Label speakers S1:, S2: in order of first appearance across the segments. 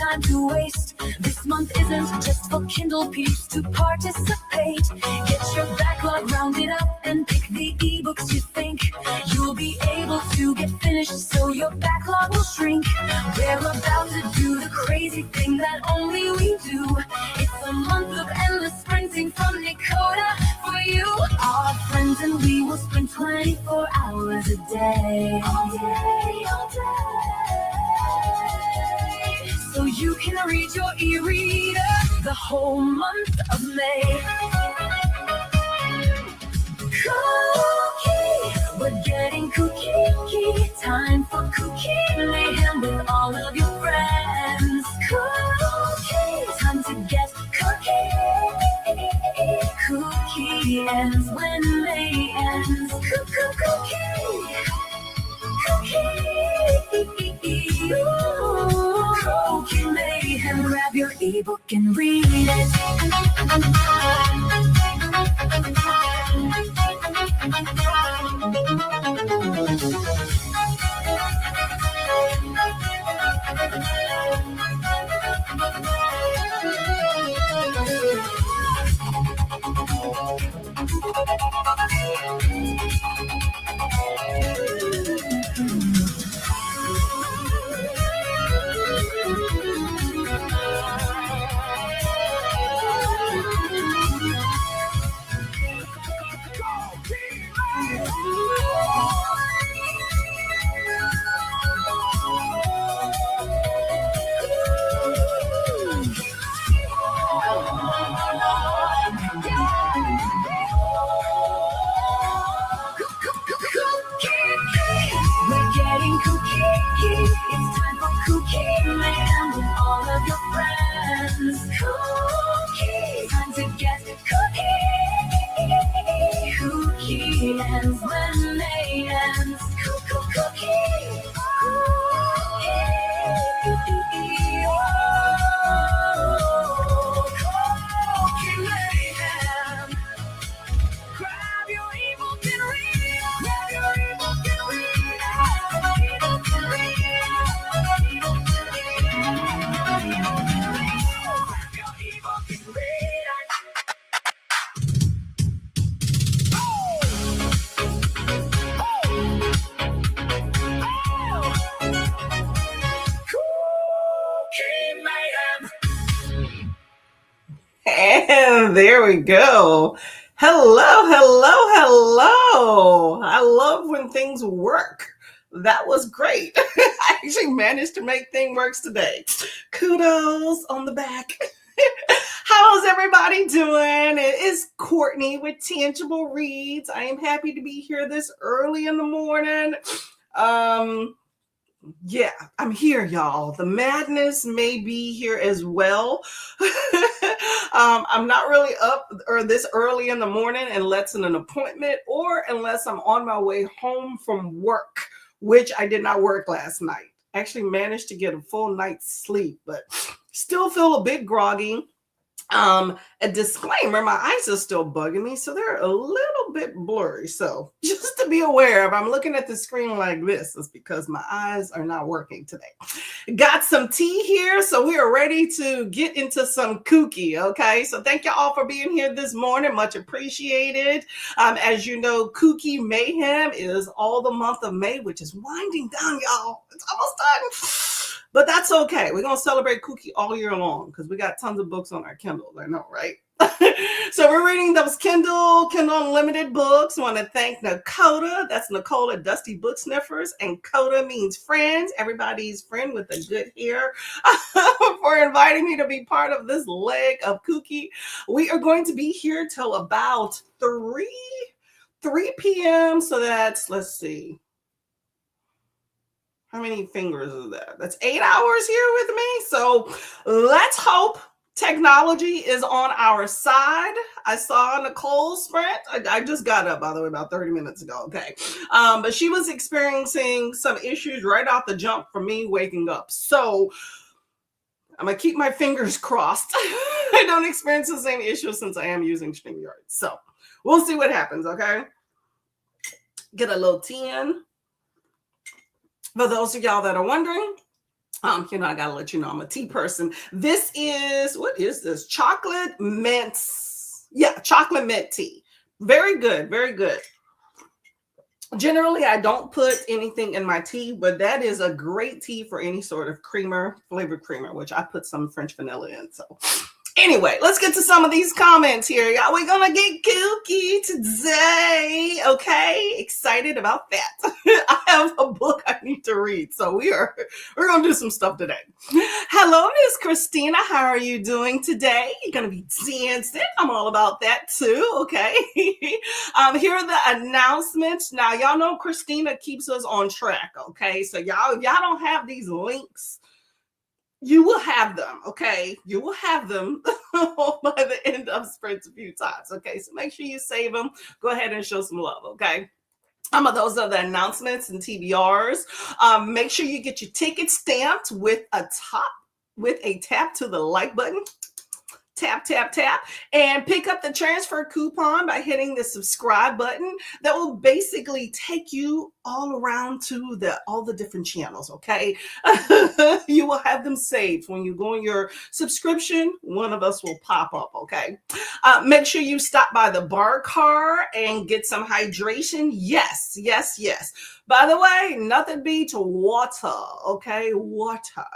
S1: time to waste. This month isn't just for Kindle peeps to participate. Get your backlog rounded up and pick the ebooks you think you'll be able to get finished, so your backlog will shrink. We're about to do the crazy thing that only we do. It's a month of endless sprinting from Koda for you, our friends, and we will sprint 24 hours a day. All day, all day. So you can read your e-reader the whole month of May. KuKi, we're getting kooky. Time for KuKi MAYhem with all of your friends. KuKi, time to get cookie. KuKi ends when May ends. KuKi. KuKi MAYhem, grab your ebook and read it. It's time for KuKi MAYhem with all of your friends. KuKi, time to get cookie. KuKi ends when May ends. KuKi. KuKi MAYhem. Grab your ebook and read it. Grab your ebook and read it.
S2: And there we go. Hello. I love when things work. That was great. I actually managed to make things work today. Kudos on the back. How's everybody doing? It is Courtney with Tangible Reads. I am happy to be here this early in the morning. Yeah, I'm here, y'all. The madness may be here as well. I'm not really up or this early in the morning unless in an appointment or unless I'm on my way home from work, which I did not work last night. Actually managed to get a full night's sleep, but still feel a bit groggy. A disclaimer, my eyes are still bugging me, so they're a little bit blurry. So just to be aware, if I'm looking at the screen like this, it's because my eyes are not working today. Got some tea here, so we are ready to get into some KuKi, okay? So thank you all for being here this morning. Much appreciated. As you know, KuKi MAYhem is all the month of May, which is winding down, y'all. It's almost done. But that's okay. We're going to celebrate KuKi all year long because we got tons of books on our Kindle. I know, right? So we're reading those Kindle Unlimited books. I want to thank Koda. That's Nicole at Dusty Book Sniffers. And Koda means friends, everybody's friend with a good hair, for inviting me to be part of this leg of KuKi. We are going to be here till about 3 p.m. So that's, let's see. How many fingers is that? That's 8 hours here with me. So let's hope technology is on our side. I saw Nicole's sprint. I just got up, by the way, about 30 minutes ago. Okay. But she was experiencing some issues right off the jump from me waking up. So I'm going to keep my fingers crossed. I don't experience the same issue since I am using StreamYard. So we'll see what happens. Okay. Get a little tea in. For those of y'all that are wondering, I gotta let you know I'm a tea person. This is, what is this? Chocolate mint. Yeah, chocolate mint tea. Very good, very good. Generally, I don't put anything in my tea, but that is a great tea for any sort of creamer, flavored creamer, which I put some French vanilla in. So anyway, let's get to some of these comments here, y'all. We're gonna get kooky today. Okay, excited about that. I have a book I need to read, so we're gonna do some stuff today. Hello, Miss Christina. How are you doing today? You're gonna be dancing. I'm all about that too. Okay. Here are the announcements. Now, y'all know Christina keeps us on track. Okay, so y'all, if y'all don't have these links, you will have them, okay? You will have them by the end of sprints a few times, okay? So make sure you save them. Go ahead and show some love, okay? Those are the announcements and TBRs. Make sure you get your ticket stamped with a tap to the like button. Tap, tap, tap, and pick up the transfer coupon by hitting the subscribe button. That will basically take you all around to all the different channels, okay? You will have them saved. When you go on your subscription, one of us will pop up, okay? Make sure you stop by the bar car and get some hydration. Yes, yes, yes. By the way, nothing beats water, okay? Water.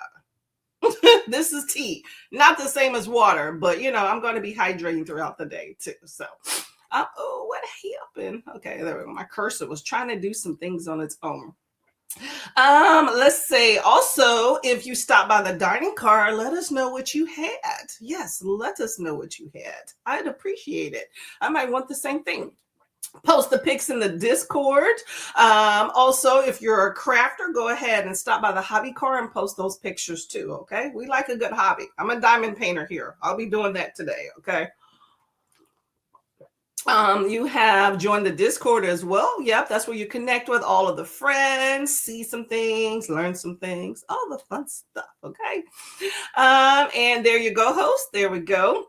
S2: This is tea, not the same as water, but I'm going to be hydrating throughout the day too. So, oh, what happened? Okay, there we go. My cursor was trying to do some things on its own. Let's say also, if you stop by the dining car, let us know what you had. Yes, let us know what you had. I'd appreciate it. I might want the same thing. Post the pics in the Discord. Also, if you're a crafter, go ahead and stop by the hobby car and post those pictures too, okay? We like a good hobby. I'm a diamond painter here. I'll be doing that today, okay? You have joined the Discord as well. Yep, that's where you connect with all of the friends, see some things, learn some things, all the fun stuff, okay? And there you go, host. There we go.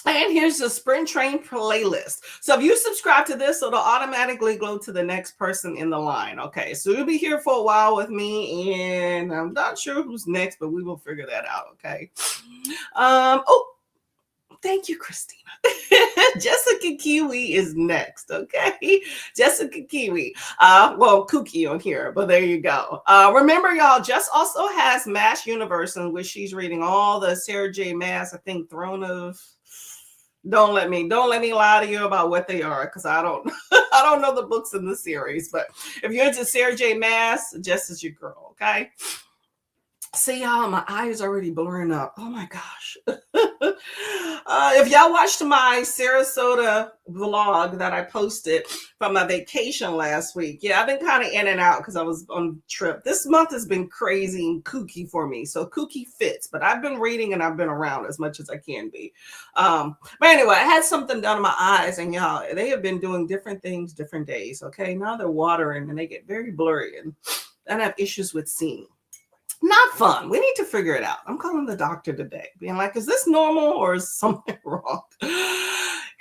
S2: And here's the Sprint Train playlist. So if you subscribe to this, it'll automatically go to the next person in the line. Okay, so you'll be here for a while with me, and I'm not sure who's next, but we will figure that out, okay? Oh, thank you, Christina. Jessica Kiwi is next, okay? Jessica Kiwi. Well, KuKi on here, but there you go. Remember, y'all, Jess also has Mash Universe, in which she's reading all the Sarah J. Maas, I think, Throne of... Don't let me lie to you about what they are, because I don't I don't know the books in the series. But if you're into Sarah J. Maas, Jess is your girl, okay? See, y'all, my eye is already blurring up. Oh my gosh. If y'all watched my Sarasota vlog that I posted from my vacation last week, yeah, I've been kind of in and out because I was on a trip. This month has been crazy and kooky for me, so kooky fits. But I've been reading and I've been around as much as I can be. But anyway, I had something done in my eyes, and y'all, they have been doing different things different days, okay? Now they're watering and they get very blurry, and I have issues with seeing. Not fun. We need to figure it out. I'm calling the doctor today, being like, is this normal or is something wrong?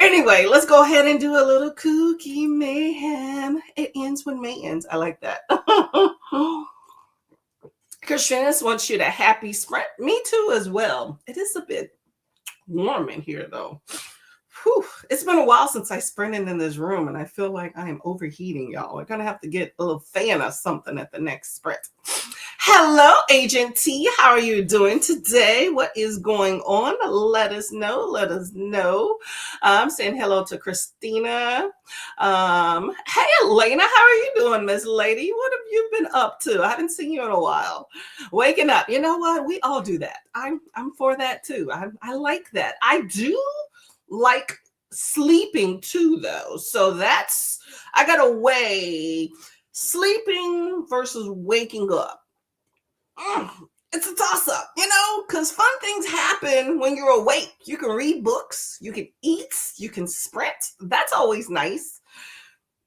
S2: Anyway, let's go ahead and do a little KuKi mayhem. It ends when May ends. I like that. Christina wants you to happy sprint. Me too as well. It is a bit warm in here though. Whew. It's been a while since I sprinted in this room, and I feel like I am overheating, y'all. We're going to have to get a little fan or something at the next sprint. Hello, Agent T. How are you doing today? What is going on? Let us know. Let us know. I'm saying hello to Christina. Hey, Elena. How are you doing, Miss Lady? What have you been up to? I haven't seen you in a while. Waking up. You know what? We all do that. I'm for that too. I like that. I do like sleeping too, though. So I got to weigh sleeping versus waking up. It's a toss-up, because fun things happen when you're awake. You can read books, you can eat, you can sprint. That's always nice.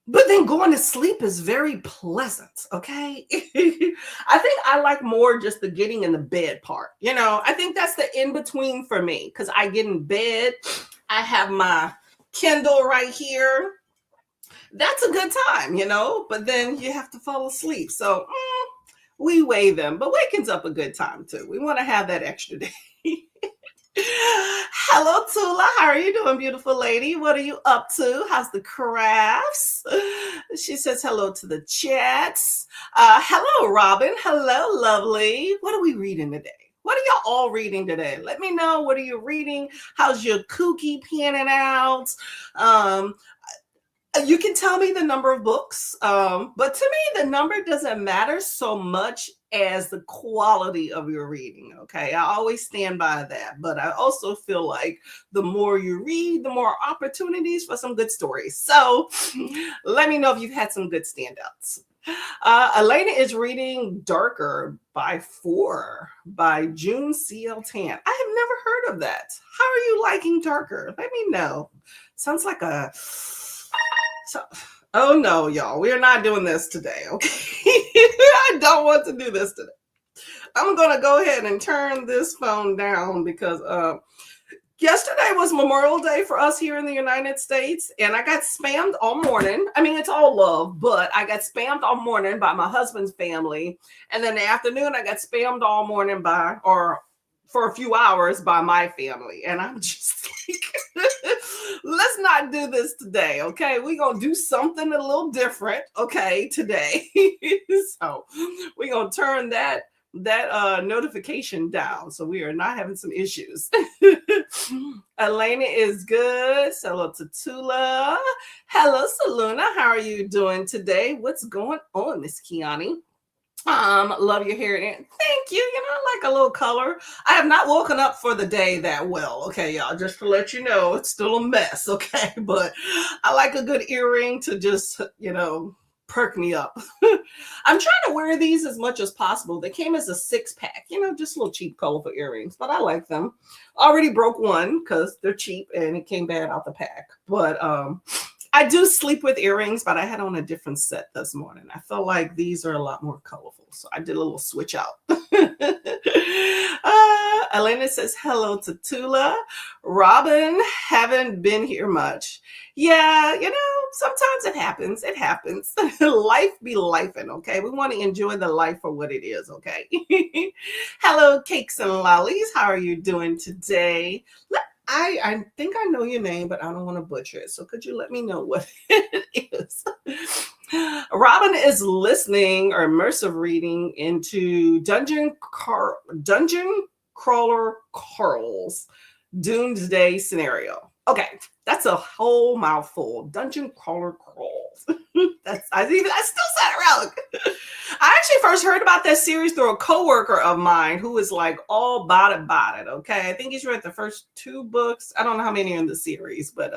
S2: But then going to sleep is very pleasant, okay? I think I like more just the getting in the bed part. I think that's the in-between for me, because I get in bed, I have my Kindle right here. That's a good time, but then you have to fall asleep. So we weigh them, but weekend's up a good time too. We want to have that extra day. Hello, Tula. How are you doing, beautiful lady? What are you up to? How's the crafts? She says hello to the chats. Hello, Robin. Hello, lovely. What are we reading today? What are y'all all reading today? Let me know. What are you reading? How's your KuKi panning out? You can tell me the number of books, but to me, the number doesn't matter so much as the quality of your reading. Okay, I always stand by that, but I also feel like the more you read, the more opportunities for some good stories. So let me know if you've had some good standouts. Elena is reading Darker by 4 by June C.L. Tan. I have never heard of that. How are you liking Darker? Let me know. Sounds like a... oh no, y'all, we are not doing this today, okay? I don't want to do this today. I'm gonna go ahead and turn this phone down because yesterday was Memorial Day for us here in the United States, and I got spammed all morning. I mean, it's all love, but I got spammed all morning by my husband's family, and then the afternoon I got spammed all morning for a few hours by my family. And I'm just like, let's not do this today, okay? We're going to do something a little different, okay, today. So we're going to turn that notification down so we are not having some issues. Elena is good. Hello to Tula. Hello, Saluna. How are you doing today? What's going on, Miss Kiani? Love your hair. Thank you. You know, I like a little color. I have not woken up for the day that well. Okay, y'all, just to let you know, it's still a mess. Okay, but I like a good earring to just, you know, perk me up. I'm trying to wear these as much as possible. They came as a 6-pack, you know, just little cheap, colorful earrings, but I like them. Already broke one because they're cheap and it came bad out the pack. But I do sleep with earrings, but I had on a different set this morning. I felt like these are a lot more colorful, so I did a little switch out. Elena says hello to Tula. Robin, haven't been here much. Yeah, you know, sometimes it happens. It happens. Life be lifing, okay? We want to enjoy the life for what it is, okay? Hello, Cakes and Lollies. How are you doing today? I think I know your name, but I don't want to butcher it. So could you let me know what it is? Robin is listening or immersive reading into Dungeon Crawler Carl's Doomsday Scenario. Okay, that's a whole mouthful. Dungeon Crawler Crawls. I still said it wrong. I actually first heard about that series through a coworker of mine who is like all about it. Okay, I think he's read the first 2 books. I don't know how many are in the series, but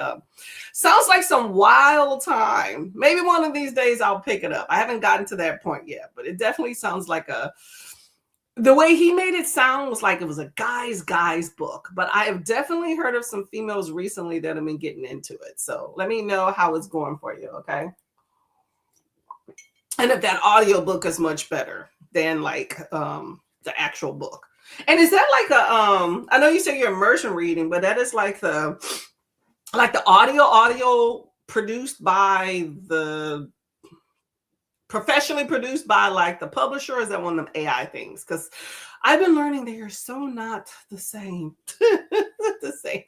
S2: sounds like some wild time. Maybe one of these days I'll pick it up. I haven't gotten to that point yet, but it definitely sounds like the way he made it sound was like it was a guy's book, but I have definitely heard of some females recently that have been getting into it. So let me know how it's going for you, okay? And if that audio book is much better than like the actual book. And is that like I know you say you're immersion reading, but that is like the audio produced by the professionally produced by like the publisher, or is that one of them AI things? Because I've been learning they are so not the same. The same.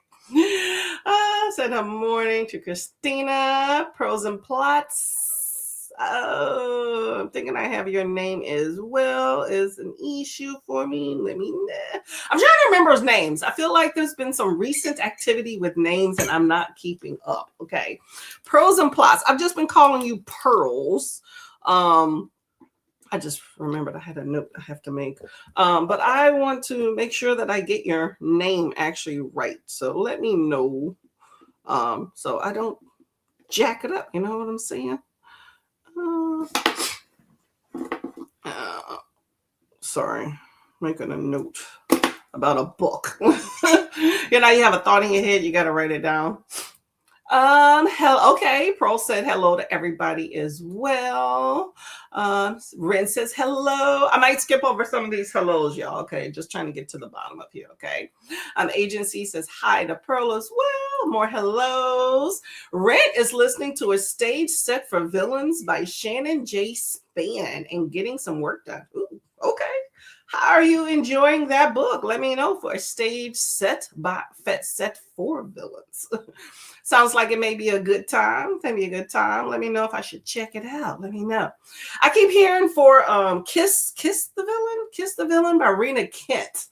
S2: Said good morning to Christina. Pros and plots. I'm thinking I have your name as well as an issue for me. Let me know. I'm trying to remember his names. I feel like there's been some recent activity with names and I'm not keeping up. Okay. Pros and plots. I've just been calling you Pearls. I just remembered I had a note I have to make. But I want to make sure that I get your name actually right. So let me know. So I don't jack it up. You know what I'm saying? Sorry, making a note about a book. You know, you have a thought in your head, you got to write it down. Okay. Pearl said hello to everybody as well. Ren says hello. I might skip over some of these hellos, y'all. Okay, just trying to get to the bottom up here. Okay. Agency says hi to Pearl as well. More hellos. Ren is listening to a stage set for Villains by Shannon J. Spann and getting some work done. Ooh, Okay. How are you enjoying that book? Let me know for a stage set for villains. Sounds like it may be a good time. Maybe a good time. Let me know if I should check it out. Let me know. I keep hearing for Kiss the Villain by Rena Kent.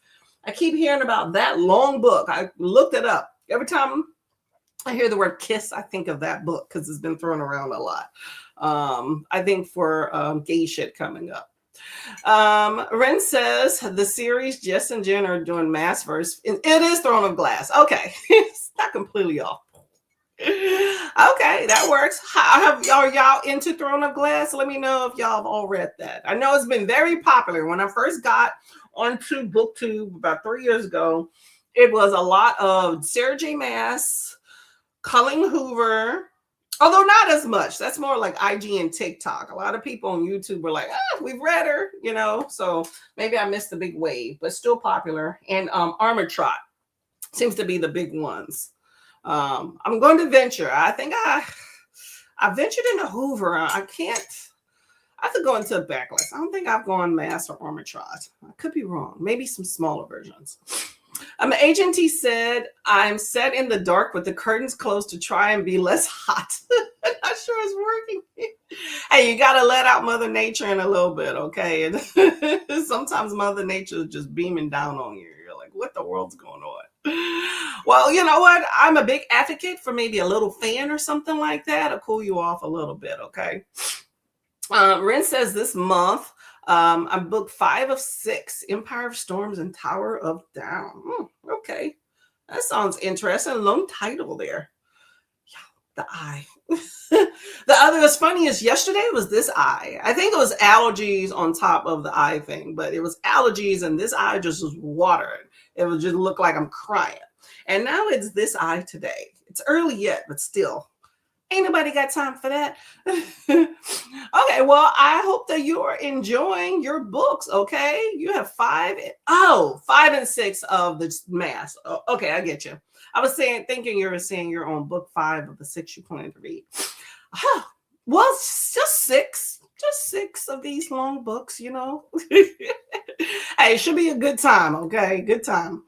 S2: I keep hearing about that long book. I looked it up. Every time I hear the word kiss, I think of that book because it's been thrown around a lot. I think for gay shit coming up. Ren says the series Jess and Jen are doing mass verse. It is Throne of Glass. Okay. It's not completely off. Okay, that works. Are y'all into Throne of Glass? Let me know if y'all have all read that. I know it's been very popular. When I first got onto BookTube about 3 years ago, it was a lot of Sarah J. Maas, Colleen Hoover, although not as much. That's more like IG and TikTok. A lot of people on YouTube were like, we've read her, so maybe I missed the big wave, but still popular. And Armor Trot seems to be the big ones. I'm going to venture. I think I ventured into Hoover. I have to go into a backlist. I don't think I've gone Mass or Armor Trot. I could be wrong. Maybe some smaller versions. Agent T said, I'm set in the dark with the curtains closed to try and be less hot. I'm not sure it's working. Hey, you got to let out Mother Nature in a little bit, okay? And sometimes Mother Nature is just beaming down on you. You're like, what the world's going on? Well, you know what? I'm a big advocate for maybe a little fan or something like that to cool you off a little bit, okay? Ren says this month, I'm book 5 of 6, Empire of Storms and Tower of Down. Okay. That sounds interesting. Long title there. Yeah, the eye. The other was funny is yesterday was this eye. I think it was allergies on top of the eye thing, but it was allergies and this eye just was watering. It would just look like I'm crying. And now it's this eye today. It's early yet, but still. Ain't nobody got time for that. Okay, well, I hope that you are enjoying your books, okay? You have 5 and 6 of the mass. Oh, okay, I get you. I was thinking you were saying you're on book 5 of the 6 you plan to read. Well, it's just 6. Just 6 of these long books, Hey, it should be a good time, okay? Good time.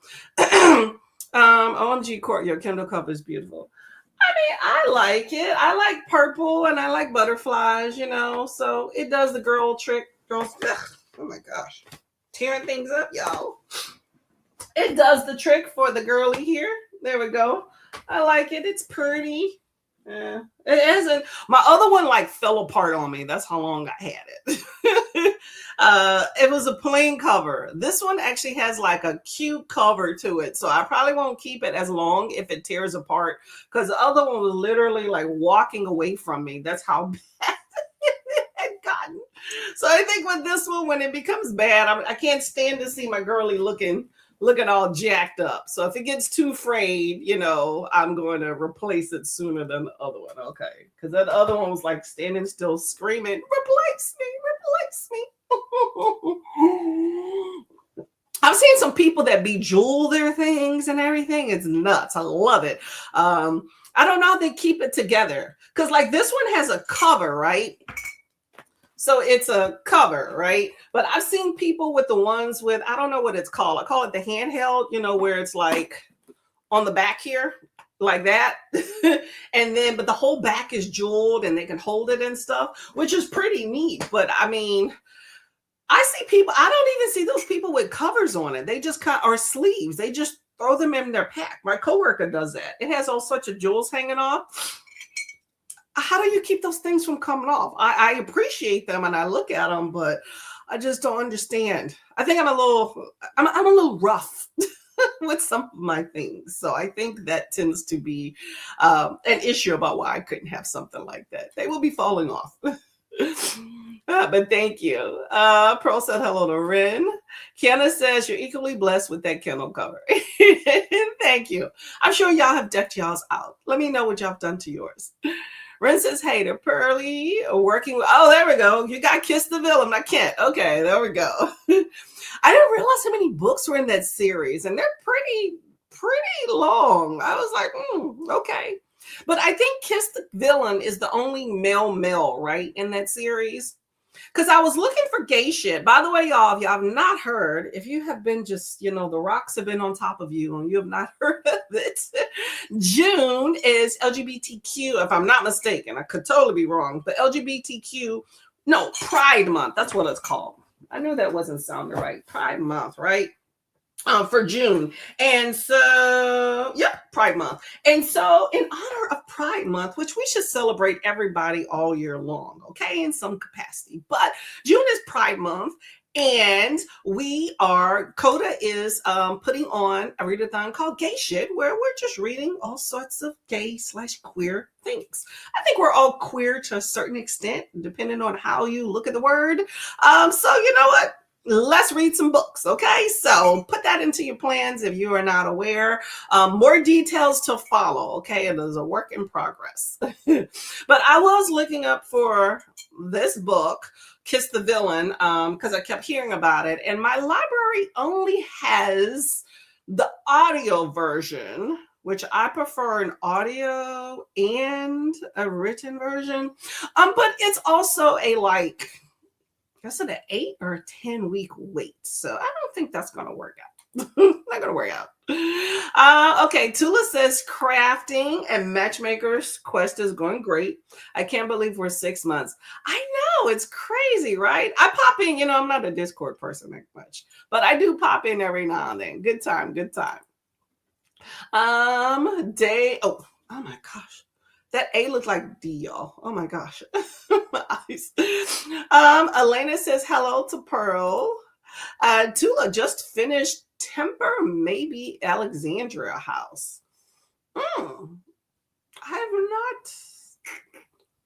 S2: OMG Court, your Kindle cover is beautiful. I mean, I like it. I like purple and I like butterflies, so it does the girl trick. Oh my gosh. Tearing things up, y'all. It does the trick for the girly here. There we go. I like it. It's pretty. It isn't. My other one fell apart on me. That's how long I had it. It was a plain cover. This one actually has a cute cover to it, so I probably won't keep it as long if it tears apart, because the other one was literally walking away from me. That's how bad it had gotten. So I think with this one, when it becomes bad, I can't stand to see my girly looking all jacked up. So if it gets too frayed, I'm going to replace it sooner than the other one. Okay. Because that other one was standing still screaming, replace me. I've seen some people that bejewel their things and everything. It's nuts. I love it. I don't know how they keep it together. Because this one has a cover, right? So it's a cover, right? But I've seen people with the ones with, I don't know what it's called. I call it the handheld, where it's on the back here, like that. But the whole back is jeweled and they can hold it and stuff, which is pretty neat. But I mean, I see people, I don't even see those people with covers on it. They just or sleeves. They just throw them in their pack. My coworker does that. It has all sorts of jewels hanging off. How do you keep those things from coming off? I appreciate them and I look at them, but I just don't understand. I think I'm a little rough with some of my things. So I think that tends to be an issue about why I couldn't have something like that. They will be falling off. But thank you. Pearl said hello to Ren. Kiana says you're equally blessed with that Kindle cover. Thank you. I'm sure y'all have decked y'all's out. Let me know what y'all have done to yours. Ren says, hey, to Pearly working with, there we go. You got Kiss the Villain. I can't. Okay, there we go. I didn't realize how many books were in that series, and they're pretty long. I was like, okay. But I think Kiss the Villain is the only male, right, in that series. Because I was looking for gay shit. By the way, y'all, if y'all have not heard, if you have been just, the rocks have been on top of you and you have not heard of it, June is LGBTQ, if I'm not mistaken. I could totally be wrong, but Pride Month. That's what it's called. I knew that wasn't sounding right. Pride Month, right? For June. And so, Pride Month. And so in honor of Pride Month, which we should celebrate everybody all year long, okay, in some capacity. But June is Pride Month. And Koda is putting on a readathon called Gay Shit, where we're just reading all sorts of gay/queer things. I think we're all queer to a certain extent, depending on how you look at the word. So you know what? Let's read some books, okay? So put that into your plans if you are not aware. More details to follow, okay? It is a work in progress. But I was looking up for this book, Kiss the Villain, because I kept hearing about it. And my library only has the audio version, which I prefer an audio and a written version. But it's also an 8 or 10 week wait. So I don't think that's going to work out. Not going to work out. Okay. Tula says crafting and matchmakers quest is going great. I can't believe we're 6 months. I know, it's crazy, right? I pop in, I'm not a Discord person that much, but I do pop in every now and then. Good time. Oh my gosh. That A looked like D, y'all. Oh my gosh. My eyes. Elena says hello to Pearl. Tula just finished Temper Maybe Alexandria House.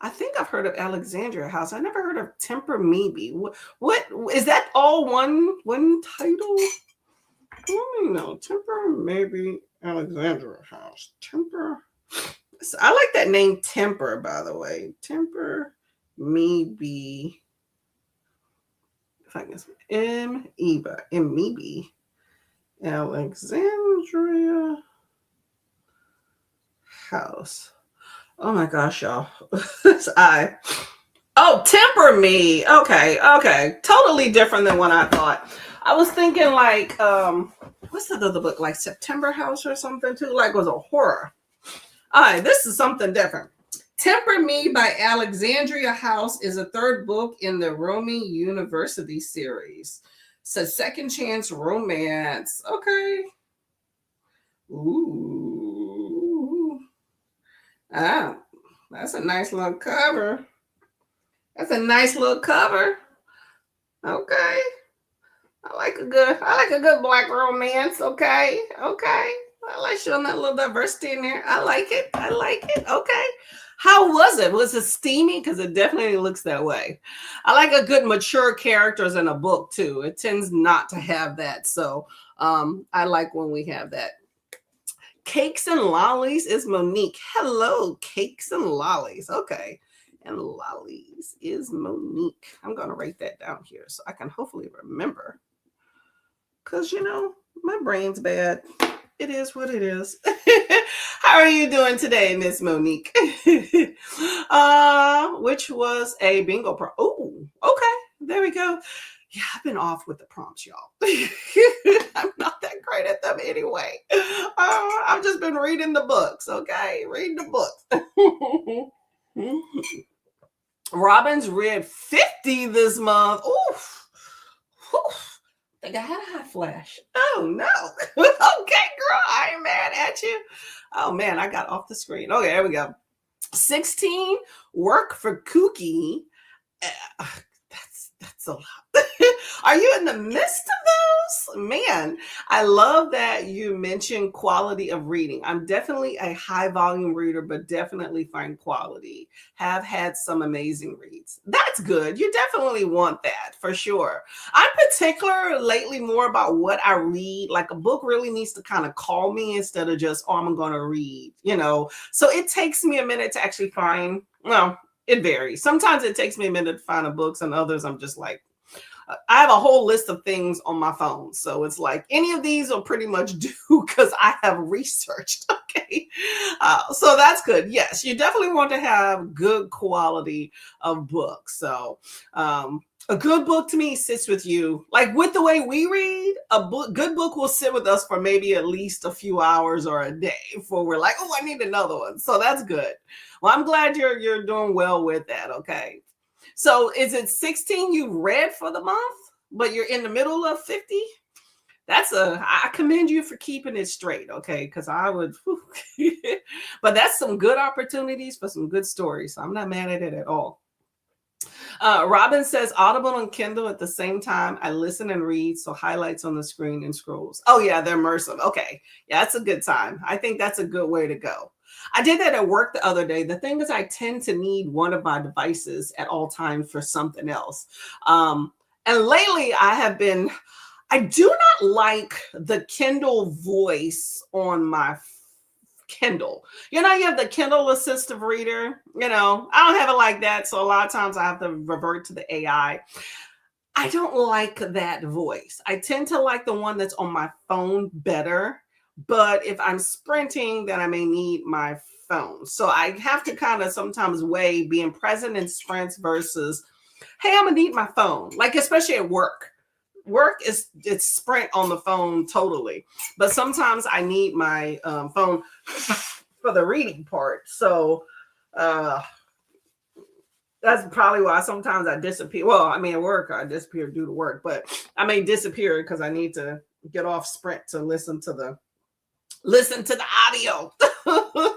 S2: I think I've heard of Alexandria House. I never heard of Temper Maybe. What is that all one title? Let me know. Temper Maybe Alexandria House. Temper. So I like that name Temper, by the way. Temper Maybe. If I can Maybe Alexandria House. Oh my gosh, y'all. Temper Me. Okay. Totally different than what I thought. I was thinking what's the other book? Like September House or something too? Like it was a horror. All right, this is something different. Temper Me by Alexandria House is a third book in the Romy University series. It's a second chance romance. Okay. Ooh. That's a nice little cover. Okay. I like a good Black romance. Okay. I like showing that little diversity in there. I like it. Okay. How was it? Was it steamy? Because it definitely looks that way. I like a good mature characters in a book too. It tends not to have that. So I like when we have that. Cakes and Lollies is Monique. Hello, Cakes and Lollies. Okay. And Lollies is Monique. I'm going to write that down here so I can hopefully remember. Because, my brain's bad. It is what it is. How are you doing today, Miss Monique? Which was a bingo prompt. Oh, okay. There we go. Yeah, I've been off with the prompts, y'all. I'm not that great at them anyway. I've just been reading the books, okay? Reading the books. Robin's read 50 this month. Oof. I think I had a hot flash. Oh, no. Okay, girl. I ain't mad at you. Oh, man. I got off the screen. Okay, there we go. 16. Work for KuKi. That's a lot. Are you in the midst of those? Man, I love that you mentioned quality of reading. I'm definitely a high volume reader, but definitely find quality. Have had some amazing reads. That's good. You definitely want that for sure. I'm particular lately more about what I read. Like a book really needs to kind of call me instead of just, I'm going to read, So it takes me a minute to actually find, it varies. Sometimes it takes me a minute to find the books and others I'm just like, I have a whole list of things on my phone. So it's like any of these will pretty much do because I have researched. Okay. So that's good. Yes, you definitely want to have good quality of books. So a good book to me sits with you. Like with the way we read, good book will sit with us for maybe at least a few hours or a day before we're like, oh, I need another one. So that's good. Well, I'm glad you're doing well with that. Okay. So is it 16 you read for the month, but you're in the middle of 50? I commend you for keeping it straight, okay? Because I would, but that's some good opportunities for some good stories. So I'm not mad at it at all. Robin says Audible and Kindle at the same time. I listen and read, so highlights on the screen and scrolls. Oh yeah, they're immersive. Okay, yeah, that's a good time. I think that's a good way to go. I did that at work the other day. The thing is, I tend to need one of my devices at all times for something else. And lately, I do not like the Kindle voice on my Kindle. You have the Kindle assistive reader. I don't have it like that. So a lot of times I have to revert to the AI. I don't like that voice. I tend to like the one that's on my phone better. But if I'm sprinting, then I may need my phone. So I have to kind of sometimes weigh being present in sprints versus, hey, I'm gonna need my phone. Like especially at work. It's sprint on the phone totally, but sometimes I need my phone for the reading part. So that's probably why sometimes I disappear. Well, I mean, at work I disappear due to work, but I may disappear because I need to get off sprint to listen to the audio.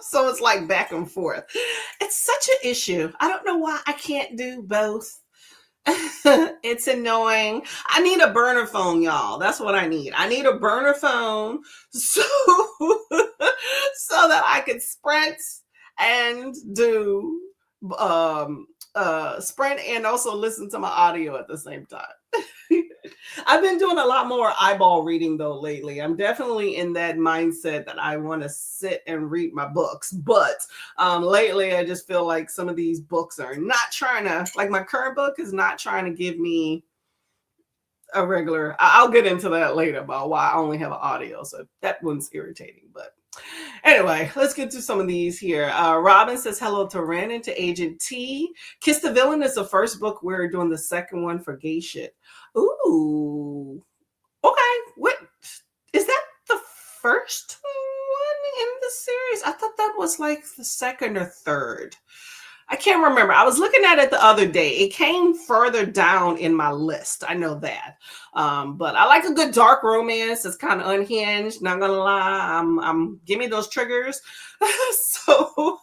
S2: So it's like back and forth. It's such an issue. I don't know why I can't do both. It's annoying. I need a burner phone, y'all. That's what I need. I need a burner phone so that I could sprint and do sprint and also listen to my audio at the same time. I've been doing a lot more eyeball reading though lately. I'm definitely in that mindset that I want to sit and read my books. But lately, I just feel like some of these books are not trying to, like my current book is not trying to give me a regular. I'll get into that later about why I only have an audio. So that one's irritating. But anyway, let's get to some of these here. Robin says hello to Ren and to Agent T. Kiss the Villain is the first book. We're doing the second one for gay shit. Ooh. Okay. What is that the first one in the series? I thought that was like the second or third. I can't remember. I was looking at it the other day. It came further down in my list. I know that. But I like a good dark romance. It's kind of unhinged. Not gonna lie. I'm give me those triggers. So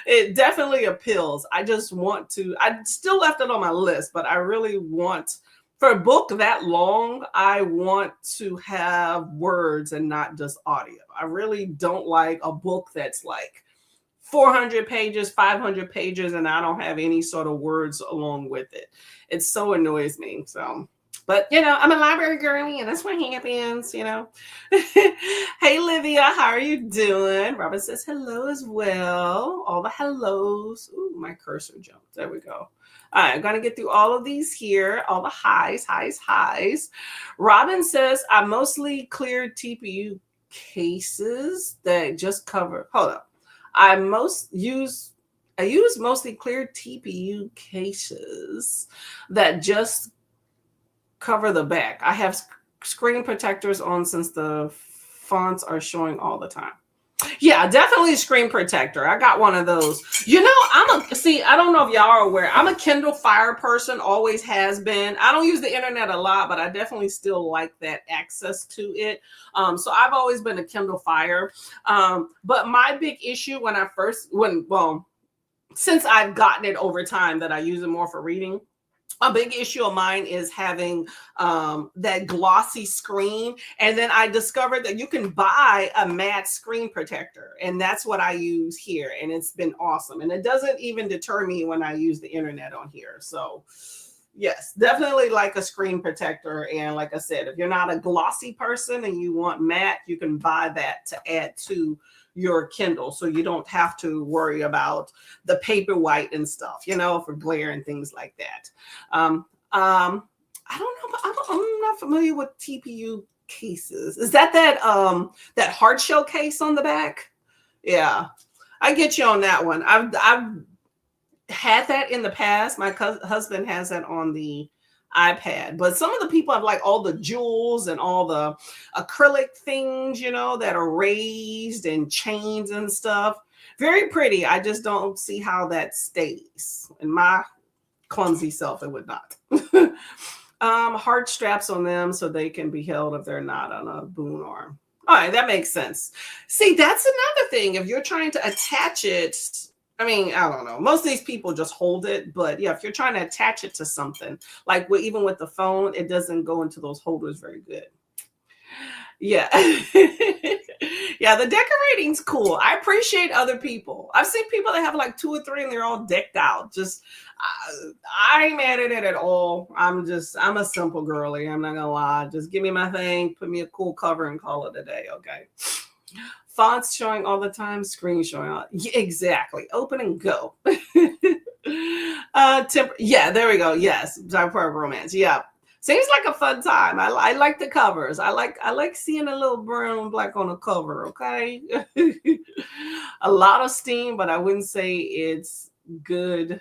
S2: it definitely appeals. I still left it on my list, but I really want, for a book that long, I want to have words and not just audio. I really don't like a book that's like 400 pages, 500 pages, and I don't have any sort of words along with it. It so annoys me. So, but I'm a library girly, and that's what happens, Hey, Livia, how are you doing? Robin says hello as well. All the hellos. Ooh, my cursor jumped. There we go. All right, I'm going to get through all of these here. All the highs. Robin says, I mostly cleared TPU cases that just cover. Hold up. I use mostly cleared TPU cases that just cover the back. I have screen protectors on since the fonts are showing all the time. Yeah, definitely a screen protector. I got one of those. I don't know if y'all are aware. I'm a Kindle Fire person, always has been. I don't use the internet a lot, but I definitely still like that access to it. So I've always been a Kindle Fire. But my big issue since I've gotten it over time that I use it more for reading, a big issue of mine is having that glossy screen. And then I discovered that you can buy a matte screen protector. And that's what I use here. And it's been awesome. And it doesn't even deter me when I use the internet on here. So yes, definitely like a screen protector. And like I said, if you're not a glossy person and you want matte, you can buy that to add to your Kindle, so you don't have to worry about the paper white and stuff, for glare and things like that. I don't know, but I'm not familiar with TPU cases. Is that that hard shell case on the back? Yeah, I get you on that one. I've had that in the past. My husband has that on the iPad, but some of the people have like all the jewels and all the acrylic things, that are raised and chains and stuff. Very pretty. I just don't see how that stays. In my clumsy self, it would not. Hard straps on them so they can be held if they're not on a boon arm. All right, that makes sense. See, that's another thing. If you're trying to attach it, I mean, I don't know. Most of these people just hold it, but yeah, if you're trying to attach it to something, like even with the phone, it doesn't go into those holders very good. Yeah. Yeah, the decorating's cool. I appreciate other people. I've seen people that have like 2 or 3 and they're all decked out. Just, I ain't mad at it at all. I'm a simple girly. I'm not gonna lie. Just give me my thing, put me a cool cover and call it a day, okay? Fonts showing all the time, screen showing all. Yeah, exactly. Open and go. Yeah, there we go. Yes, Type of Romance. Yeah. Seems like a fun time. I like the covers. I like seeing a little brown and black on the cover, okay? A lot of steam, but I wouldn't say it's good.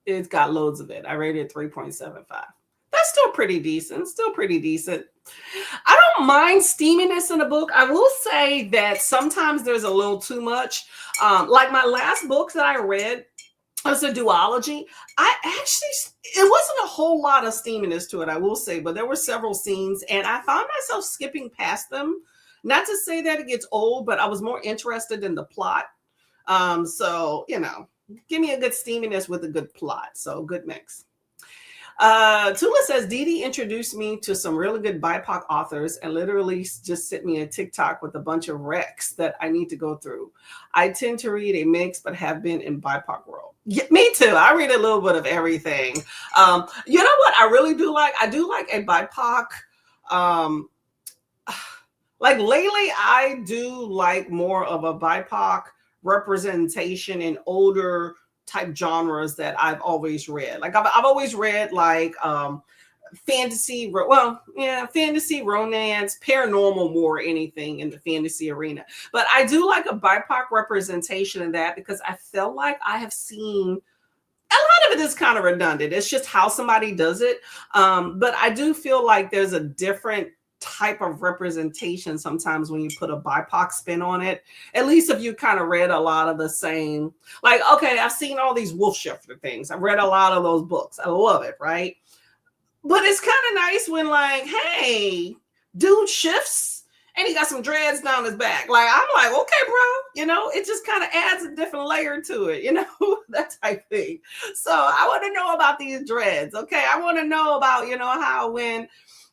S2: It's got loads of it. I rated 3.75. That's still pretty decent. I don't mind steaminess in a book. I will say that sometimes there's a little too much. Like my last book that I read, was a duology. It wasn't a whole lot of steaminess to it, I will say, but there were several scenes and I found myself skipping past them. Not to say that it gets old, but I was more interested in the plot. So, give me a good steaminess with a good plot. So good mix. Tula says, Dee Dee introduced me to some really good BIPOC authors and literally just sent me a TikTok with a bunch of recs that I need to go through. I tend to read a mix, but have been in BIPOC world. Yeah, me too. I read a little bit of everything. You know what I really do like? I do like a BIPOC. Like lately, I do like more of a BIPOC representation in older type genres that I've always read. Like I've always read like fantasy, fantasy, romance, paranormal, more anything in the fantasy arena. But I do like a BIPOC representation in that because I felt like I have seen a lot of it is kind of redundant. It's just how somebody does it. But I do feel like there's a different type of representation sometimes when you put a BIPOC spin on it, at least if you kind of read a lot of the same, like, okay, I've seen all these wolf shifter things. I've read a lot of those books. I love it, right? But it's kind of nice when like, hey, dude shifts and he got some dreads down his back. Like, I'm like, okay, bro, it just kind of adds a different layer to it, that type thing. So I want to know about these dreads. Okay. I want to know about, how when,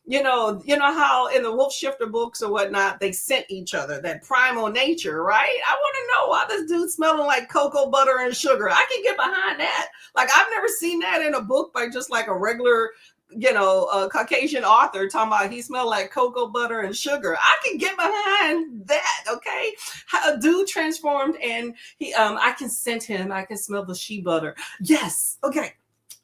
S2: how in the wolf shifter books or whatnot, they scent each other, that primal nature, right? I want to know why this dude smelling like cocoa butter and sugar. I can get behind that. Like, I've never seen that in a book by just like a regular, a Caucasian author talking about he smelled like cocoa butter and sugar. I can get behind that, okay? How a dude transformed and I can scent him. I can smell the shea butter. Yes, okay.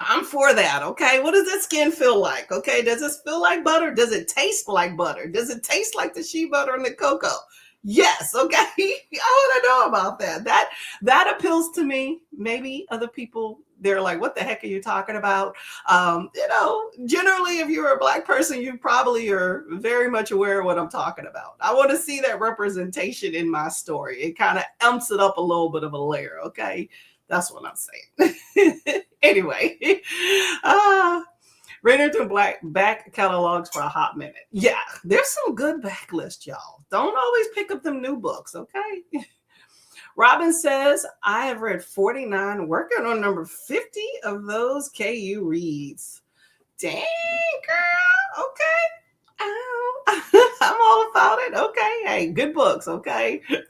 S2: I'm for that, okay? What does that skin feel like, okay? Does it feel like butter? Does it taste like butter? Does it taste like the shea butter and the cocoa? Yes, okay? I want to know about that. That appeals to me. Maybe other people, they're like, what the heck are you talking about? Generally, if you're a Black person, you probably are very much aware of what I'm talking about. I want to see that representation in my story. It kind of amps it up a little bit of a layer, okay? That's what I'm saying. Anyway, reading through back catalogs for a hot minute. Yeah, there's some good backlist, y'all. Don't always pick up them new books, okay? Robin says, I have read 49, working on number 50 of those KU reads. Dang, girl, okay. I'm all about it. Okay. Hey, good books. Okay. I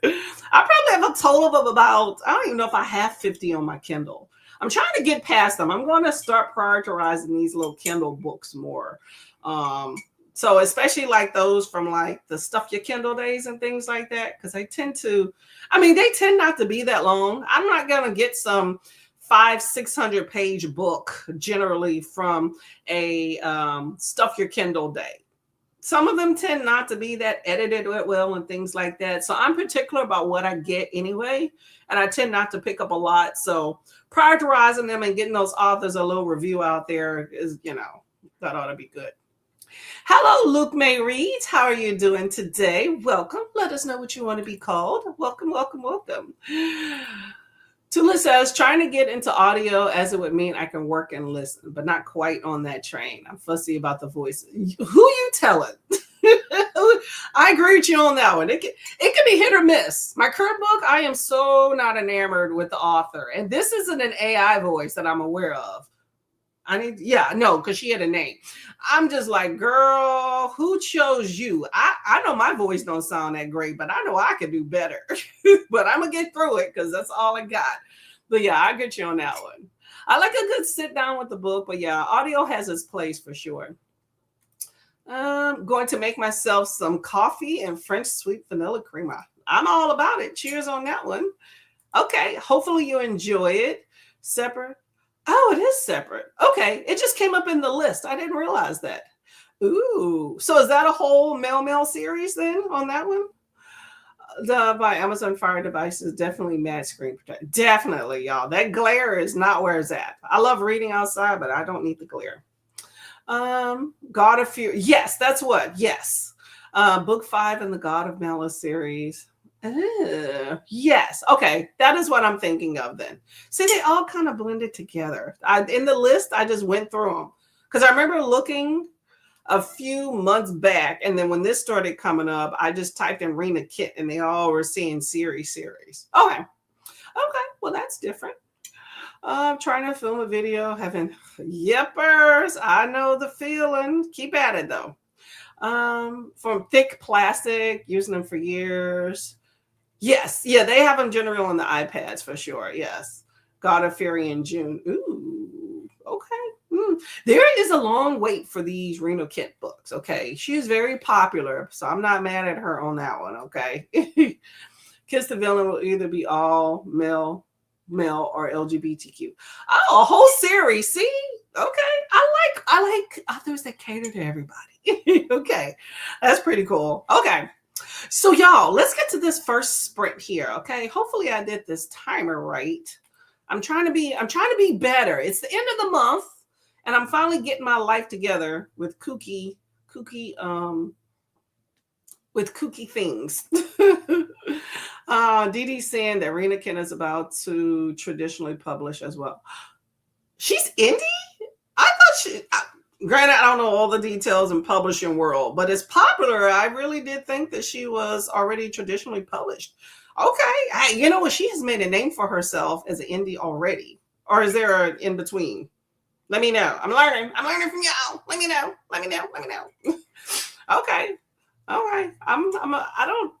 S2: probably have a total of about, I don't even know if I have 50 on my Kindle. I'm trying to get past them. I'm going to start prioritizing these little Kindle books more. So especially like those from like the Stuff Your Kindle days and things like that. Cause they tend not to be that long. I'm not going to get some 500-600 page book generally from a stuff your Kindle day. Some of them tend not to be that edited well and things like that. So I'm particular about what I get anyway. And I tend not to pick up a lot. So prioritizing them and getting those authors a little review out there is, that ought to be good. Hello, Luke May Reads. How are you doing today? Welcome. Let us know what you want to be called. Welcome, welcome, welcome. Tula says, trying to get into audio as it would mean I can work and listen, but not quite on that train. I'm fussy about the voice. Who you telling? I agree with you on that one. It can be hit or miss. My current book, I am so not enamored with the author. And this isn't an AI voice that I'm aware of. Because she had a name. I'm just like, girl, who chose you? I know my voice don't sound that great, but I know I could do better. But I'm gonna get through it because that's all I got. But yeah, I get you on that one. I like a good sit down with the book, but yeah, audio has its place for sure. I'm going to make myself some coffee and French sweet vanilla creamer. I'm all about it. Cheers on that one. Okay, hopefully you enjoy it. Separate. Oh, it is separate. Okay, it just came up in the list. I didn't realize that. Ooh, so is that a whole mail series then on that one? By Amazon Fire Devices, definitely matte screen protect. Definitely, y'all. That glare is not where it's at. I love reading outside, but I don't need the glare. God of Fear. Yes, that's what. Yes. Book 5 in the God of Malice series. Yes. Okay. That is what I'm thinking of then. See, they all kind of blended together. In the list, I just went through them because I remember looking a few months back. And then when this started coming up, I just typed in Rena Kit and they all were seeing series. Okay. Okay. Well, that's different. Trying to film a video, having yippers. I know the feeling. Keep at it though. From thick plastic, using them for years. Yes, yeah, they have them generally on the iPads for sure. Yes, God of Fury in June. Ooh, okay. There is a long wait for these Reno Kent books. Okay, she is very popular, so I'm not mad at her on that one. Okay, Kiss the Villain will either be all male, or LGBTQ. Oh, a whole series. See, okay, I like authors that cater to everybody. Okay, that's pretty cool. Okay. So y'all, let's get to this first sprint here, okay? Hopefully I did this timer right. I'm trying to be better. It's the end of the month and I'm finally getting my life together with KuKi things. Dee saying that Rena Ken is about to traditionally publish as well. She's indie? I thought granted, I don't know all the details in publishing world, but it's popular. I really did think that she was already traditionally published. Okay. You know what? She has made a name for herself as an indie already. Or is there an in between? Let me know. I'm learning from y'all. Let me know. Okay. All right. I don't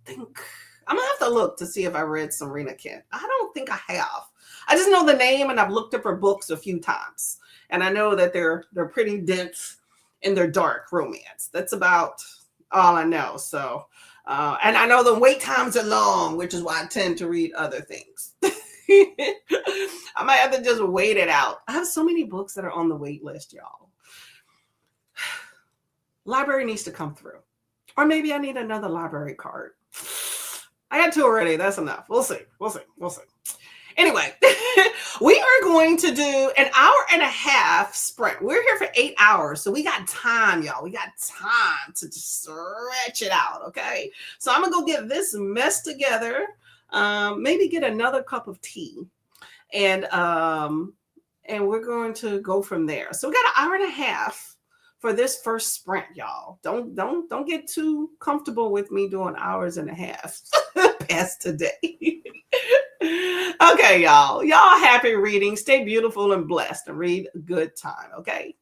S2: think I'm gonna have to look to see if I read some Rena Kent. I don't think I have. I just know the name and I've looked up her books a few times. And I know that they're pretty dense in their dark romance. That's about all I know. So, and I know the wait times are long, which is why I tend to read other things. I might have to just wait it out. I have so many books that are on the wait list, y'all. Library needs to come through. Or maybe I need another library card. I got 2 already. That's enough. We'll see. Anyway, we are going to do an 1.5-hour sprint. We're here for 8 hours. So we got time, y'all. We got time to just stretch it out. Okay. So I'm going to go get this mess together. Maybe get another cup of tea. And we're going to go from there. So we got 1.5 hours for this first sprint, y'all. Don't get too comfortable with me doing 1.5 hours past today. Okay, y'all happy reading. Stay beautiful and blessed and read a good time. Okay.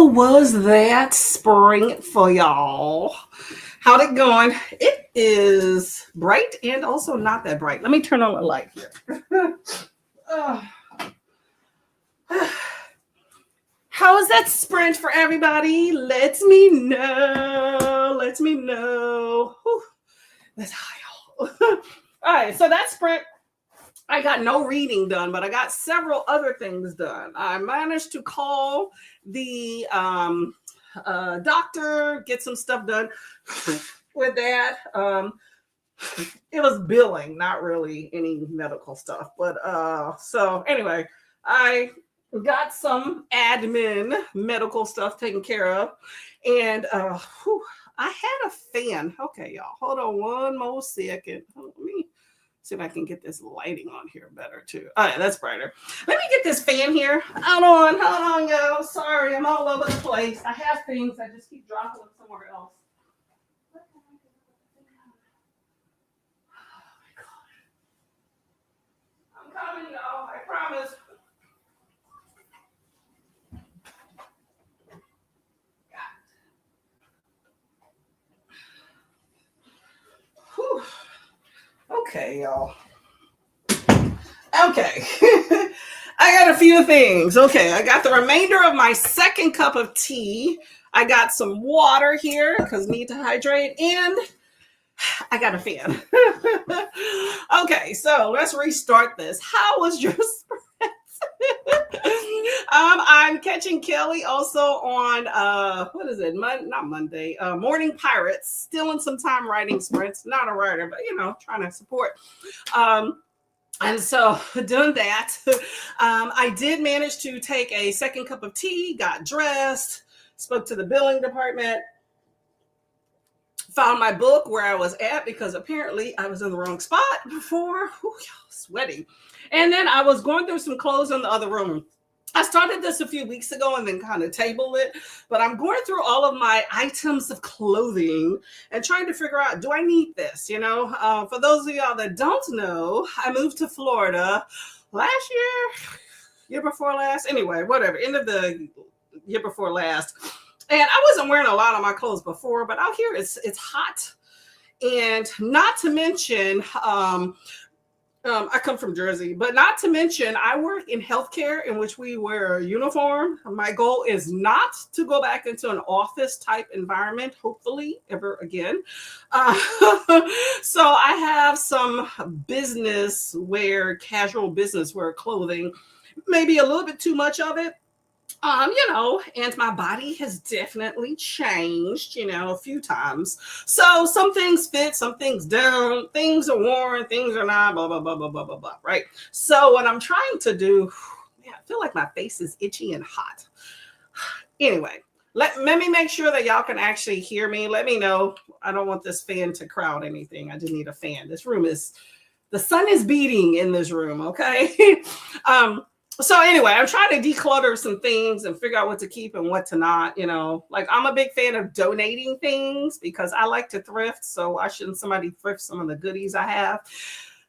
S2: was that spring for y'all? How'd it going? It is bright and also not that bright. Let me turn on the light here. How is that sprint for everybody? Let me know. Let me know. Whew. That's high, y'all. All right, so that sprint, I got no reading done, but I got several other things done. I managed to call the doctor, get some stuff done with that. It was billing, not really any medical stuff. But so anyway, I got some admin medical stuff taken care of. And I had a fan. Okay, y'all, hold on one more second. Let me see if I can get this lighting on here better too. All right, that's brighter. Let me get this fan here. Hold on, y'all. Sorry, I'm all over the place. I have things. I just keep dropping them somewhere else. Oh my God. I'm coming, y'all. I promise. Whew. Okay, y'all. Okay. I got a few things. Okay, I got the remainder of my second cup of tea. I got some water here because need to hydrate, and I got a fan. Okay, so let's restart this. How was your sprint? I'm catching Kelly also on what is it? Not Monday. Morning Pirates. Still in some time writing sprints. Not a writer, but trying to support. And so doing that, I did manage to take a second cup of tea, got dressed, spoke to the billing department, found my book where I was at because apparently I was in the wrong spot before. Whew, sweating. And then I was going through some clothes in the other room. I started this a few weeks ago and then kind of tabled it, but I'm going through all of my items of clothing and trying to figure out, do I need this? For those of y'all that don't know, I moved to Florida last year before last, anyway, whatever, end of the year before last. And I wasn't wearing a lot of my clothes before, but out here it's hot. And not to mention, I come from Jersey, but not to mention I work in healthcare in which we wear a uniform. My goal is not to go back into an office type environment, hopefully ever again. So I have some business wear, casual business wear clothing, maybe a little bit too much of it. And my body has definitely changed, a few times. So some things fit, some things don't, things are worn, things are not, blah, blah, blah, blah, blah, blah, blah, right? So what I'm trying to do, I feel like my face is itchy and hot. Anyway, let me make sure that y'all can actually hear me. Let me know. I don't want this fan to crowd anything. I just need a fan. The sun is beating in this room, okay? So anyway, I'm trying to declutter some things and figure out what to keep and what to not, I'm a big fan of donating things because I like to thrift. So why shouldn't somebody thrift some of the goodies I have?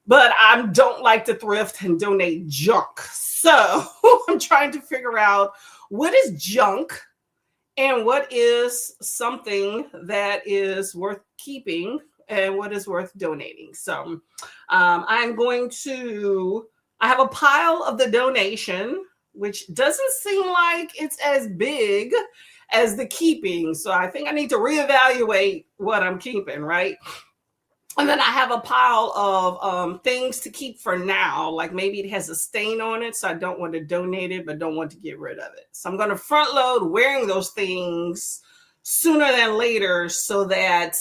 S2: But I don't like to thrift and donate junk. So I'm trying to figure out what is junk and what is something that is worth keeping and what is worth donating. So I have a pile of the donation, which doesn't seem like it's as big as the keeping. So I think I need to reevaluate what I'm keeping, right? And then I have a pile of things to keep for now. Like maybe it has a stain on it, so I don't want to donate it, but don't want to get rid of it. So I'm going to front load wearing those things sooner than later so that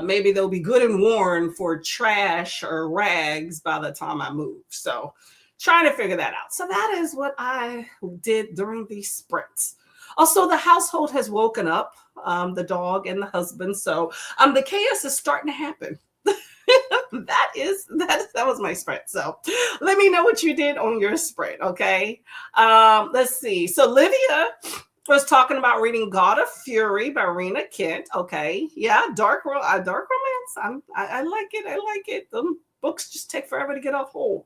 S2: maybe they'll be good and worn for trash or rags by the time I move. So trying to figure that out. So that is what I did during these sprints. Also, the household has woken up, the dog and the husband. So the chaos is starting to happen. That was my sprint. So let me know what you did on your sprint. Okay. Let's see. So Lydia was talking about reading God of Fury by Rena Kent. Okay. Yeah. Dark romance. I like it. I like it. The books just take forever to get off hold.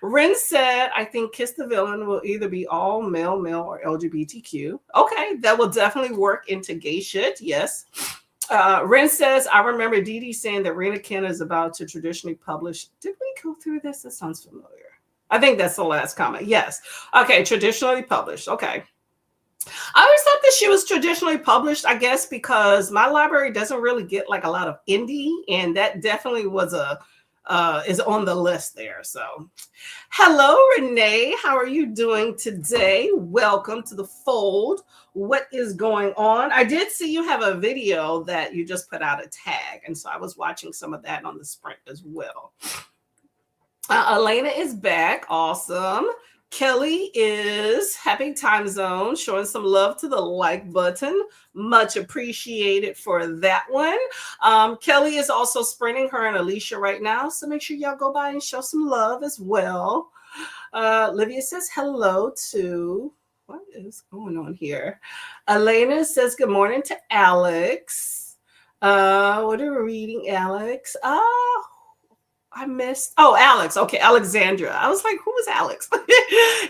S2: Ren said, I think Kiss the Villain will either be all male, or LGBTQ. Okay, that will definitely work into gay shit. Yes. Ren says, I remember Dee Dee saying that Readathon is about to traditionally publish. Did we go through this? This sounds familiar. I think that's the last comment. Yes. Okay, traditionally published. Okay. I always thought that she was traditionally published, I guess, because my library doesn't really get like a lot of indie, and that definitely was is on the list there. So, hello, Renee. How are you doing today? Welcome to the fold. What is going on? I did see you have a video that you just put out a tag, and so I was watching some of that on the sprint as well. Elena is back. Awesome. Kelly is happy time zone, showing some love to the like button. Much appreciated for that one. Kelly is also sprinting, her and Alicia right now. So make sure y'all go by and show some love as well. Livia says hello to, what is going on here? Elena says good morning to Alex. What are we reading, Alex? I missed. Oh, Alex. Okay, Alexandra. I was like, who was Alex?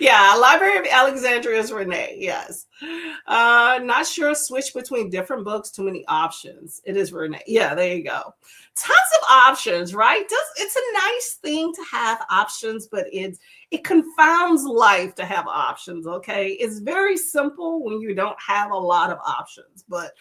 S2: Yeah, Library of Alexandria is Renee. Yes. Not sure. Switch between different books. Too many options. It is Renee. Yeah, there you go. Tons of options, right? It's a nice thing to have options, but it confounds life to have options. Okay, it's very simple when you don't have a lot of options, but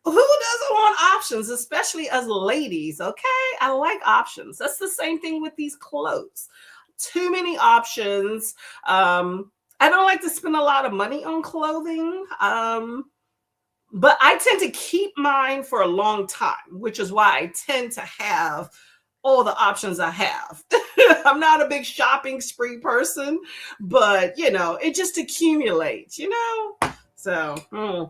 S2: who doesn't want options, especially as ladies? Okay, I like options. That's the same thing with these clothes. Too many options. I don't like to spend a lot of money on clothing, but I tend to keep mine for a long time, which is why I tend to have all the options I have. I'm not a big shopping spree person, but it just accumulates, So.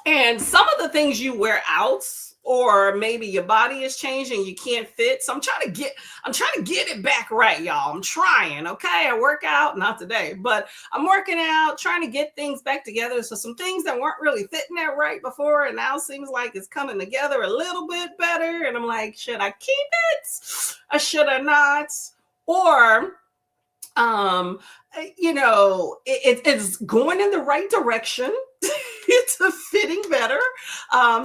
S2: And some of the things you wear out, or maybe your body is changing, you can't fit. So I'm trying to get it back right, y'all. I'm trying. Okay. I work out, not today, but I'm working out, trying to get things back together. So some things that weren't really fitting that right before, and now seems like it's coming together a little bit better. And I'm like, should I keep it? Or should I not? Or it's going in the right direction. It's fitting better.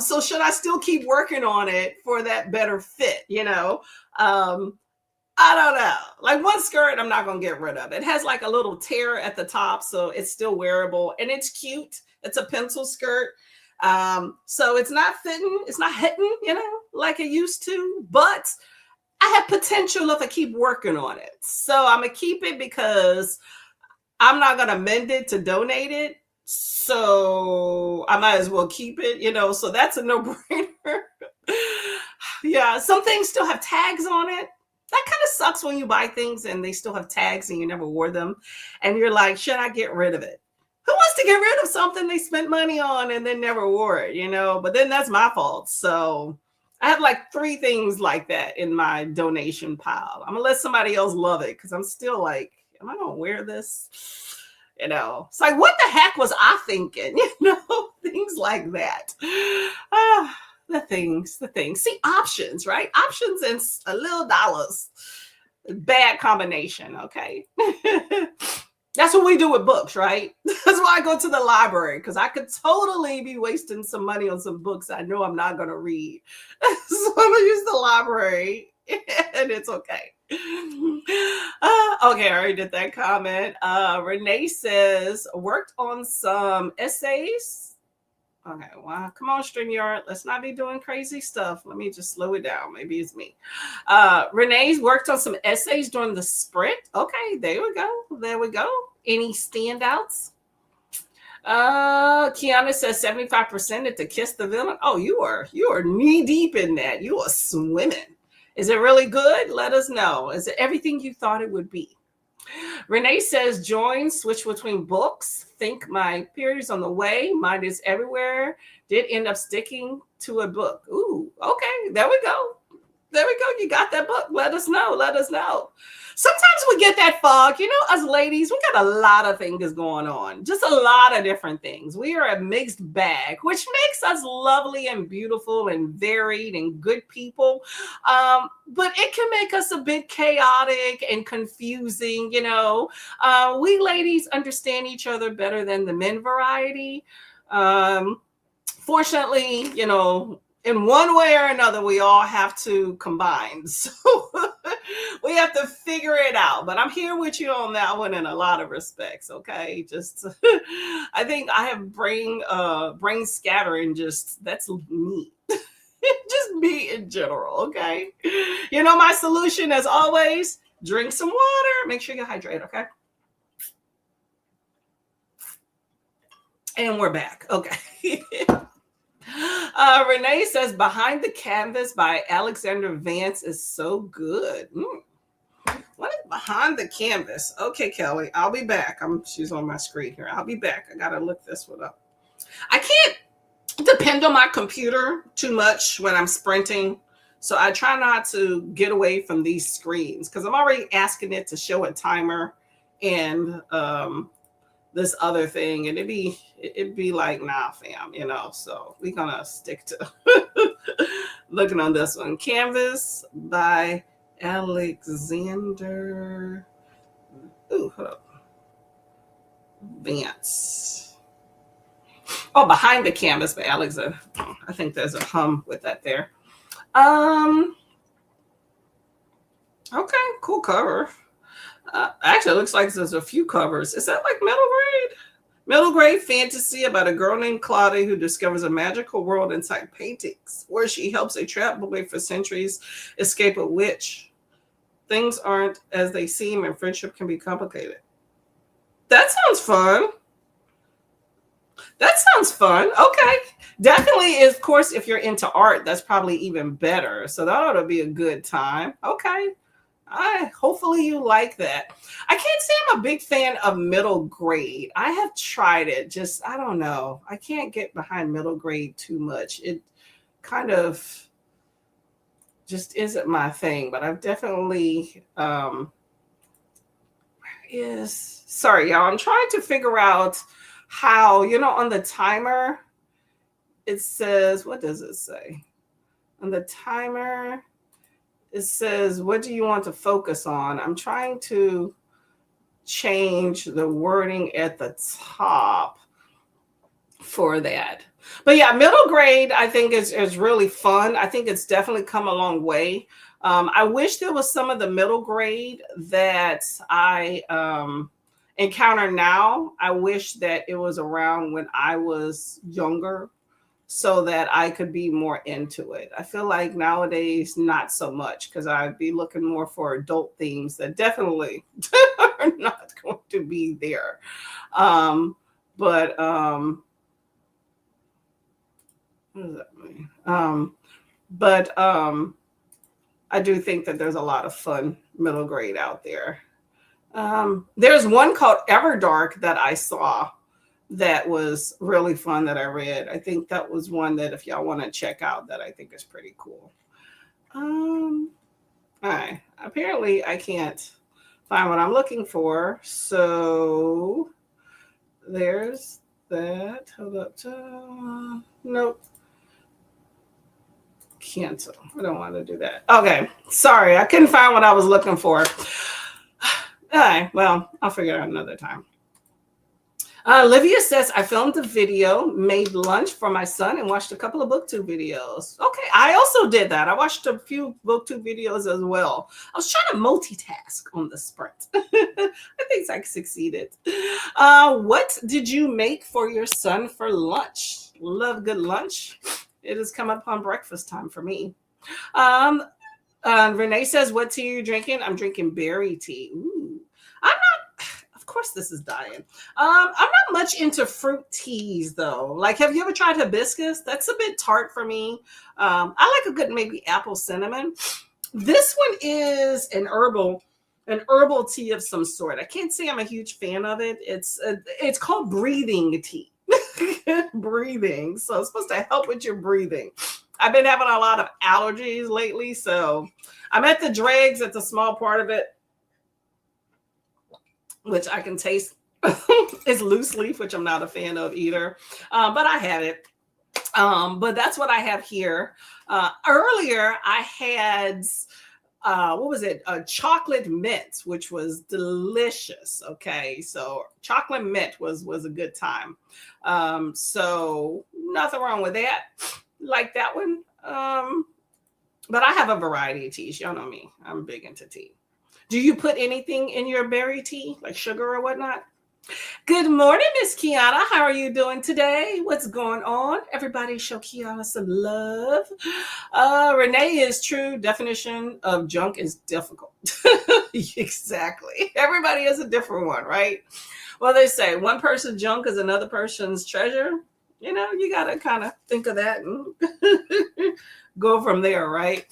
S2: So should I still keep working on it for that better fit? I don't know. Like one skirt, I'm not going to get rid of. It has like a little tear at the top, so it's still wearable and it's cute. It's a pencil skirt. So it's not fitting. It's not hitting, like it used to, but I have potential if I keep working on it. So I'm going to keep it because I'm not going to mend it to donate it. So I might as well keep it, so that's a no-brainer. Yeah, some things still have tags on it. That kind of sucks when you buy things and they still have tags and you never wore them. And you're like, should I get rid of it? Who wants to get rid of something they spent money on and then never wore it, But then that's my fault. So I have like 3 things like that in my donation pile. I'm going to let somebody else love it because I'm still like, am I going to wear this? It's like, what the heck was I thinking? Things like that. The things. See, options, right? Options and a little dollars. Bad combination, okay? That's what we do with books, right? That's why I go to the library, because I could totally be wasting some money on some books I know I'm not going to read. So I'm going to use the library, and it's okay. Okay, I already did that comment. Renee says, worked on some essays. Okay, well, come on, StreamYard. Let's not be doing crazy stuff. Let me just slow it down. Maybe it's me. Renee's worked on some essays during the sprint. Okay, there we go. Any standouts? Kiana says 75% at the Kiss the Villain. Oh, you are knee deep in that. You are swimming. Is it really good? Let us know. Is it everything you thought it would be? Renee says, join, switch between books. Think my period's on the way. Mine is everywhere. Did end up sticking to a book. Ooh, okay. There we go. There we go. You got that book. Let us know. Let us know. Sometimes we get that fog. You know, us ladies, we got a lot of things going on. Just a lot of different things. We are a mixed bag, which makes us lovely and beautiful and varied and good people. But it can make us a bit chaotic and confusing. You know, we ladies understand each other better than the men variety. Fortunately, you know, in one way or another, we all have to combine. So we have to figure it out. But I'm here with you on that one in a lot of respects. Okay. Just, I think I have brain scattering. Just that's me. Just me in general. Okay. You know, my solution as always, drink some water. Make sure you hydrate. Okay. And we're back. Okay. Renee says Behind the Canvas by Alexander Vance is so good. What is Behind the Canvas? Okay, Kelly, I'll be back. She's on my screen here. I'll be back. I gotta look this one up. I can't depend on my computer too much when I'm sprinting, so I try not to get away from these screens because I'm already asking it to show a timer and this other thing, and it'd be like, nah, fam, you know. So we're gonna stick to looking on this one. Canvas by Alexander. Ooh, hold up. Vance. Oh, Behind the Canvas by Alexander. Oh, I think there's a hum with that there. Okay, cool cover. Actually, it looks like there's a few covers. Is that like middle grade? Middle grade fantasy about a girl named Claudia who discovers a magical world inside paintings, where she helps a trapped boy for centuries escape a witch. Things aren't as they seem, and friendship can be complicated. That sounds fun. That sounds fun. Okay. Definitely, of course, if you're into art, that's probably even better. So that ought to be a good time. Okay. Hopefully you like that. I can't say I'm a big fan of middle grade. I have tried it. Just, I don't know. I can't get behind middle grade too much. It kind of just isn't my thing, but I've definitely, sorry, y'all. I'm trying to figure out how, you know, on the timer, it says, what does it say? On the timer, it says, what do you want to focus on? I'm trying to change the wording at the top for that. But yeah, middle grade, I think is really fun. I think it's definitely come a long way. I wish there was some of the middle grade that I encounter now. I wish that it was around when I was younger, so that I could be more into it. I feel like nowadays, not so much, because I'd be looking more for adult themes that definitely are not going to be there. What does that mean? I do think that there's a lot of fun middle grade out there. There's one called Everdark that I saw that was really fun that I read. I think that was one that if y'all want to check out, that I think is pretty cool. All right. Apparently I can't find what I'm looking for. So there's that. Hold up. Nope. Cancel. I don't want to do that. Okay. Sorry. I couldn't find what I was looking for. All right. Well, I'll figure it out another time. Olivia says, I filmed a video, made lunch for my son, and watched a couple of BookTube videos. Okay, I also did that. I watched a few BookTube videos as well. I was trying to multitask on the sprint. I think I succeeded. What did you make for your son for lunch? Love good lunch. It has come upon breakfast time for me. Renee says, what tea are you drinking? I'm drinking berry tea. Ooh. I'm not. Of course, this is dying. I'm not much into fruit teas, though. Like, have you ever tried hibiscus? That's a bit tart for me. I like a good maybe apple cinnamon. This one is an herbal tea of some sort. I can't say I'm a huge fan of it. It's called breathing tea. Breathing. So it's supposed to help with your breathing. I've been having a lot of allergies lately, so I'm at the dregs. It's a small part of it, which I can taste. It's loose leaf, which I'm not a fan of either, but I have it. But that's what I have here. Earlier, I had what was it? Chocolate mint, which was delicious. Okay, so chocolate mint was a good time. So nothing wrong with that. Like that one. But I have a variety of teas. Y'all know me. I'm big into tea. Do you put anything in your berry tea, like sugar or whatnot? Good morning, Miss Kiana. How are you doing today? What's going on? Everybody show Kiana some love. Renee is true definition of junk is difficult. Exactly. Everybody has a different one, right? Well, they say one person's junk is another person's treasure. You know, you got to kind of think of that and go from there, right?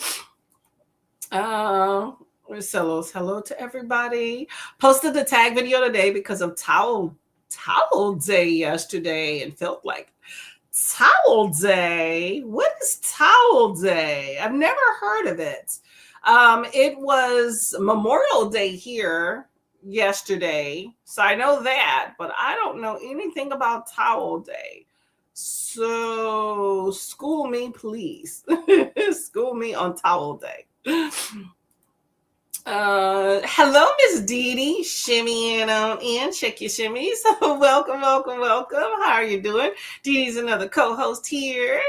S2: Hello to everybody. Posted the tag video today because of towel day yesterday and felt like towel day. What is towel day? I've never heard of it. It was Memorial Day here yesterday, so I know that, but I don't know anything about towel day. So school me, please. School me on towel day. Hello, Miss Dee Dee. Shimmy in on in. Check your shimmies. Welcome. How are you doing? Dee Dee's another co-host here.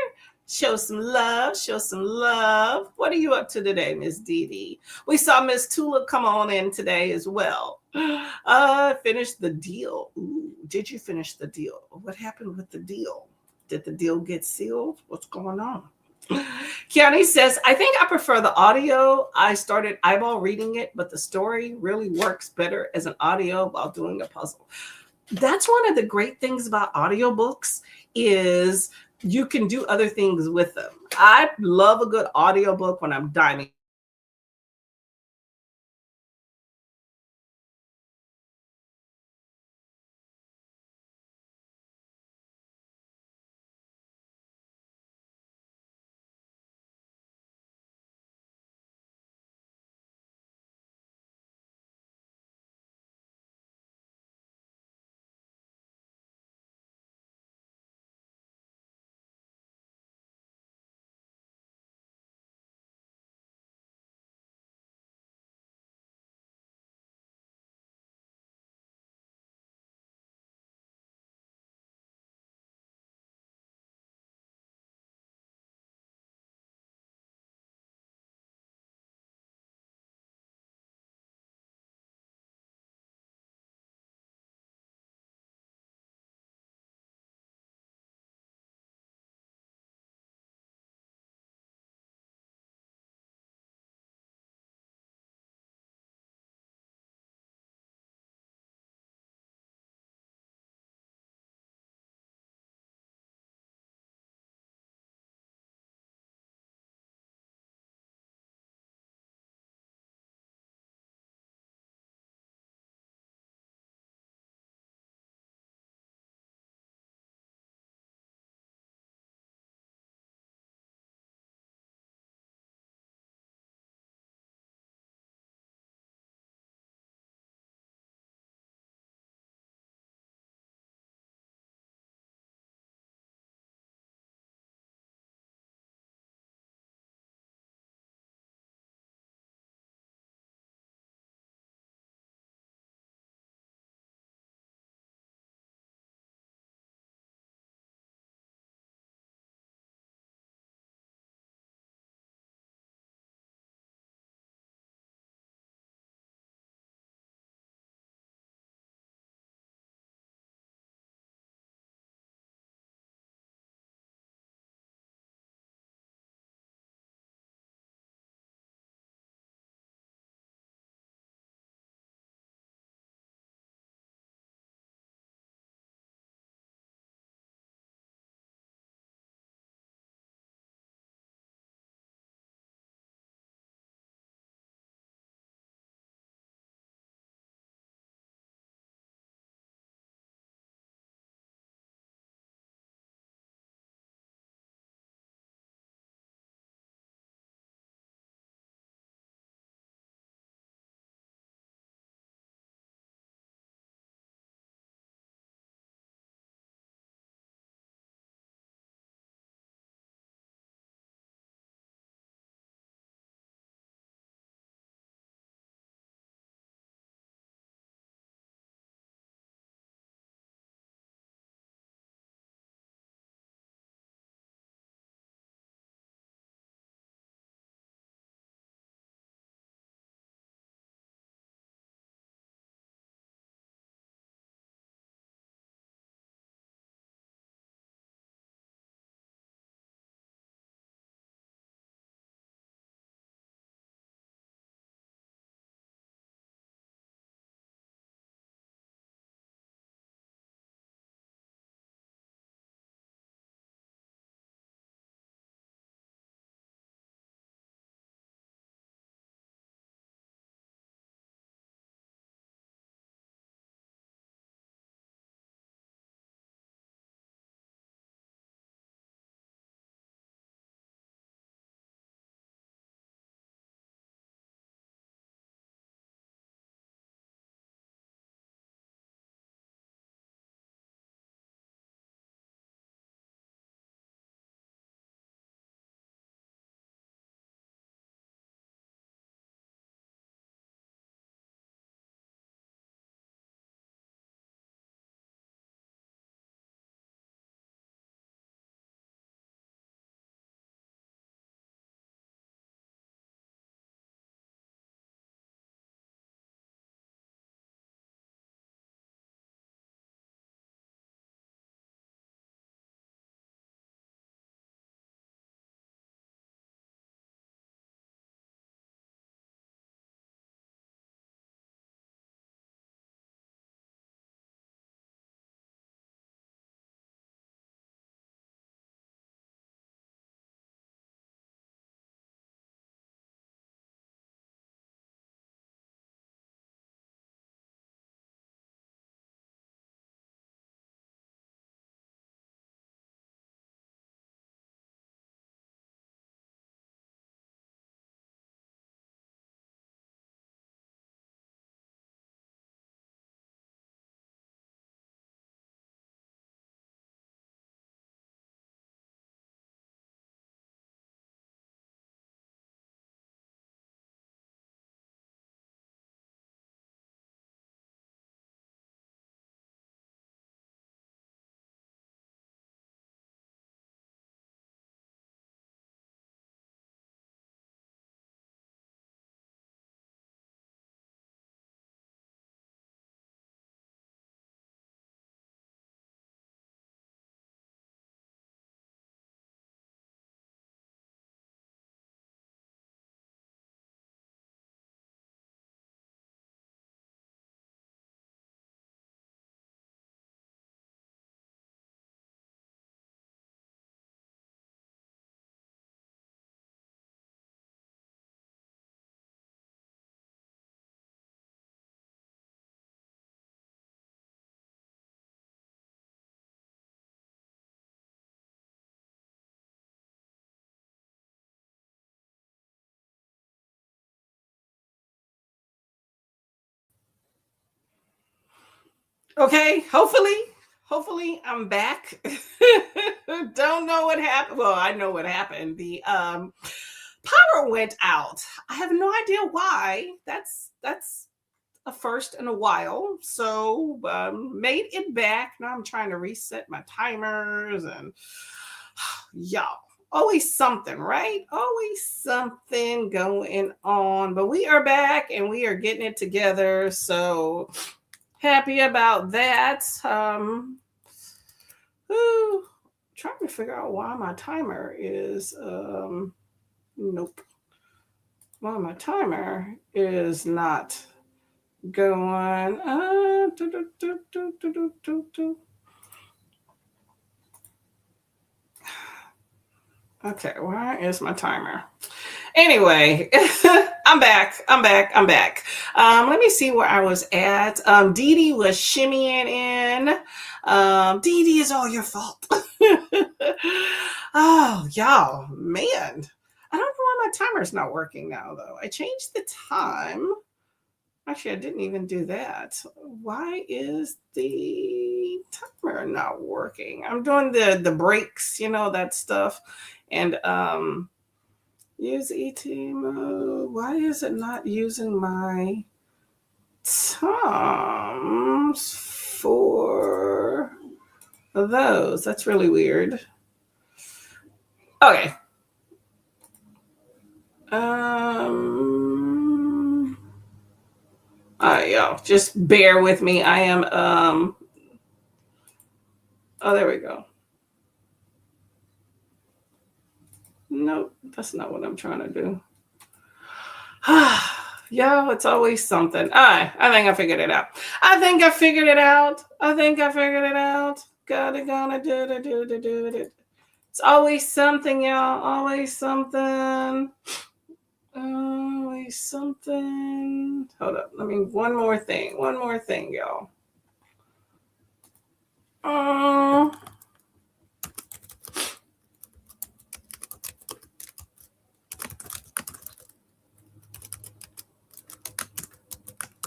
S2: Show some love. What are you up to today, Miss Dee Dee? We saw Miss Tula come on in today as well. Finished the deal. Ooh, did you finish the deal? What happened with the deal? Did the deal get sealed? What's going on? Kiani says, I think I prefer the audio. I started eyeball reading it, but the story really works better as an audio while doing a puzzle. That's one of the great things about audiobooks is you can do other things with them. I love a good audiobook when I'm dining Okay, hopefully I'm back. Don't know what happened. Well, I know what happened. The power went out. I have no idea why. That's a first in a while. So made it back. Now I'm trying to reset my timers and y'all. Always something, right? Always something going on. But we are back and we are getting it together. So happy about that. Trying to figure out why my timer is nope. Why my timer is not going. Okay, why is my timer? Anyway, I'm back. Let me see where I was at. Dee Dee was shimmying in. Dee Dee, is all your fault. Oh, y'all, man. I don't know why my timer's not working now, though. I changed the time. Actually, I didn't even do that. Why is the timer not working? I'm doing the breaks, that stuff. And use ET mode. Why is it not using my times for those? That's really weird. Okay. All right, y'all, just bear with me. I am oh, there we go. Nope, that's not what I'm trying to do. Yo, it's always something. All right, I think I figured it out. Gonna do it. It's always something, y'all. Always something. Always something. Hold up. Let me one more thing, y'all.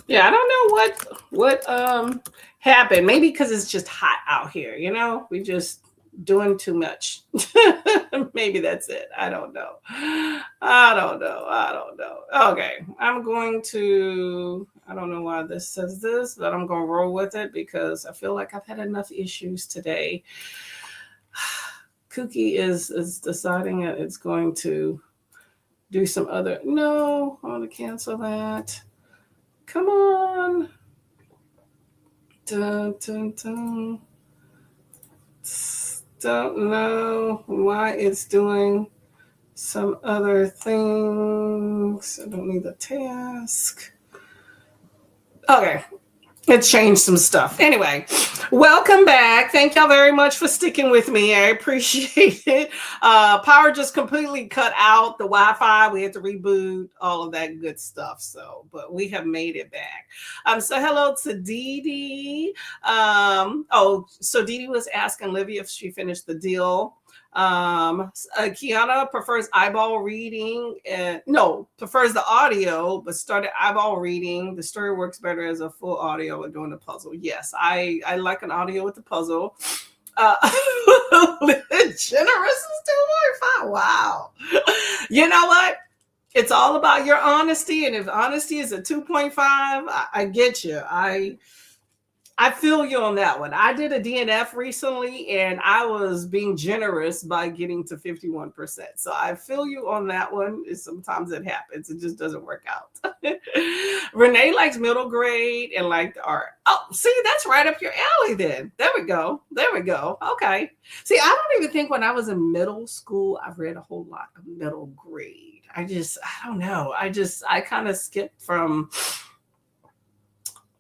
S2: Yeah, I don't know what happened. Maybe because it's just hot out here, we just doing too much. Maybe that's it. I don't know. Okay, I'm going to, I don't know why this says this, but I'm going to roll with it because I feel like I've had enough issues today. KuKi is deciding that it's going to do some other, no, I want to cancel that. Come on. Dun, dun, dun. Don't know why it's doing some other things. I don't need the task. Okay. It changed some stuff. Anyway, welcome back. Thank y'all very much for sticking with me. I appreciate it. Power just completely cut out the Wi-Fi. We had to reboot, all of that good stuff. But we have made it back. So hello to Dee Dee. So Dee Dee was asking Livy if she finished the deal. Kiana prefers eyeball reading and prefers the audio, but started eyeball reading. The story works better as a full audio and doing the puzzle. Yes, I like an audio with the puzzle. Generous is 2.5. Wow. You know what? It's all about your honesty. And if honesty is a 2.5, I get you. I feel you on that one. I did a DNF recently and I was being generous by getting to 51%. So I feel you on that one. Sometimes it happens. It just doesn't work out. Renee likes middle grade and liked art. Oh, see, that's right up your alley then. There we go. Okay. See, I don't even think when I was in middle school, I've read a whole lot of middle grade. I don't know. I kind of skipped from...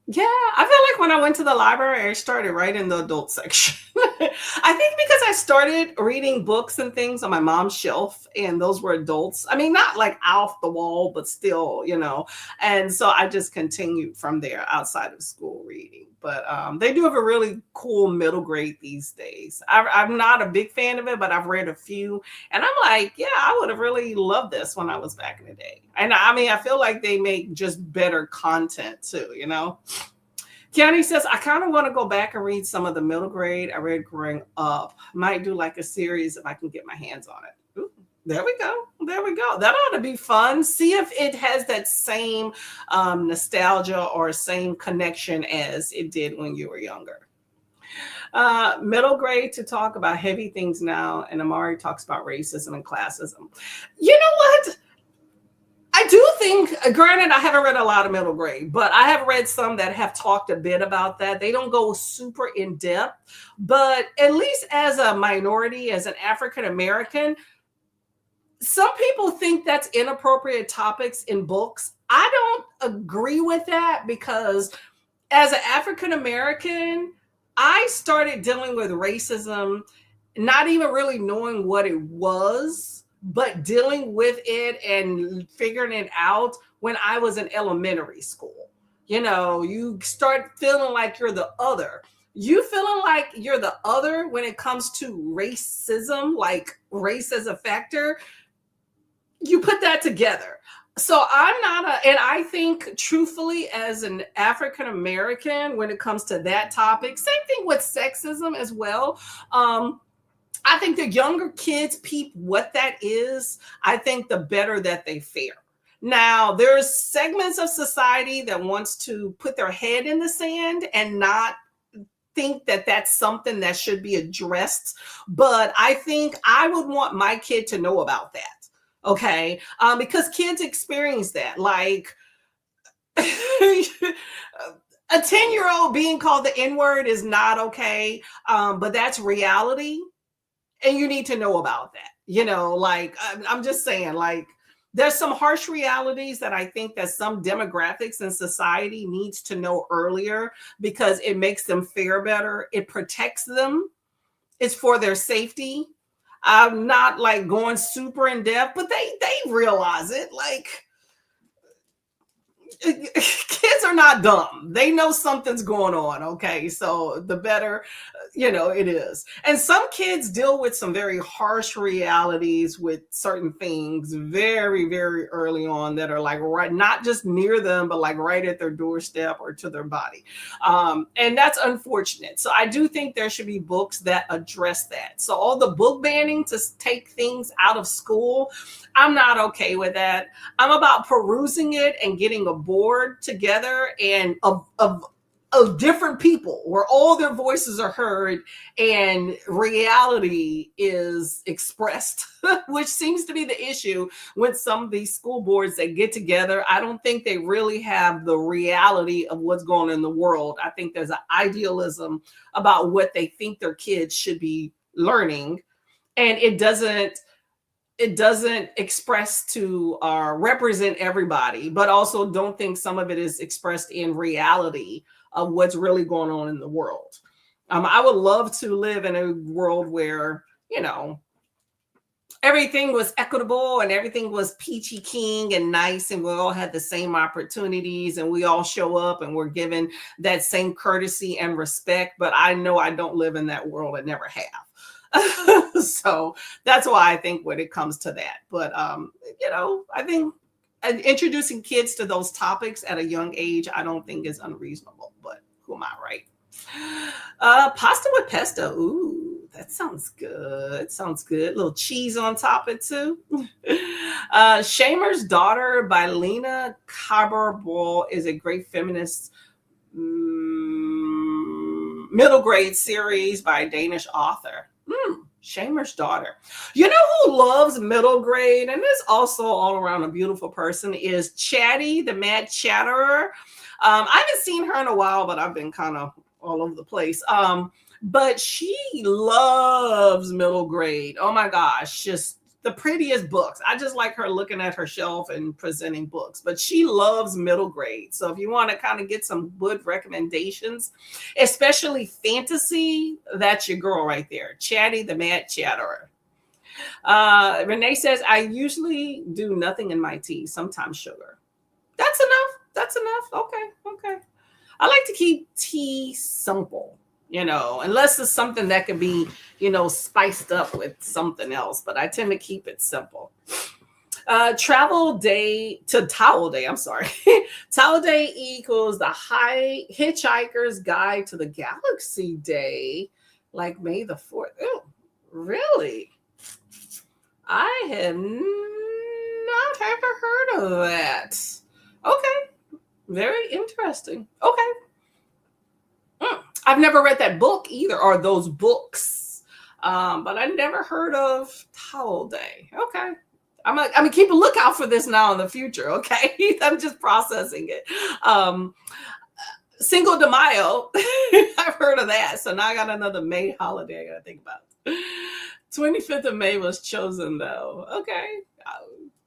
S2: Yeah, I feel like when I went to the library, I started right in the adult section. I think because I started reading books and things on my mom's shelf, and those were adults. I mean, not like off the wall, but still, And so I just continued from there outside of school reading. But they do have a really cool middle grade these days. I'm not a big fan of it, but I've read a few. And I'm like, yeah, I would have really loved this when I was back in the day. And I mean, I feel like they make just better content too, Kenny says, I kind of want to go back and read some of the middle grade I read growing up. Might do like a series if I can get my hands on it. Ooh, there we go. There we go. That ought to be fun. See if it has that same nostalgia or same connection as it did when you were younger. Middle grade to talk about heavy things now, and Amari talks about racism and classism. You know what? I do think, granted, I haven't read a lot of middle grade, but I have read some that have talked a bit about that. They don't go super in depth, but at least as a minority, as an African American, some people think that's inappropriate topics in books. I don't agree with that because as an African American, I started dealing with racism, not even really knowing what it was, but dealing with it and figuring it out when I was in elementary school. You know, you start feeling like you're the other. You feeling like you're the other when it comes to racism, like race as a factor, you put that together. So I'm not and I think truthfully as an African American, when it comes to that topic, same thing with sexism as well. I think the younger kids peep what that is. I think the better that they fare. Now, there's segments of society that wants to put their head in the sand and not think that that's something that should be addressed. But I think I would want my kid to know about that. Okay, because kids experience that. Like a 10-year-old being called the N-word is not okay, but that's reality. And you need to know about that. You know, like I'm just saying, like there's some harsh realities that I think that some demographics in society needs to know earlier because it makes them fare better. It protects them. It's for their safety. I'm not like going super in depth, but they realize it. Like kids are not dumb. They know something's going on. Okay. So the better, you know, it is. And some kids deal with some very harsh realities with certain things very, very early on that are like right, not just near them, but like right at their doorstep or to their body. And that's unfortunate. So I do think there should be books that address that. So all the book banning to take things out of school, I'm not okay with that. I'm about perusing it and getting a board together and of different people where all their voices are heard and reality is expressed, which seems to be the issue with some of these school boards that get together. I don't think they really have the reality of what's going on in the world. I think there's an idealism about what they think their kids should be learning, and it doesn't express to represent everybody, but also don't think some of it is expressed in reality of what's really going on in the world. I would love to live in a world where, you know, everything was equitable and everything was peachy keen and nice and we all had the same opportunities and we all show up and we're given that same courtesy and respect. But I know I don't live in that world. I never have. So that's why I think when it comes to that, but you know, I think introducing kids to those topics at a young age, I don't think is unreasonable, but who am I, right? Pasta with pesto. Ooh, that sounds good. Sounds good. A little cheese on top of it too. Shamer's Daughter by Lena Carball is a great feminist middle grade series by a Danish author. Shamer's Daughter. You know who loves middle grade and is also all around a beautiful person is Chatty, the Mad Chatterer. I haven't seen her in a while, but I've been kind of all over the place. But she loves middle grade. Oh my gosh, just the prettiest books. I just like her looking at her shelf and presenting books, but she loves middle grade. So if you want to kind of get some good recommendations, especially fantasy, that's your girl right there. Chatty, the Mad Chatterer. Renee says, I usually do nothing in my tea, sometimes sugar. That's enough. That's enough. Okay. I like to keep tea simple, you know, unless it's something that could be, you know, spiced up with something else, but I tend to keep it simple. Travel day to Towel Day. I'm sorry. Towel Day equals the High Hitchhiker's Guide to the Galaxy Day, like May the 4th. Oh, really? I have not ever heard of that. Okay. Very interesting. Okay. I've never read that book either, or those books. But I never heard of Towel Day. Okay. I'm gonna keep a lookout for this now in the future. Okay. I'm just processing it. Cinco de Mayo. I've heard of that. So now I got another May holiday I gotta think about. 25th of May was chosen though. Okay.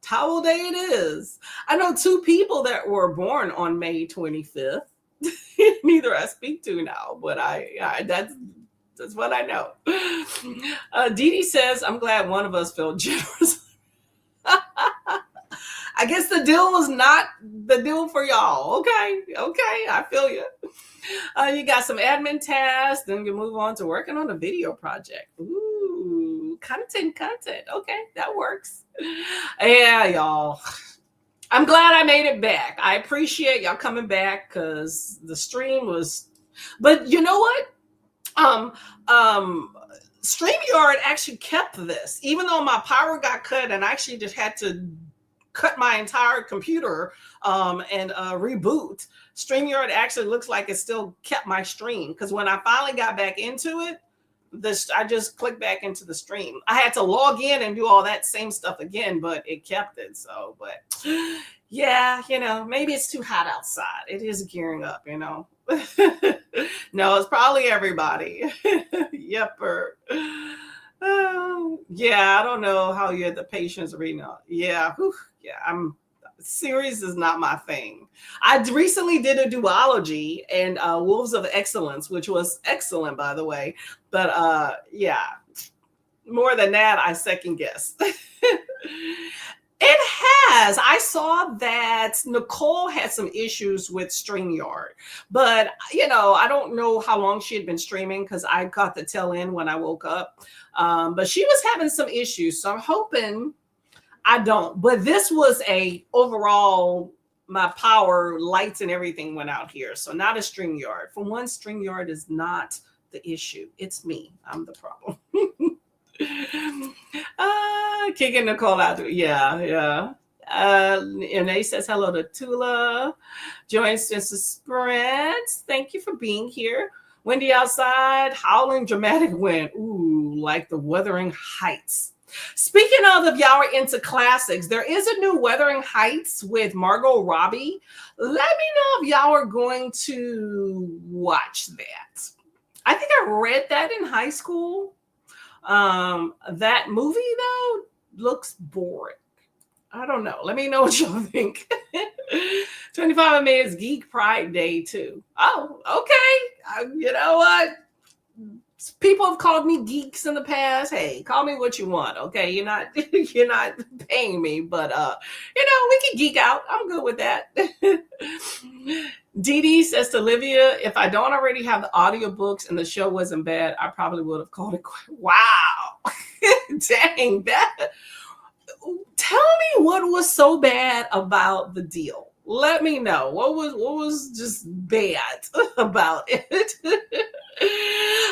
S2: Towel Day it is. I know 2 people that were born on May 25th. Neither I speak to now, but that's what I know. Dee Dee says, I'm glad one of us felt generous. I guess the deal was not the deal for y'all. Okay. I feel you. You got some admin tasks, then you move on to working on a video project. Ooh, content. Okay, that works. Yeah, y'all. I'm glad I made it back. I appreciate y'all coming back because the stream was, but you know what? StreamYard actually kept this, even though my power got cut and I actually just had to cut my entire computer and reboot. StreamYard actually looks like it still kept my stream because when I finally got back into it, I just clicked back into the stream. I had to log in and do all that same stuff again, but it kept it. So, but yeah, maybe it's too hot outside. It is gearing up, No, it's probably everybody. Yepper. Yeah, I don't know how you had the patience reading out. Yeah, series is not my thing. I recently did a duology and Wolves of Excellence, which was excellent, by the way. But yeah, more than that, I second guess. It has. I saw that Nicole had some issues with StreamYard, but I don't know how long she had been streaming because I got the tail end when I woke up. But she was having some issues, so I'm hoping I don't. But this was overall, my power, lights, and everything went out here, so not a StreamYard. For one, StreamYard is not the issue. It's me. I'm the problem. Kicking Nicole out. Yeah. And he says hello to Tula. Joins Mrs. Sprint. Thank you for being here. Windy outside, howling dramatic wind. Ooh, like the Wuthering Heights. Speaking of, if y'all are into classics, there is a new Wuthering Heights with Margot Robbie. Let me know if y'all are going to watch that. I think I read that in high school. That movie though looks boring. I don't know. Let me know what y'all think. 25 of May is Geek Pride Day too. Oh, okay. You know what? People have called me geeks in the past. Hey, call me what you want. Okay, you're not paying me, but we can geek out. I'm good with that. Dee Dee says to Olivia, if I don't already have the audiobooks and the show wasn't bad, I probably would have called it. Wow. Dang, that. Tell me what was so bad about the deal. Let me know what was just bad about it.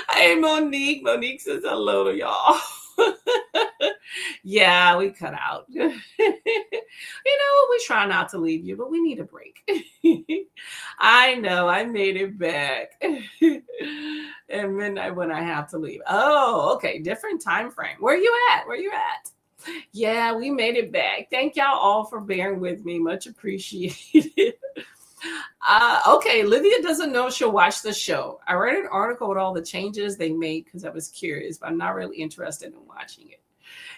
S2: Hey, Monique. Monique says hello to y'all. Yeah, we cut out. We try not to leave you, but we need a break. I know, I made it back. At midnight when I have to leave. Oh, okay, different time frame. Where you at? Yeah, we made it back. Thank y'all all for bearing with me. Much appreciated. Okay, Livia doesn't know she'll watch the show. I read an article with all the changes they made because I was curious, but I'm not really interested in watching it.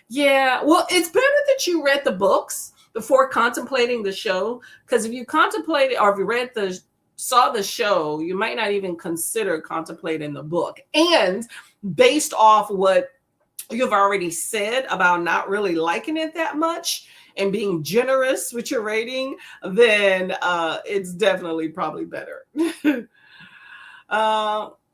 S2: Yeah, well, it's better that you read the books before contemplating the show, because if you contemplated or if you saw the show, you might not even consider contemplating the book. And based off what you've already said about not really liking it that much and being generous with your rating, then it's definitely probably better.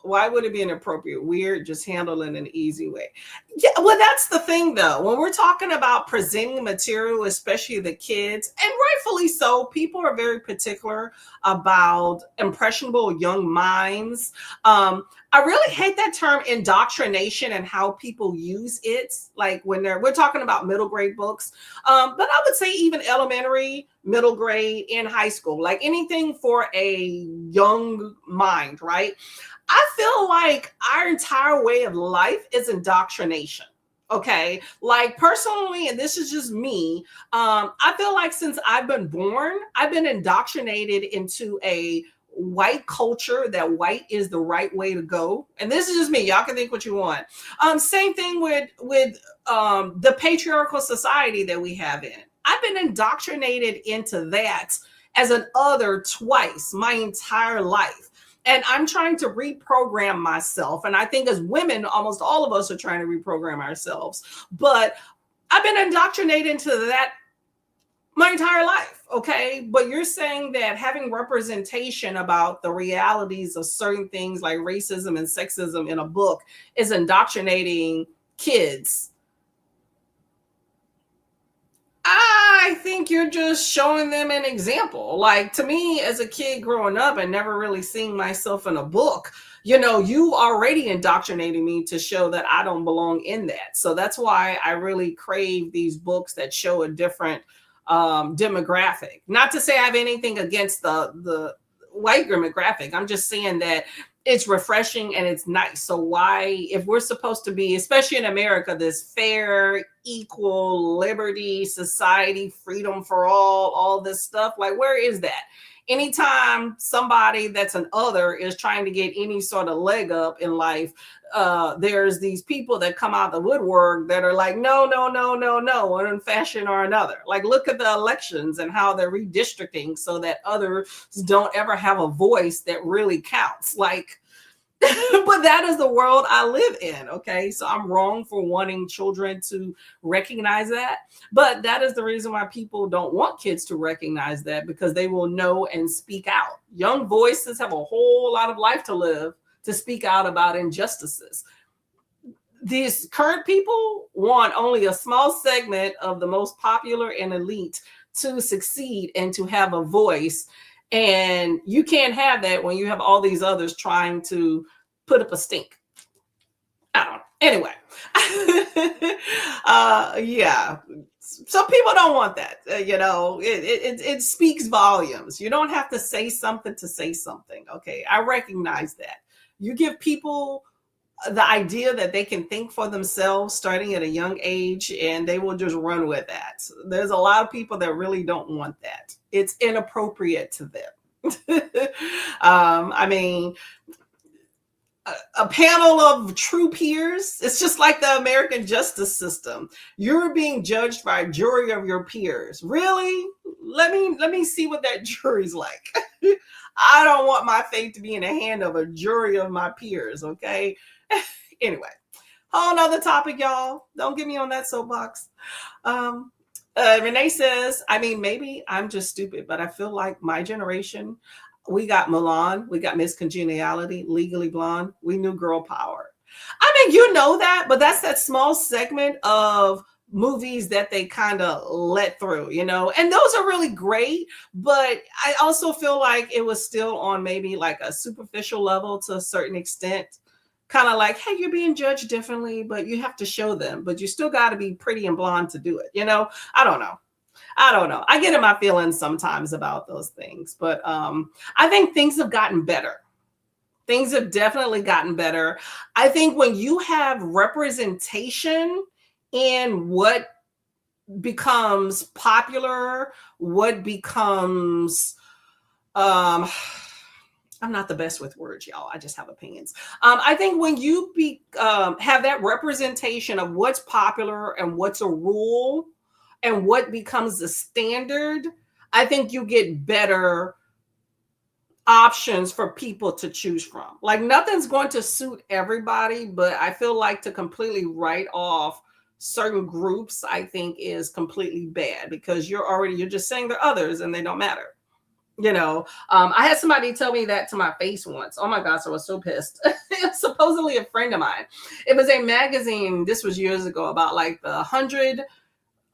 S2: Why would it be inappropriate? Weird, just handle it in an easy way. Yeah, well, that's the thing though. When we're talking about presenting material, especially the kids, and rightfully so, people are very particular about impressionable young minds. I really hate that term indoctrination and how people use it. Like when we're talking about middle grade books, but I would say even elementary, middle grade, and high school, like anything for a young mind, right? I feel like our entire way of life is indoctrination. Okay. Like personally, and this is just me, I feel like since I've been born, I've been indoctrinated into a white culture that white is the right way to go. And this is just me. Y'all can think what you want. Same thing with the patriarchal society that we have in. I've been indoctrinated into that as an other twice my entire life. And I'm trying to reprogram myself. And I think as women, almost all of us are trying to reprogram ourselves. But I've been indoctrinated into that my entire life. Okay. But you're saying that having representation about the realities of certain things like racism and sexism in a book is indoctrinating kids. I think you're just showing them an example. Like to me, as a kid growing up and never really seeing myself in a book, you know, you already indoctrinating me to show that I don't belong in that. So that's why I really crave these books that show a different demographic. Not to say I have anything against the white demographic. I'm just saying that it's refreshing and it's nice. So why, if we're supposed to be, especially in America, this fair, equal, liberty, society, freedom for all this stuff, like where is that? Anytime somebody that's an other is trying to get any sort of leg up in life, there's these people that come out the woodwork that are like, no, one in fashion or another. Like, look at the elections and how they're redistricting so that others don't ever have a voice that really counts. Like, but that is the world I live in. Okay. So I'm wrong for wanting children to recognize that. But that is the reason why people don't want kids to recognize that, because they will know and speak out. Young voices have a whole lot of life to live to speak out about injustices. These current people want only a small segment of the most popular and elite to succeed and to have a voice. And you can't have that when you have all these others trying to put up a stink. I don't know. Anyway, yeah. So people don't want that. You know, it speaks volumes. You don't have to say something to say something. Okay, I recognize that. You give people the idea that they can think for themselves starting at a young age, and they will just run with that. There's a lot of people that really don't want that. It's inappropriate to them. I mean, a panel of true peers, it's just like the American justice system. You're being judged by a jury of your peers. Really? Let me see what that jury's like. I don't want my fate to be in the hand of a jury of my peers, okay? Anyway, whole nother topic, y'all. Don't get me on that soapbox. Renee says, I mean, maybe I'm just stupid, but I feel like my generation, we got Milan, we got Miss Congeniality, Legally Blonde, we knew girl power. I mean, you know that, but that's that small segment of movies that they kind of let through, you know, and those are really great. But I also feel like it was still on maybe like a superficial level to a certain extent. Kind of like, hey, you're being judged differently, but you have to show them, but you still got to be pretty and blonde to do it. You know, I don't know. I get in my feelings sometimes about those things, but I think things have gotten better. Things have definitely gotten better. I think when you have representation in what becomes popular, what becomes, I'm not the best with words, y'all. I just have opinions. I think when you have that representation of what's popular and what's a rule and what becomes the standard, I think you get better options for people to choose from. Like nothing's going to suit everybody, but I feel like to completely write off certain groups, I think is completely bad, because you're just saying they're others and they don't matter. I had somebody tell me that to my face once. Oh my gosh, I was so pissed. It was supposedly a friend of mine. It was a magazine, this was years ago, about like the 100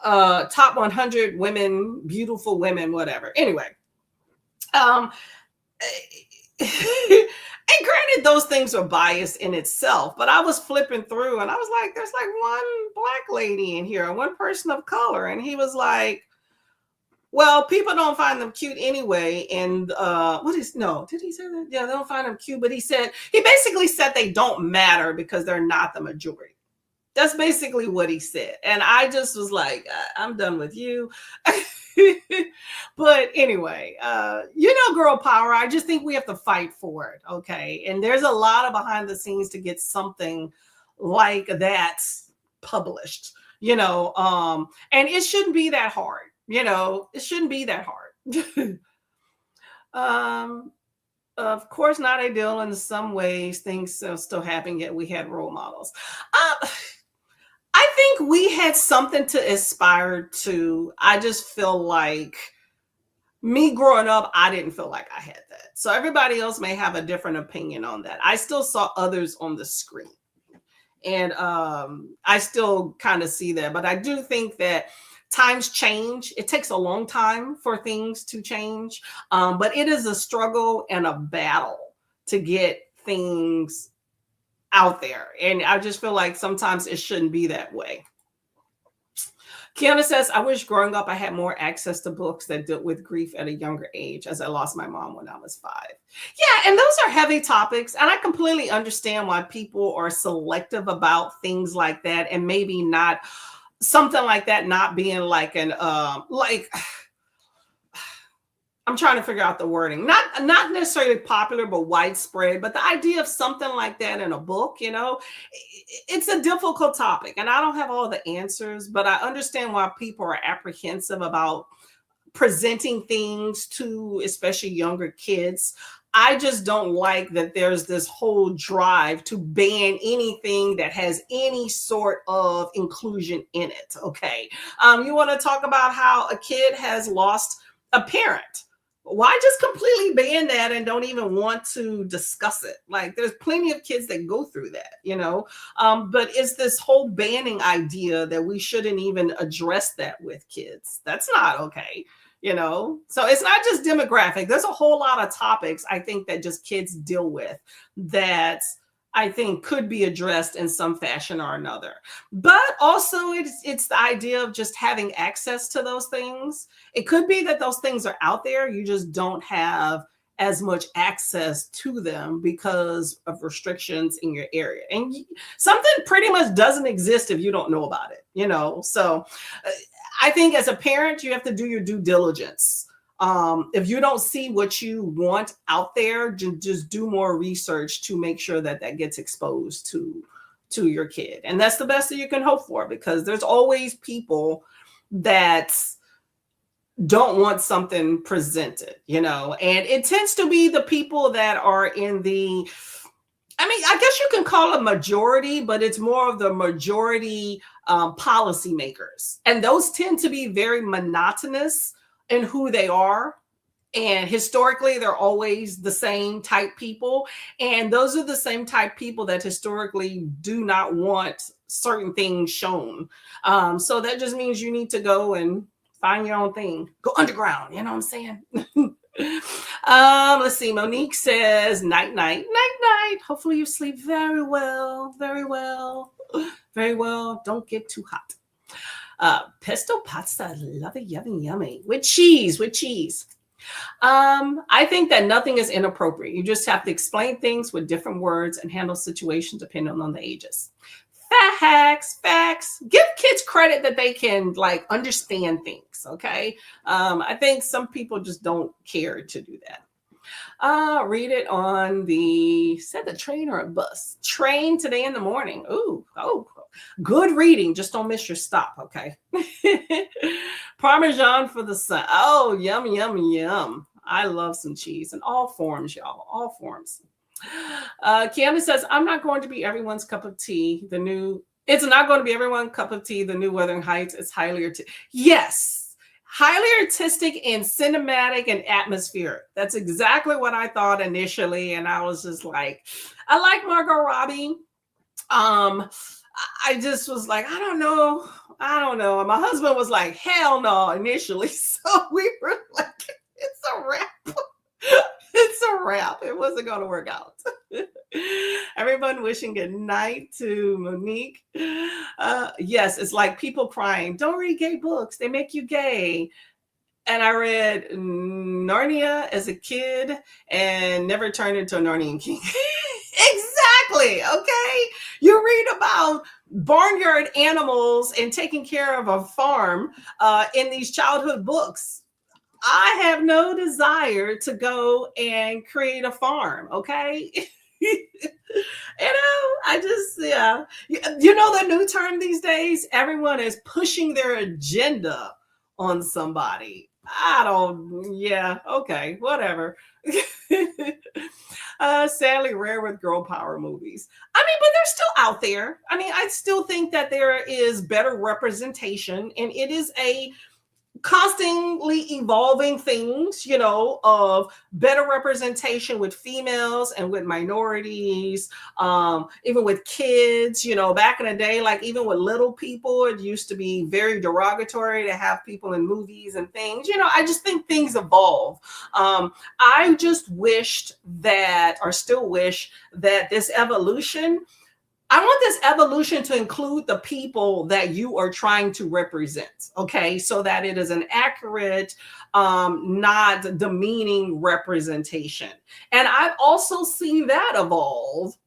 S2: top 100 women, beautiful women, whatever. Anyway, um and granted, those things are biased in itself, but I was flipping through and I was like, there's like one black lady in here, one person of color. And he was like, well, people don't find them cute anyway. And did he say that? Yeah, they don't find them cute. But he basically said they don't matter because they're not the majority. That's basically what he said. And I just was like, I'm done with you. But anyway, girl power. I just think we have to fight for it. Okay. And there's a lot of behind the scenes to get something like that published, and it shouldn't be that hard. It shouldn't be that hard. Of course, not ideal in some ways. Things still happen, yet we had role models. I think we had something to aspire to. I just feel like me growing up, I didn't feel like I had that. So everybody else may have a different opinion on that. I still saw others on the screen. And I still kind of see that. But I do think that times change. It takes a long time for things to change. But it is a struggle and a battle to get things out there. And I just feel like sometimes it shouldn't be that way. Kiana says, I wish growing up I had more access to books that dealt with grief at a younger age, as I lost my mom when I was 5. Yeah, and those are heavy topics. And I completely understand why people are selective about things like that, and maybe not something like that not being like I'm trying to figure out the wording. Not necessarily popular, but widespread. But the idea of something like that in a book, it's a difficult topic. And I don't have all the answers, but I understand why people are apprehensive about presenting things to especially younger kids. I just don't like that there's this whole drive to ban anything that has any sort of inclusion in it. Okay. You want to talk about how a kid has lost a parent. Why just completely ban that and don't even want to discuss it? Like, there's plenty of kids that go through that, but it's this whole banning idea that we shouldn't even address that with kids. That's not okay, So it's not just demographic. There's a whole lot of topics I think that just kids deal with that I think could be addressed in some fashion or another. But also it's the idea of just having access to those things. It could be that those things are out there. You just don't have as much access to them because of restrictions in your area. And something pretty much doesn't exist if you don't know about it, So I think as a parent, you have to do your due diligence. If you don't see what you want out there, just do more research to make sure that gets exposed to your kid. And that's the best that you can hope for, because there's always people that don't want something presented, and it tends to be the people that are in the, I guess you can call it majority, but it's more of the majority policymakers. And those tend to be very monotonous in who they are. And historically, they're always the same type people. And those are the same type people that historically do not want certain things shown. So that just means you need to go and find your own thing. Go underground. You know what I'm saying? Let's see. Monique says, night, night, night, night. Hopefully you sleep very well, very well, very well. Don't get too hot. Pesto pasta, love it, yummy, yummy. With cheese. I think that nothing is inappropriate. You just have to explain things with different words and handle situations depending on the ages. Facts. Give kids credit that they can understand things. Okay. I think some people just don't care to do that. Read it on the train or a bus. Train today in the morning. Oh, good reading. Just don't miss your stop. Okay. Parmesan for the sun. Oh, yum, yum, yum. I love some cheese in all forms, y'all. All forms. Kiana says, I'm not going to be everyone's cup of tea. It's not going to be everyone's cup of tea. The new Wuthering Heights is highly Yes. highly artistic and cinematic and atmospheric. That's exactly what I thought initially. And I was just like, I like Margot Robbie. Um, I just was like, I don't know. I don't know. And my husband was like, hell no, initially. So we were like, it's a wrap. It's a wrap. It wasn't going to work out. Everyone wishing good night to Monique. Yes, it's like people crying, don't read gay books. They make you gay. And I read Narnia as a kid and never turned into a Narnian king. Exactly. Okay. You read about barnyard animals and taking care of a farm in these childhood books. I have no desire to go and create a farm. Okay. I just, yeah. You know the new term these days? Everyone is pushing their agenda on somebody. I don't, yeah, okay, whatever. Sadly rare with girl power movies. I mean, but they're still out there. I mean, I still think that there is better representation, and it is a constantly evolving things, you know, of better representation with females and with minorities, even with kids, you know, back in the day, like even with little people, it used to be very derogatory to have people in movies and things, you know. I just think things evolve. I just wished that, or still wish that this evolution, I want this evolution to include the people that you are trying to represent, okay? So that it is an accurate, not demeaning representation. And I've also seen that evolve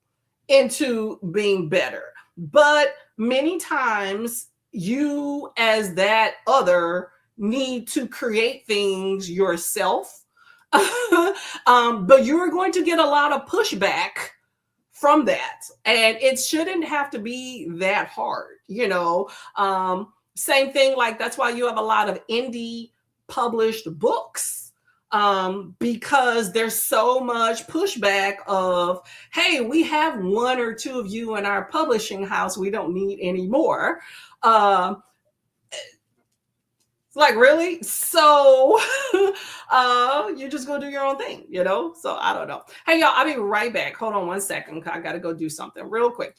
S2: into being better. But many times you as that other need to create things yourself. But you're going to get a lot of pushback from that, and it shouldn't have to be that hard, you know. Same thing, like that's why you have a lot of indie published books, because there's so much pushback of, hey, we have one or two of you in our publishing house, we don't need any more. Like, really? So you're just gonna do your own thing, you know? So I don't know. Hey, y'all, I'll be right back. Hold on one second. I gotta go do something real quick.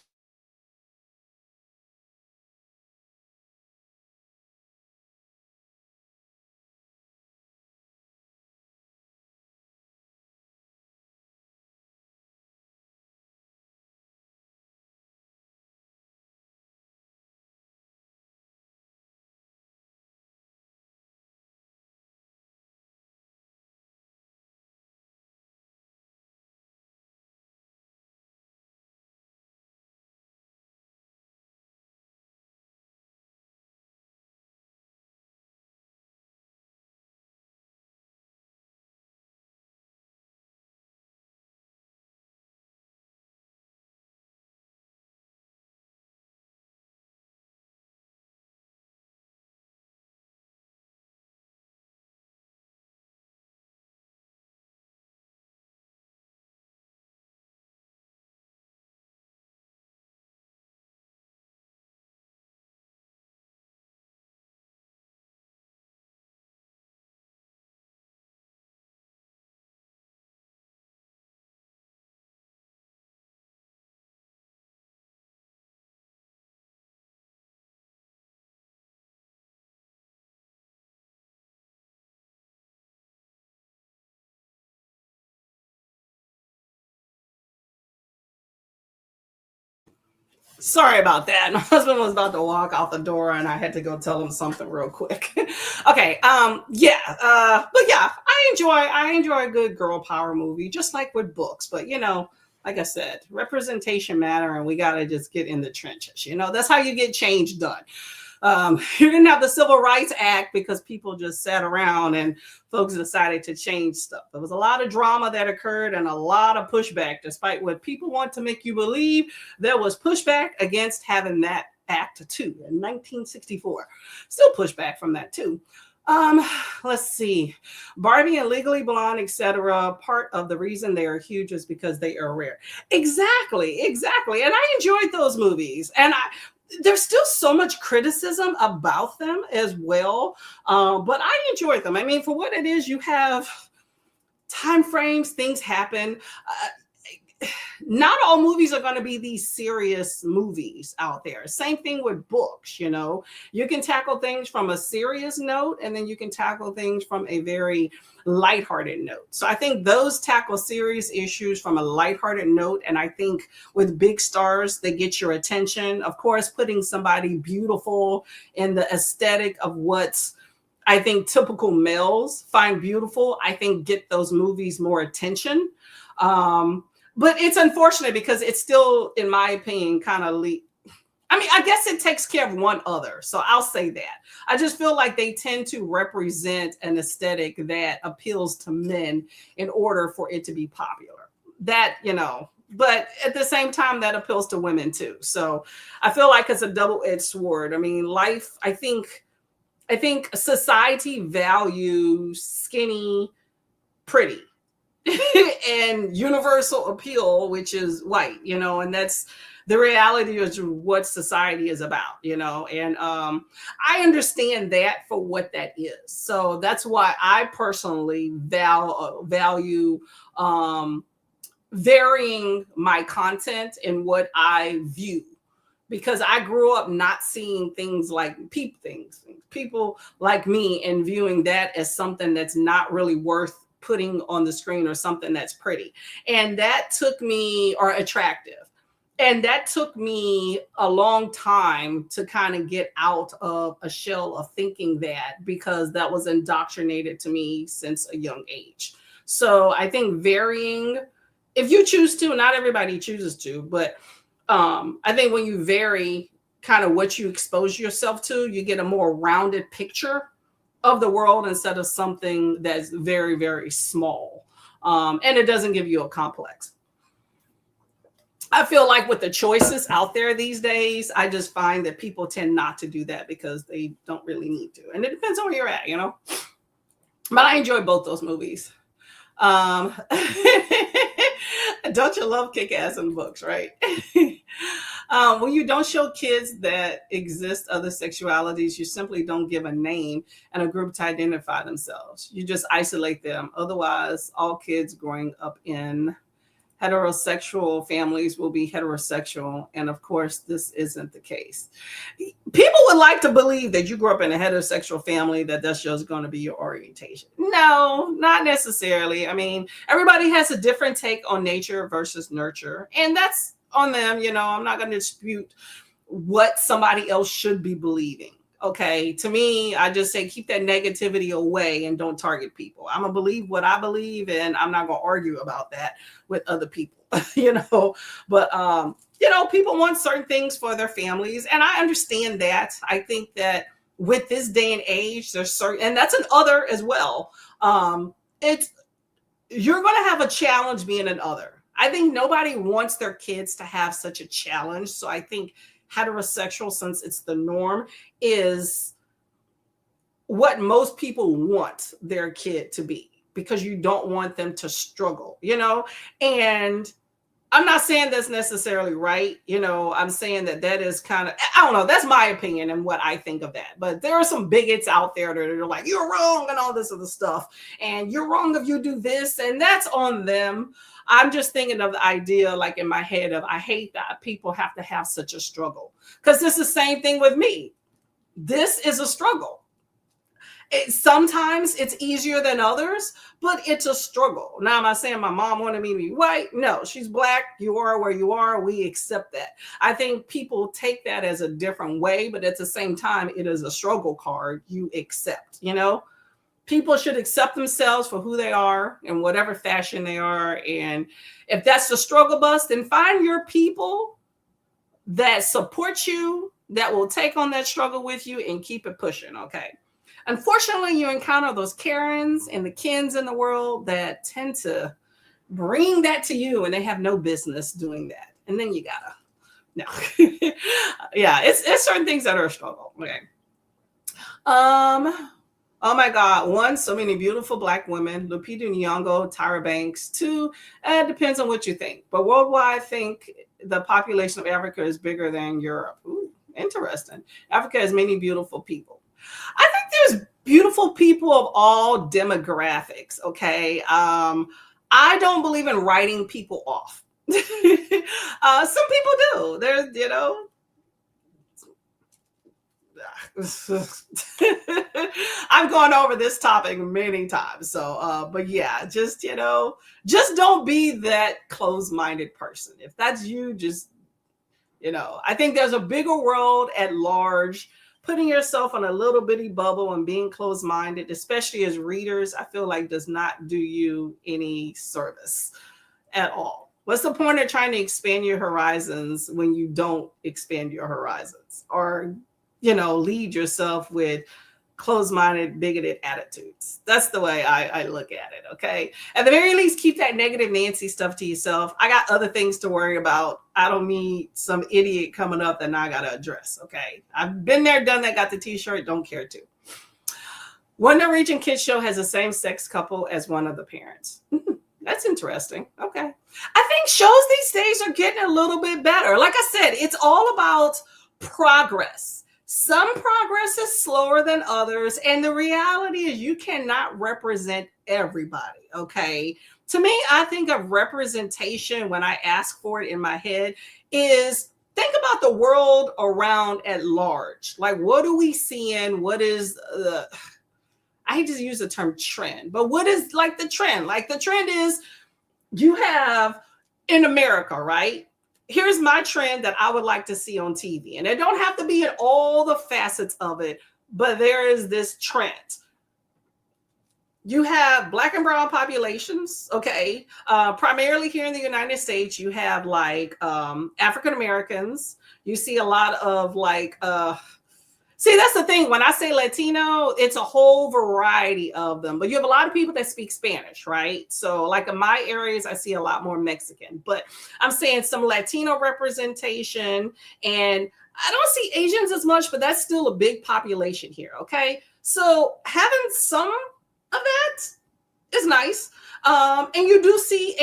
S2: Sorry about that. My husband was about to walk out the door and I had to go tell him something real quick. Okay. Yeah. But yeah, I enjoy a good girl power movie, just like with books. But you know, like I said, representation matter, and we gotta just get in the trenches. You know, that's how you get change done. You didn't have the Civil Rights Act because people just sat around and folks decided to change stuff. There was a lot of drama that occurred and a lot of pushback, despite what people want to make you believe. There was pushback against having that act too in 1964. Still pushback from that too. Let's see. Barbie and Legally Blonde, etc. Part of the reason they are huge is because they are rare. Exactly. And I enjoyed those movies. And there's still so much criticism about them as well. But I enjoy them. I mean, for what it is, you have time frames, things happen. Not all movies are going to be these serious movies out there. Same thing with books. You can tackle things from a serious note, and then you can tackle things from a very lighthearted note. So I think those tackle serious issues from a lighthearted note. And I think with big stars, they get your attention. Of course, putting somebody beautiful in the aesthetic of what's, I think, typical males find beautiful, I think get those movies more attention. But it's unfortunate because it's still, in my opinion, kind of I mean, I guess it takes care of one other. So I'll say that. I just feel like they tend to represent an aesthetic that appeals to men in order for it to be popular. That, but at the same time, that appeals to women too. So I feel like it's a double-edged sword. I mean, life, I think society values skinny, pretty, and universal appeal, which is white, and that's the reality of what society is about, and I understand that for what that is. So that's why I personally value varying my content and what I view, because I grew up not seeing things like people like me, and viewing that as something that's not really worth putting on the screen, or something that's pretty. And that took me, or attractive. And that took me a long time to kind of get out of a shell of thinking that, because that was indoctrinated to me since a young age. So I think varying, if you choose to, not everybody chooses to, but I think when you vary kind of what you expose yourself to, you get a more rounded picture of the world instead of something that's very, very small. And it doesn't give you a complex. I feel like with the choices out there these days, I just find that people tend not to do that because they don't really need to. And it depends on where you're at, But I enjoy both those movies. Don't you love kick-ass in books, right? When you don't show kids that exist other sexualities, you simply don't give a name and a group to identify themselves. You just isolate them. Otherwise, all kids growing up in heterosexual families will be heterosexual. And of course, this isn't the case. People would like to believe that you grew up in a heterosexual family, that that's just going to be your orientation. No, not necessarily. I mean, everybody has a different take on nature versus nurture, and that's on them. I'm not going to dispute what somebody else should be believing. Okay, to me, I just say keep that negativity away and don't target people. I'm gonna believe what I believe, and I'm not gonna argue about that with other people. But people want certain things for their families, and I understand that. I think that with this day and age, there's certain, and that's an other as well. You're gonna have a challenge being an other. I think nobody wants their kids to have such a challenge. So I think heterosexual, since it's the norm, is what most people want their kid to be, because you don't want them to struggle, and I'm not saying that's necessarily right. I'm saying that is kind of, I don't know, that's my opinion and what I think of that. But there are some bigots out there that are like, you're wrong and all this other stuff, and you're wrong if you do this, and that's on them. I'm just thinking of the idea, like in my head, of I hate that people have to have such a struggle, because it's the same thing with me. This is a struggle. Sometimes it's easier than others, but it's a struggle. Now, am I saying my mom wanted me to be white? No, she's black. You are where you are. We accept that. I think people take that as a different way, but at the same time, it is a struggle card you accept, People should accept themselves for who they are in whatever fashion they are. And if that's the struggle bus, then find your people that support you, that will take on that struggle with you and keep it pushing, okay? Unfortunately, you encounter those Karens and the Kens in the world that tend to bring that to you, and they have no business doing that. And then you gotta, no. Yeah, it's certain things that are a struggle, okay? Oh my God. 1, so many beautiful Black women. Lupita Nyong'o, Tyra Banks. 2, it depends on what you think. But worldwide, I think the population of Africa is bigger than Europe. Ooh, Interesting. Africa has many beautiful people. I think there's beautiful people of all demographics. Okay. I don't believe in writing people off. Some people do. There's, I've gone over this topic many times. So, but yeah, just don't be that closed-minded person. If that's you, just, I think there's a bigger world at large. Putting yourself in a little bitty bubble and being closed-minded, especially as readers, I feel like does not do you any service at all. What's the point of trying to expand your horizons when you don't expand your horizons, or lead yourself with closed-minded, bigoted attitudes? That's the way I look at it. Okay. At the very least, keep that negative Nancy stuff to yourself. I got other things to worry about. I don't need some idiot coming up that I got to address. Okay. I've been there, done that, got the t-shirt, don't care to. One Norwegian kids show has a same-sex couple as one of the parents. That's interesting. Okay. I think shows these days are getting a little bit better. Like I said, it's all about progress. Some progress is slower than others. And the reality is you cannot represent everybody. Okay. To me, I think of representation when I ask for it in my head is think about the world around at large. Like, what are we seeing? What is I hate to use the term trend, but what is like the trend? Like the trend is you have in America, right? Here's my trend that I would like to see on TV. And it don't have to be in all the facets of it, but there is this trend. You have Black and brown populations, okay? Primarily here in the United States, you have like African Americans. You see a lot of like, see, that's the thing. When I say Latino, it's a whole variety of them. But you have a lot of people that speak Spanish, right? So like in my areas, I see a lot more Mexican. But I'm saying some Latino representation. And I don't see Asians as much, but that's still a big population here, okay? So having some of that is nice. And you do see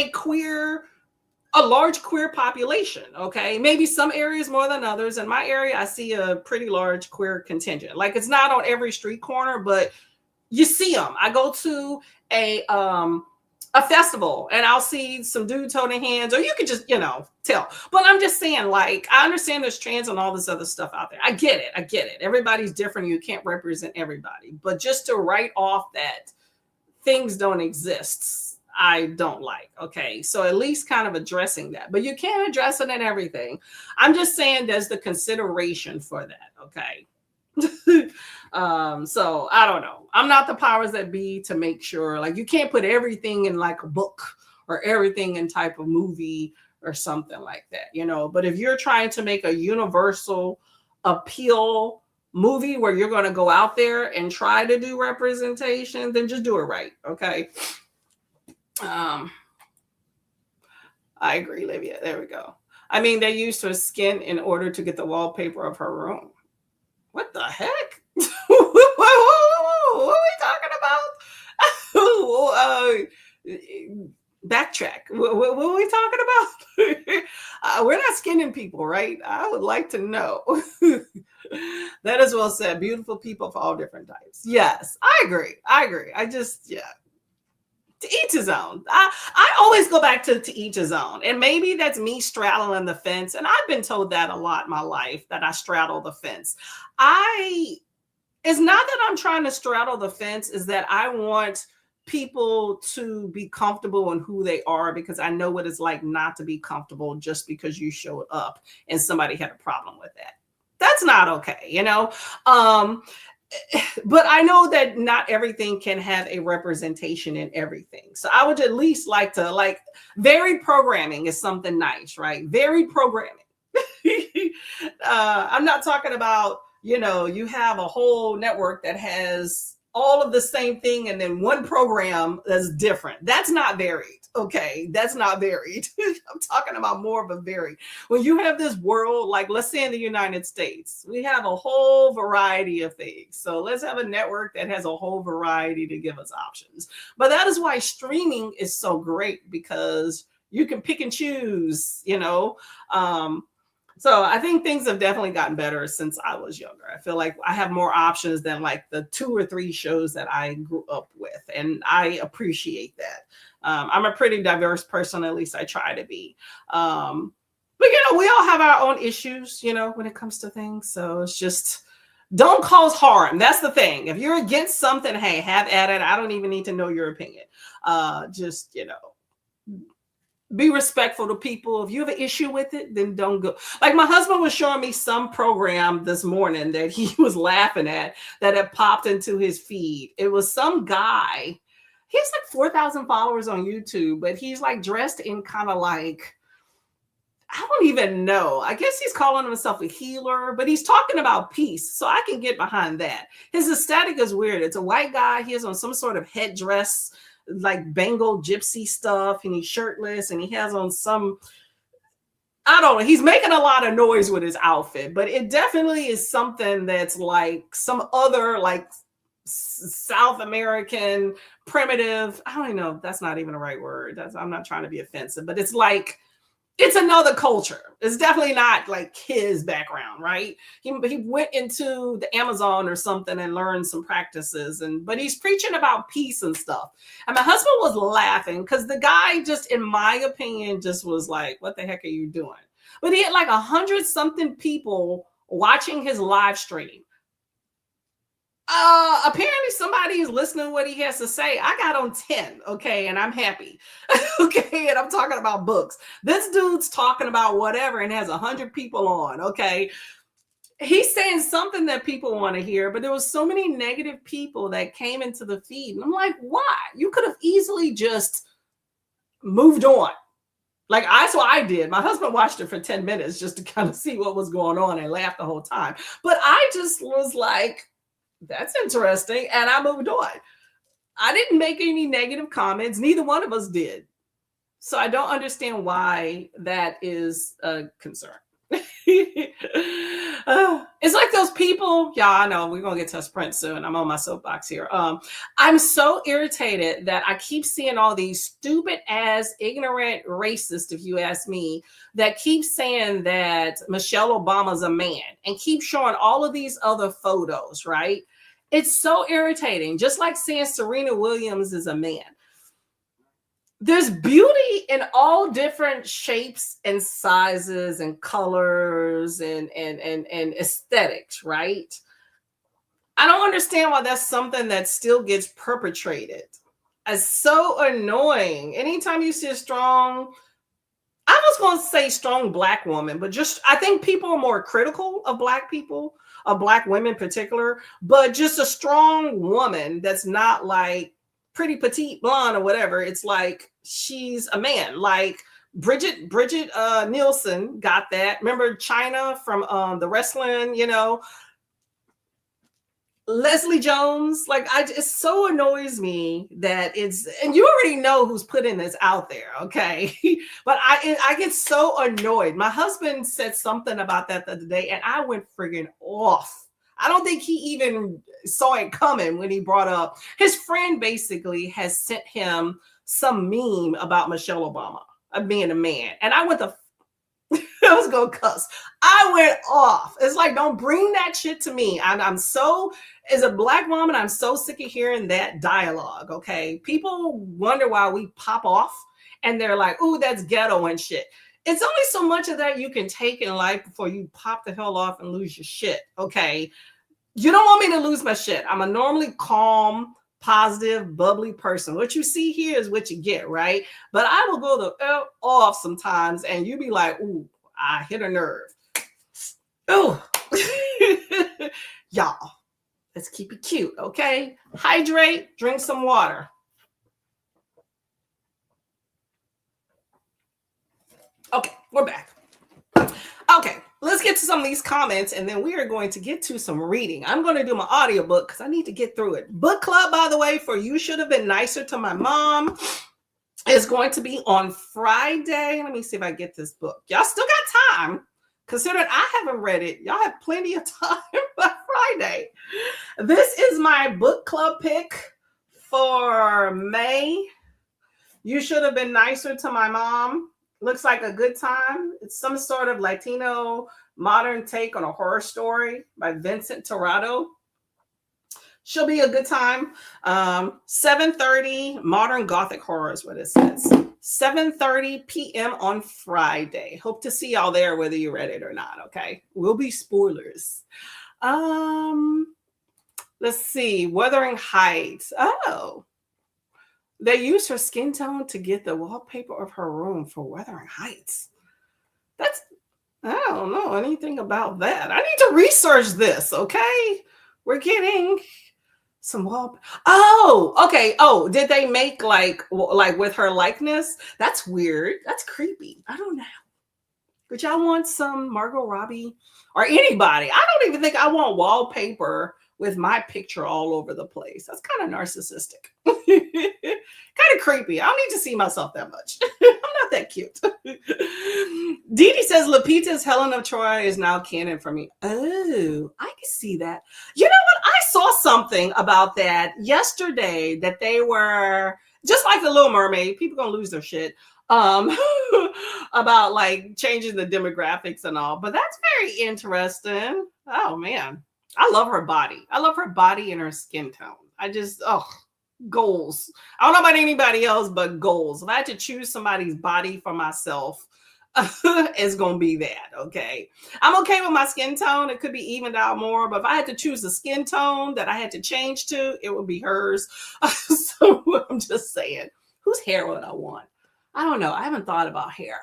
S2: a large queer population, okay? Maybe some areas more than others. In my area, I see a pretty large queer contingent. Like it's not on every street corner, but you see them. I go to a festival and I'll see some dudes holding hands, or you can just, tell. But I'm just saying, like, I understand there's trans and all this other stuff out there. I get it. Everybody's different. You can't represent everybody. But just to write off that things don't exist, I don't like. Okay. So at least kind of addressing that, but you can't address it in everything. I'm just saying there's the consideration for that. Okay. So I don't know. I'm not the powers that be to make sure, like, you can't put everything in like a book or everything in type of movie or something like that, but if you're trying to make a universal appeal movie where you're going to go out there and try to do representation, then just do it right. Okay. I agree, Livia. There we go. I mean, they used her skin in order to get the wallpaper of her room. What the heck? What are we talking about? Backtrack. What are we talking about? We're not skinning people, right? I would like to know. That is well said. Beautiful people of all different types. Yes, I agree. I just, yeah. To each his own. I always go back to each his own. And maybe that's me straddling the fence. And I've been told that a lot in my life, that I straddle the fence. It's not that I'm trying to straddle the fence, is that I want people to be comfortable in who they are, because I know what it's like not to be comfortable just because you showed up and somebody had a problem with that. That's not okay, but I know that not everything can have a representation in everything. So I would at least like to, varied programming is something nice, right? Varied programming. I'm not talking about, you have a whole network that has all of the same thing and then one program that's different. That's not varied. Okay. That's not varied. I'm talking about more of a varied. When you have this world, like let's say in the United States, we have a whole variety of things. So let's have a network that has a whole variety to give us options. But that is why streaming is so great, because you can pick and choose, So I think things have definitely gotten better since I was younger. I feel like I have more options than like the 2 or 3 shows that I grew up with. And I appreciate that. I'm a pretty diverse person, at least I try to be. But, we all have our own issues, when it comes to things. So it's just, don't cause harm. That's the thing. If you're against something, hey, have at it. I don't even need to know your opinion. Just, be respectful to people. If you have an issue with it, then don't go. Like my husband was showing me some program this morning that he was laughing at that had popped into his feed. It was some guy. He has like 4,000 followers on YouTube, but he's like dressed in kind of like, I don't even know. I guess he's calling himself a healer, but he's talking about peace. So I can get behind that. His aesthetic is weird. It's a white guy. He has on some sort of headdress, like Bengal gypsy stuff, and he's shirtless, and he has on some, I don't know, he's making a lot of noise with his outfit, but it definitely is something that's like some other like South American primitive, I don't even know, that's not even the right word. I'm not trying to be offensive, but it's like, it's another culture. It's definitely not like his background, right? He went into the Amazon or something and learned some practices, but he's preaching about peace and stuff. And my husband was laughing because the guy just, in my opinion, just was like, what the heck are you doing? But he had like 100-something people watching his live stream. Apparently somebody is listening to what he has to say. I got on 10, okay, and I'm happy. Okay, and I'm talking about books. This dude's talking about whatever and has 100 people on, okay? He's saying something that people want to hear, but there was so many negative people that came into the feed. And I'm like, why? You could have easily just moved on. Like, that's what I did. My husband watched it for 10 minutes just to kind of see what was going on and laughed the whole time. But I just was like, that's interesting. And I moved on. I didn't make any negative comments. Neither one of us did. So I don't understand why that is a concern. It's like those people. Yeah, I know. We're going to get to a sprint soon. I'm on my soapbox here. I'm so irritated that I keep seeing all these stupid ass, ignorant racists, if you ask me, that keep saying that Michelle Obama's a man and keep showing all of these other photos, right? It's so irritating. Just like saying Serena Williams is a man. There's beauty in all different shapes and sizes and colors and aesthetics, right? I don't understand why that's something that still gets perpetrated. It's so annoying. Anytime you see a strong, I was going to say strong Black woman, but just, I think people are more critical of Black people, of Black women in particular, but just a strong woman that's not like pretty petite blonde or whatever. It's like she's a man. Like Bridget Nielsen got that. Remember China from the wrestling, Leslie Jones. Like it so annoys me that it's, and you already know who's putting this out there, okay? But I get so annoyed. My husband said something about that the other day, and I went friggin' off. I don't think he even saw it coming when he brought up, his friend basically has sent him some meme about Michelle Obama being a man. And I went to, I was going to cuss. I went off. It's like, don't bring that shit to me. I'm so, as a Black woman, I'm so sick of hearing that dialogue, okay? People wonder why we pop off and they're like, ooh, that's ghetto and shit. It's only so much of that you can take in life before you pop the hell off and lose your shit, okay? You don't want me to lose my shit. I'm a normally calm, positive, bubbly person. What you see here is what you get, right? But I will go the off sometimes and you be like, ooh, I hit a nerve. Ooh. Y'all, let's keep it cute, okay? Hydrate, drink some water. Okay, we're back. Okay, let's get to some of these comments and then we are going to get to some reading. I'm going to do my audiobook because I need to get through it. Book club, by the way, for You Should Have Been Nicer to My Mom is going to be on Friday. Let me see if I get this book. Y'all still got time. Considering I haven't read it, y'all have plenty of time by Friday. This is my book club pick for May. You Should Have Been Nicer to My Mom. Looks like a good time. It's some sort of Latino modern take on a horror story by Vincent Torrado. She'll be a good time. 7:30 modern gothic horror is what it says. 7:30 p.m. on Friday. Hope to see y'all there, whether you read it or not. Okay, will be spoilers. Let's see. Wuthering Heights. Oh, they used her skin tone to get the wallpaper of her room for Wuthering Heights. I don't know anything about that. I need to research this. Okay, we're getting some wall. Oh, okay. Oh, did they make like with her likeness? That's weird. That's creepy. I don't know. Would y'all want some Margot Robbie or anybody? I don't even think I want wallpaper with my picture all over the place. That's kind of narcissistic. Kind of creepy. I don't need to see myself that much. I'm not that cute. Dee Dee says Lupita's Helen of Troy is now canon for me. Oh, I can see that. You know what? I saw something about that yesterday, that they were just like the Little Mermaid. People gonna lose their shit. About like changing the demographics and all. But that's very interesting. Oh man. I love her body. I love her body and her skin tone. I just, goals. I don't know about anybody else, but goals. If I had to choose somebody's body for myself, it's going to be that, okay? I'm okay with my skin tone. It could be evened out more, but if I had to choose a skin tone that I had to change to, it would be hers. So I'm just saying, whose hair would I want? I don't know. I haven't thought about hair.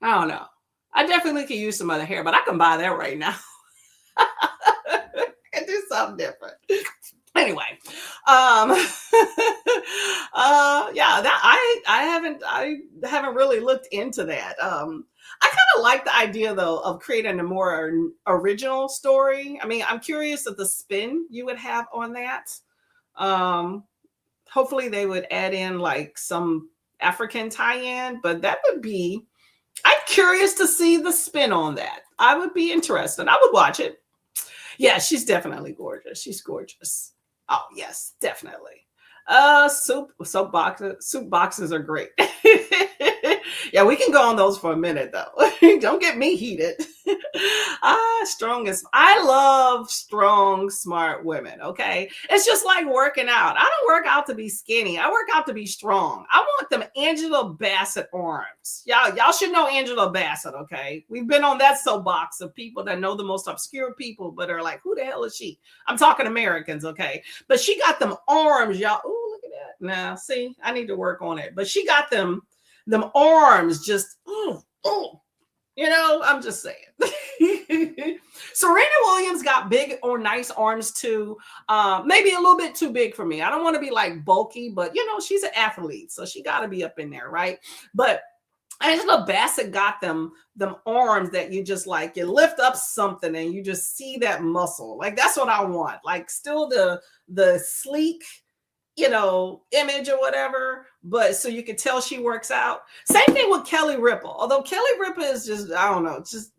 S2: I don't know. I definitely could use some other hair, but I can buy that right now. And do something different. Anyway, yeah, that I haven't really looked into that. I kind of like the idea though of creating a more original story. I mean, I'm curious of the spin you would have on that. Hopefully they would add in like some African tie-in, but that would be, I'm curious to see the spin on that. I would be interested. I would watch it. Yeah, she's definitely gorgeous. She's gorgeous. Oh, yes, definitely. Soup boxes are great. Yeah, we can go on those for a minute though. Don't get me heated. Strongest. I love strong, smart women. Okay. It's just like working out. I don't work out to be skinny. I work out to be strong. I want them Angela Bassett arms. Y'all should know Angela Bassett. Okay. We've been on that soapbox of people that know the most obscure people, but are like, who the hell is she? I'm talking Americans. Okay. But she got them arms, y'all. Ooh, look at that. Now, see, I need to work on it, but she got them arms just, you know, I'm just saying. Serena Williams got big or nice arms too. Maybe a little bit too big for me. I don't want to be like bulky, but you know, she's an athlete, so she got to be up in there, right? But Angela Bassett got them arms that you just like, you lift up something and you just see that muscle. Like that's what I want. Like still the sleek, you know, image or whatever, but so you can tell she works out. Same thing with Kelly Ripa. Although Kelly Ripa is just, I don't know, just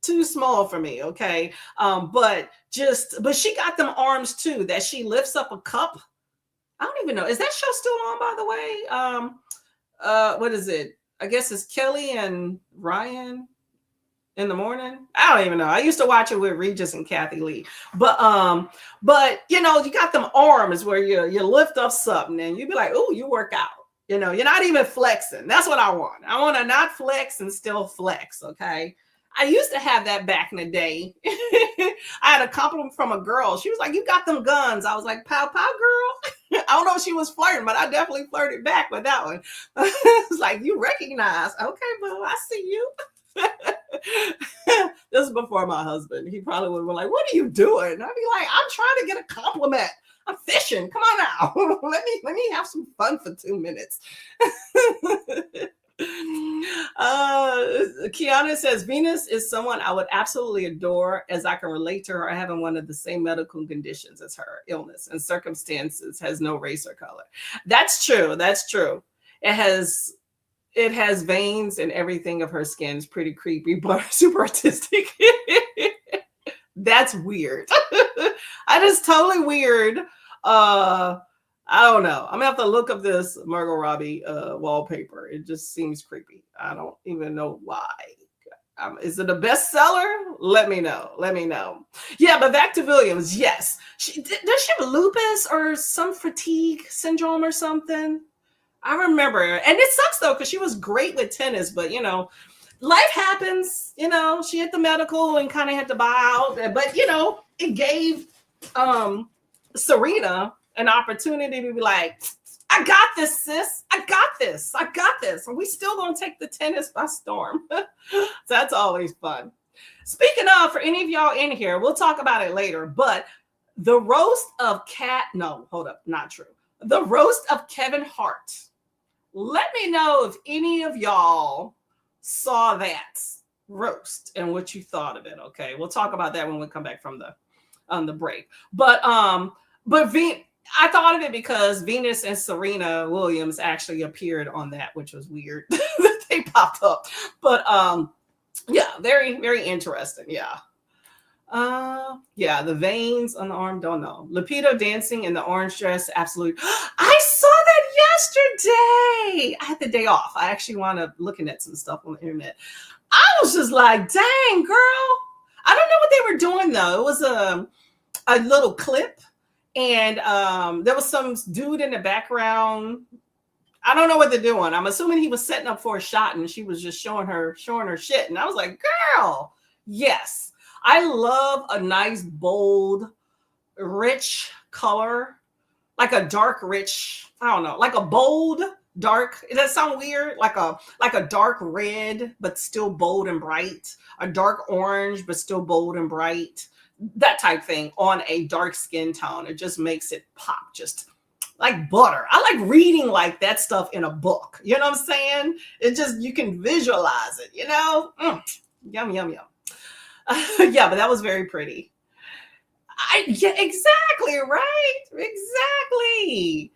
S2: too small for me. Okay. But she got them arms too, that she lifts up a cup. I don't even know. Is that show still on, by the way? What is it? I guess it's Kelly and Ryan in the morning. I don't even know. I used to watch it with Regis and Kathy Lee. But you know, you got them arms where you lift up something and you be like, oh, you work out. You know, you're not even flexing. That's what I want. I want to not flex and still flex. Okay. I used to have that back in the day. I had a compliment from a girl. She was like, you got them guns. I was like, pow, pow, girl. I don't know if she was flirting, but I definitely flirted back with that one. It's like, you recognize. Okay, boo, I see you. This is before my husband. He probably would have been like, what are you doing? I'd be like, I'm trying to get a compliment. I'm fishing. Come on now. let me have some fun for 2 minutes. Kiana says Venus is someone I would absolutely adore, as I can relate to her having one of the same medical conditions as her. Illness and circumstances has no race or color. That's true. That's true. It has veins and everything of her skin. Is pretty creepy, but super artistic. That's weird. That is totally weird. I don't know. I'm gonna have to look up this Margot Robbie wallpaper. It just seems creepy. I don't even know why. Is it a bestseller? Let me know. Let me know. Yeah, but back to Williams. Yes. Does she have lupus or some fatigue syndrome or something? I remember. And it sucks though, because she was great with tennis, but you know, life happens. You know, she hit the medical and kind of had to buy out. But you know, it gave Serena an opportunity to be like, I got this, sis. I got this. I got this. And we still gonna take the tennis by storm. So that's always fun. Speaking of, for any of y'all in here, we'll talk about it later, but the roast of not true. The roast of Kevin Hart. Let me know if any of y'all saw that roast and what you thought of it. Okay, we'll talk about that when we come back from the break. But I thought of it because Venus and Serena Williams actually appeared on that, which was weird. They popped up. But yeah, very, very interesting. Yeah. Yeah, the veins on the arm, don't know. Lupita dancing in the orange dress, absolutely. I saw that yesterday. I had the day off. I actually wound up looking at some stuff on the internet. I was just like, dang, girl. I don't know what they were doing though. It was a little clip. And there was some dude in the background. I don't know what they're doing. I'm assuming he was setting up for a shot and she was just showing her shit. And I was like, girl, yes. I love a nice, bold, rich color. Like a dark, rich, I don't know, like a bold, dark. Does that sound weird? Like a dark red, but still bold and bright. A dark orange, but still bold and bright. That type thing on a dark skin tone. It just makes it pop, just like butter. I like reading like that stuff in a book. You know what I'm saying? It just, you can visualize it, you know? Yum, yum, yum. Yeah, but that was very pretty. Yeah, exactly, right? Exactly.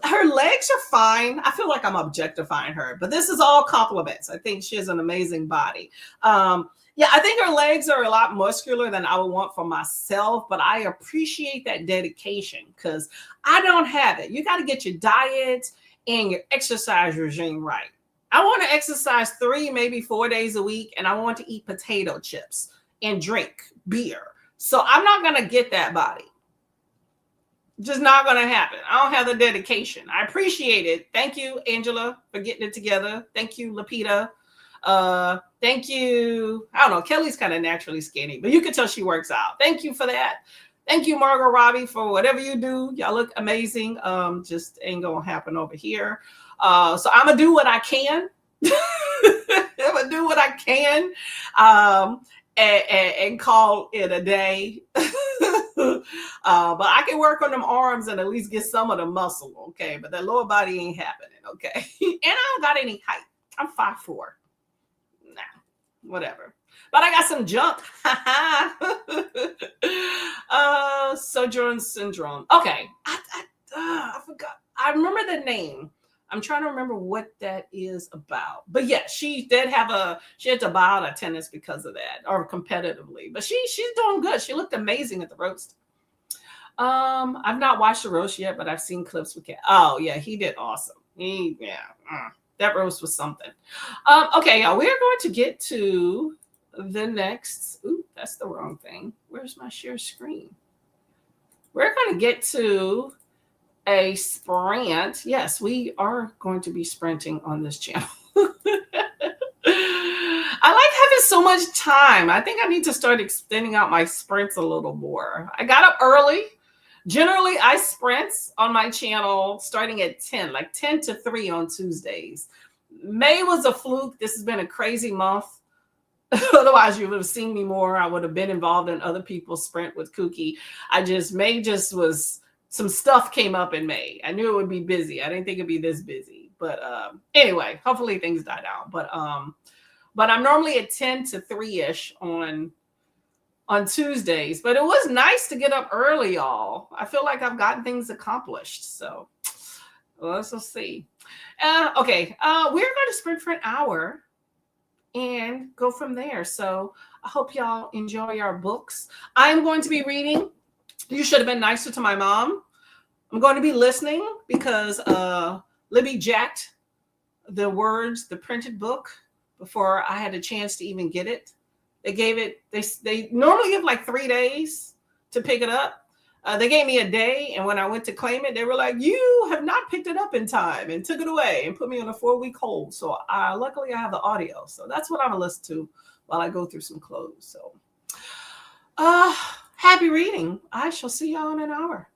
S2: Her legs are fine. I feel like I'm objectifying her, but this is all compliments. I think she has an amazing body. Yeah, I think her legs are a lot muscular than I would want for myself, but I appreciate that dedication because I don't have it. You got to get your diet and your exercise regime right. I want to exercise 3, maybe 4 days a week, and I want to eat potato chips and drink beer. So I'm not going to get that body. Just not going to happen. I don't have the dedication. I appreciate it. Thank you, Angela, for getting it together. Thank you, Lupita. Thank you. I don't know. Kelly's kind of naturally skinny, but you can tell she works out. Thank you for that. Thank you, Margot Robbie, for whatever you do. Y'all look amazing. Just ain't going to happen over here. So I'm going to do what I can. I'm going to do what I can. And call it a day. But I can work on them arms and at least get some of the muscle, okay? But that lower body ain't happening, okay? And I don't got any height. I'm 5'4". Nah, whatever. But I got some junk. Sojourn syndrome. Okay. I forgot. I remember the name. I'm trying to remember what that is about. But yeah, she had to buy out of tennis because of that, or competitively. But she's doing good. She looked amazing at the roast. I've not watched the roast yet, but I've seen clips with Kat. Oh yeah, he did awesome. That roast was something. Okay, y'all, we're going to get to the next. Ooh, that's the wrong thing. Where's my share screen? We're going to get to a sprint. Yes, we are going to be sprinting on this channel. I like having so much time. I think I need to start extending out my sprints a little more. I got up early. Generally, I sprint on my channel starting at 10, like 10 to 3 on Tuesdays. May was a fluke. This has been a crazy month. Otherwise, you would have seen me more. I would have been involved in other people's sprint with KuKi. May was... Some stuff came up in May. I knew it would be busy. I didn't think it'd be this busy. But anyway, hopefully things die down. But I'm normally at 10 to 3-ish on Tuesdays. But it was nice to get up early, y'all. I feel like I've gotten things accomplished. So let's see. Okay, we're going to sprint for an hour and go from there. So I hope y'all enjoy our books. I'm going to be reading You Should Have Been Nicer to My Mom I'm going to be listening because Libby jacked the words, the printed book, before I had a chance to even get it. They gave it, they normally give like 3 days to pick it up. They gave me a day, and when I went to claim it, they were like, "You have not picked it up in time," and took it away and put me on a 4-week hold. So luckily I have the audio, so that's what I'm gonna listen to while I go through some clothes. So happy reading. I shall see y'all in an hour.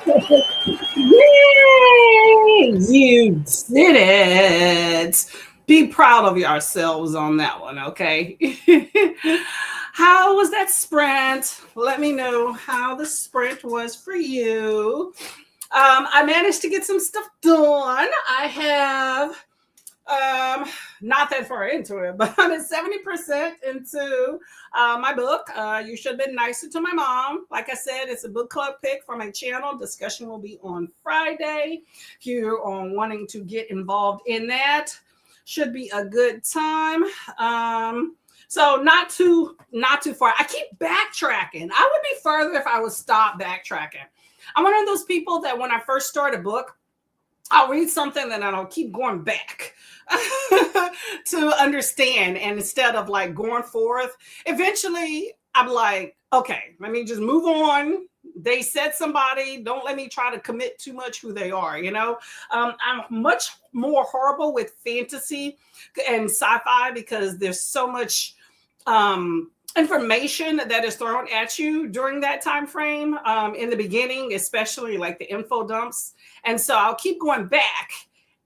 S2: Yay! You did it. Be proud of yourselves on that one, okay? How was that sprint? Let me know how the sprint was for you. I managed to get some stuff done. I have not that far into it, but I'm at 70% into my book. You should have been nicer to my mom. Like I said, it's a book club pick for my channel. Discussion will be on Friday. If you're wanting to get involved in that, should be a good time. So not too far. I keep backtracking. I would be further if I would stop backtracking. I'm one of those people that when I first start a book, I'll read something and then I'll keep going back to understand. And instead of like going forth, eventually I'm like, okay, let me just move on. They said somebody, don't let me try to commit too much who they are, you know? I'm much more horrible with fantasy and sci-fi because there's so much information that is thrown at you during that time frame in the beginning, especially like the info dumps. And so I'll keep going back.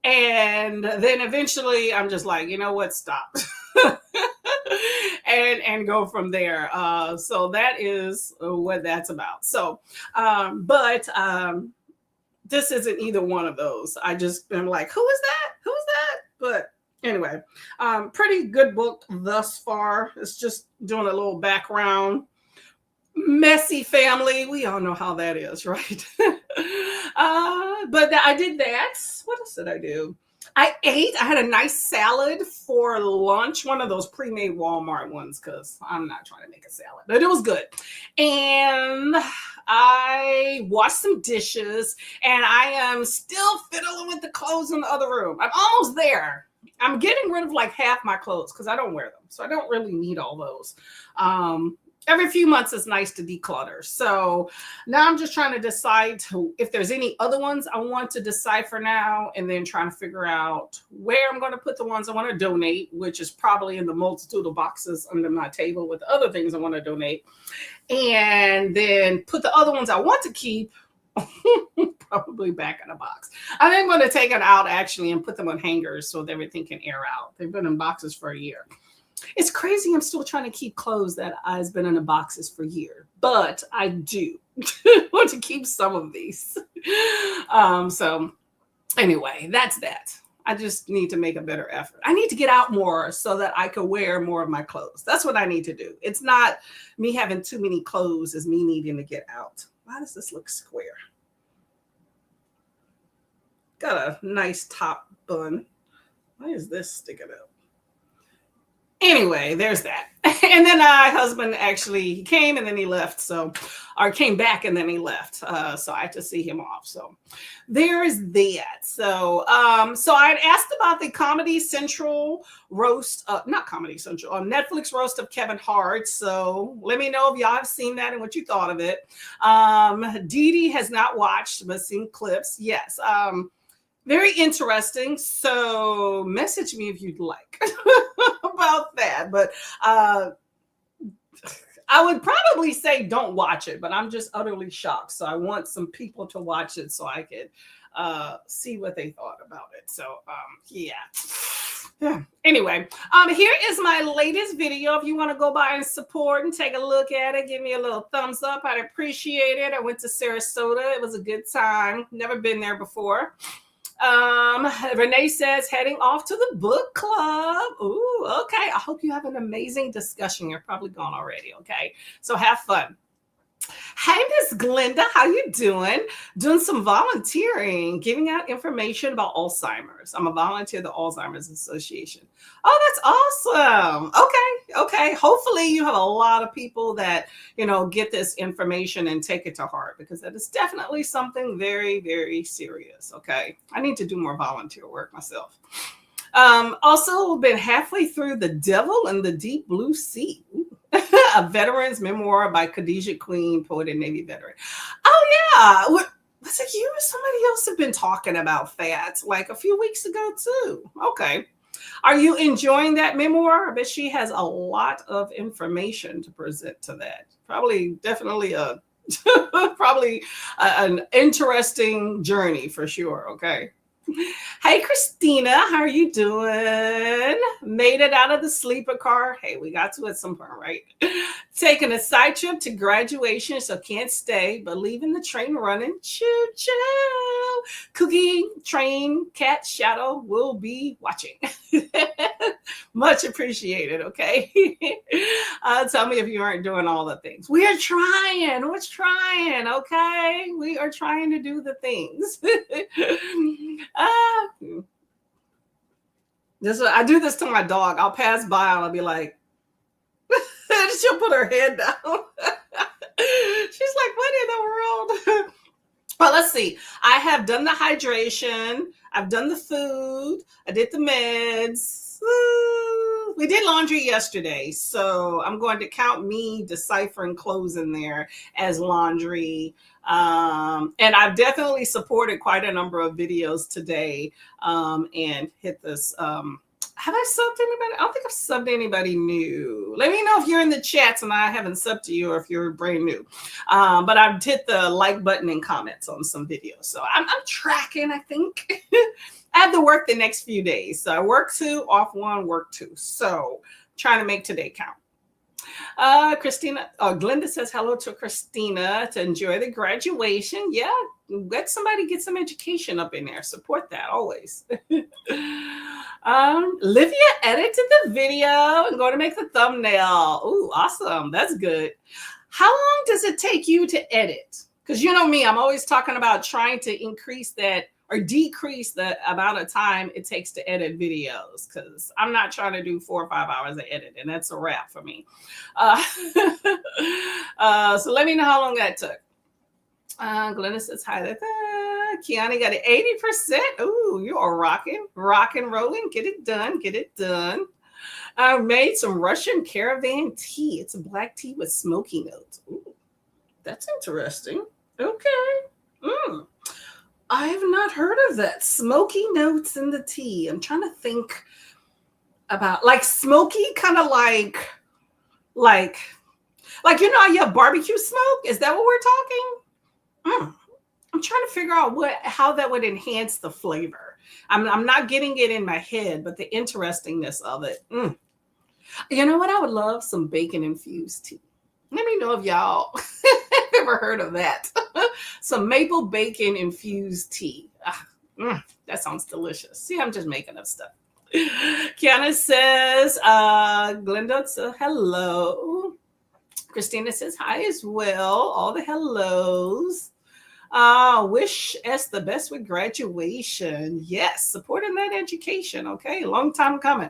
S2: And then eventually I'm just like, you know what, stop. and go from there. So that is what that's about. So, but this isn't either one of those. I just been like, who is that? Who's that? But anyway, pretty good book thus far. It's just doing a little background. Messy family. We all know how that is, right? But I did that. What else did I do? I ate. I had a nice salad for lunch, one of those pre-made Walmart ones, because I'm not trying to make a salad, but it was good. And I washed some dishes, and I am still fiddling with the clothes in the other room. I'm almost there. I'm getting rid of like half my clothes because I don't wear them. So I don't really need all those. Every few months, it's nice to declutter. So now I'm just trying to decide if there's any other ones I want to decipher now, and then trying to figure out where I'm going to put the ones I want to donate, which is probably in the multitude of boxes under my table with other things I want to donate. And then put the other ones I want to keep probably back in a box. I think I'm going to take it out actually and put them on hangers so that everything can air out. They've been in boxes for a year. It's crazy. I'm still trying to keep clothes that has been in the boxes for years, but I do want to keep some of these. So anyway, that's that. I just need to make a better effort. I need to get out more so that I can wear more of my clothes. That's what I need to do. It's not me having too many clothes, it's me needing to get out. Why does this look square? Got a nice top bun. Why is this sticking up? Anyway, there's that. And then my husband actually came and then he left. Or came back and then he left. So I had to see him off. So there is that. So I had asked about the Comedy Central roast, not Comedy Central, Netflix roast of Kevin Hart. So let me know if y'all have seen that and what you thought of it. Dee Dee has not watched, but seen clips. Yes. Very interesting. So message me if you'd like about that. But I would probably say don't watch it, but I'm just utterly shocked. So I want some people to watch it so I could see what they thought about it. So yeah. Anyway, here is my latest video. If you want to go by and support and take a look at it, give me a little thumbs up. I'd appreciate it. I went to Sarasota. It was a good time. Never been there before. Renee says heading off to the book club. Ooh, okay. I hope you have an amazing discussion. You're probably gone already. Okay. So have fun. Hey, Miss Glenda, how you doing? Doing some volunteering, giving out information about Alzheimer's. I'm a volunteer at the Alzheimer's Association. Oh, that's awesome. Okay. Hopefully you have a lot of people that, get this information and take it to heart, because that is definitely something very, very serious. Okay. I need to do more volunteer work myself. Also been halfway through The Devil in the Deep Blue Sea. A veteran's memoir by Khadijah Queen, poet and Navy veteran. Oh yeah, was it you or somebody else have been talking about that like a few weeks ago too? Okay, are you enjoying that memoir? I bet she has a lot of information to present to that. Probably, definitely a Probably an interesting journey for sure. Okay. Hey, Christina, how are you doing? Made it out of the sleeper car. Hey, we got to at some point, right? Taking a side trip to graduation, so can't stay, but leaving the train running. Choo choo. KuKi, train, cat, shadow will be watching. Much appreciated. Okay. Tell me if you aren't doing all the things. We are trying. We're trying. Okay. We are trying to do the things. I do this to my dog. I'll pass by and I'll be like, she'll put her head down. She's like, what in the world? Well, let's see. I have done the hydration. I've done the food. I did the meds. We did laundry yesterday, so I'm going to count me deciphering clothes in there as laundry. And I've definitely supported quite a number of videos today and hit this. Have I subbed anybody? I don't think I've subbed anybody new. Let me know if you're in the chats and I haven't subbed to you or if you're brand new. But I've hit the like button and comments on some videos. So I'm tracking, I think. I have to work the next few days. So I work 2, off 1, work 2. So trying to make today count. Glenda says hello to Christina to enjoy the graduation. Yeah, let somebody get some education up in there. Support that always. Livia edited the video and going to make the thumbnail. Ooh, awesome. That's good. How long does it take you to edit? Because you know me, I'm always talking about trying to increase that or decrease the amount of time it takes to edit videos, because I'm not trying to do 4 or 5 hours of edit, and that's a wrap for me. So let me know how long that took. Glenda says hi. Kiana got it 80%. Ooh, you are rocking, rolling. Get it done. Get it done. I made some Russian caravan tea. It's a black tea with smoky notes. Ooh, that's interesting. Okay. I have not heard of that. Smoky notes in the tea. I'm trying to think about like smoky, kind of like you know how you have barbecue smoke? Is that what we're talking? I'm trying to figure out how that would enhance the flavor. I'm not getting it in my head, but the interestingness of it. You know what? I would love some bacon infused tea. Let me know if y'all have ever heard of that. Some maple bacon infused tea. That sounds delicious. See, I'm just making up stuff. Kiana says, Glenda says hello. Christina says hi as well. All the hellos. Wish us the best with graduation. Yes, supporting that education. Okay, long time coming.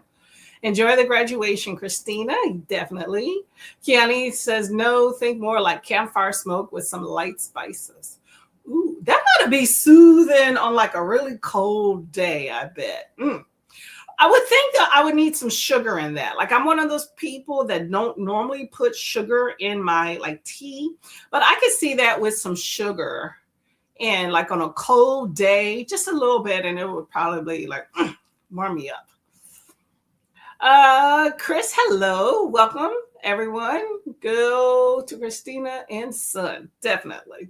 S2: Enjoy the graduation, Christina. Definitely. Kiani says, no, think more like campfire smoke with some light spices. Ooh, that ought be soothing on like a really cold day, I bet. I would think that I would need some sugar in that. Like I'm one of those people that don't normally put sugar in my like tea, but I could see that with some sugar and like on a cold day, just a little bit, and it would probably like warm me up. Chris, hello. Welcome, everyone. Go to Christina and son. Definitely.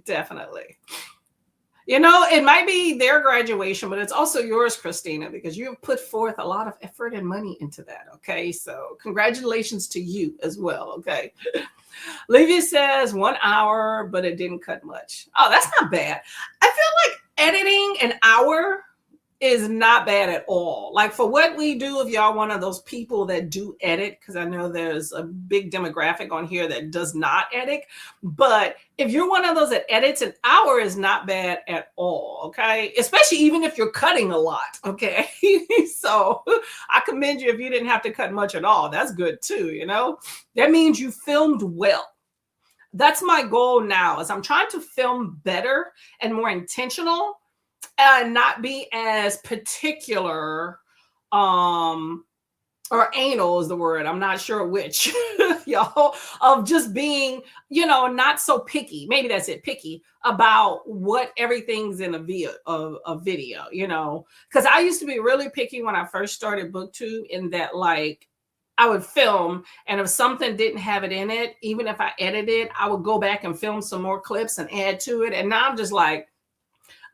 S2: You know, it might be their graduation, but it's also yours, Christina, because you've put forth a lot of effort and money into that. Okay. So congratulations to you as well. Okay. Livia says 1 hour, but it didn't cut much. Oh, that's not bad. I feel like editing an hour is not bad at all. Like for what we do, if y'all one of those people that do edit, because I know there's a big demographic on here that does not edit, but if you're one of those that edits, an hour is not bad at all, okay? Especially even if you're cutting a lot, okay? So I commend you if you didn't have to cut much at all. That's good too, you know? That means you filmed well. That's my goal now, is I'm trying to film better and more intentional, and not be as particular, or anal is the word, I'm not sure which, y'all, of just being, you know, not so picky. Maybe that's it, picky about what everything's in a video, you know, because I used to be really picky when I first started BookTube, in that like I would film, and if something didn't have it in it, even if I edited, I would go back and film some more clips and add to it. And now I'm just like,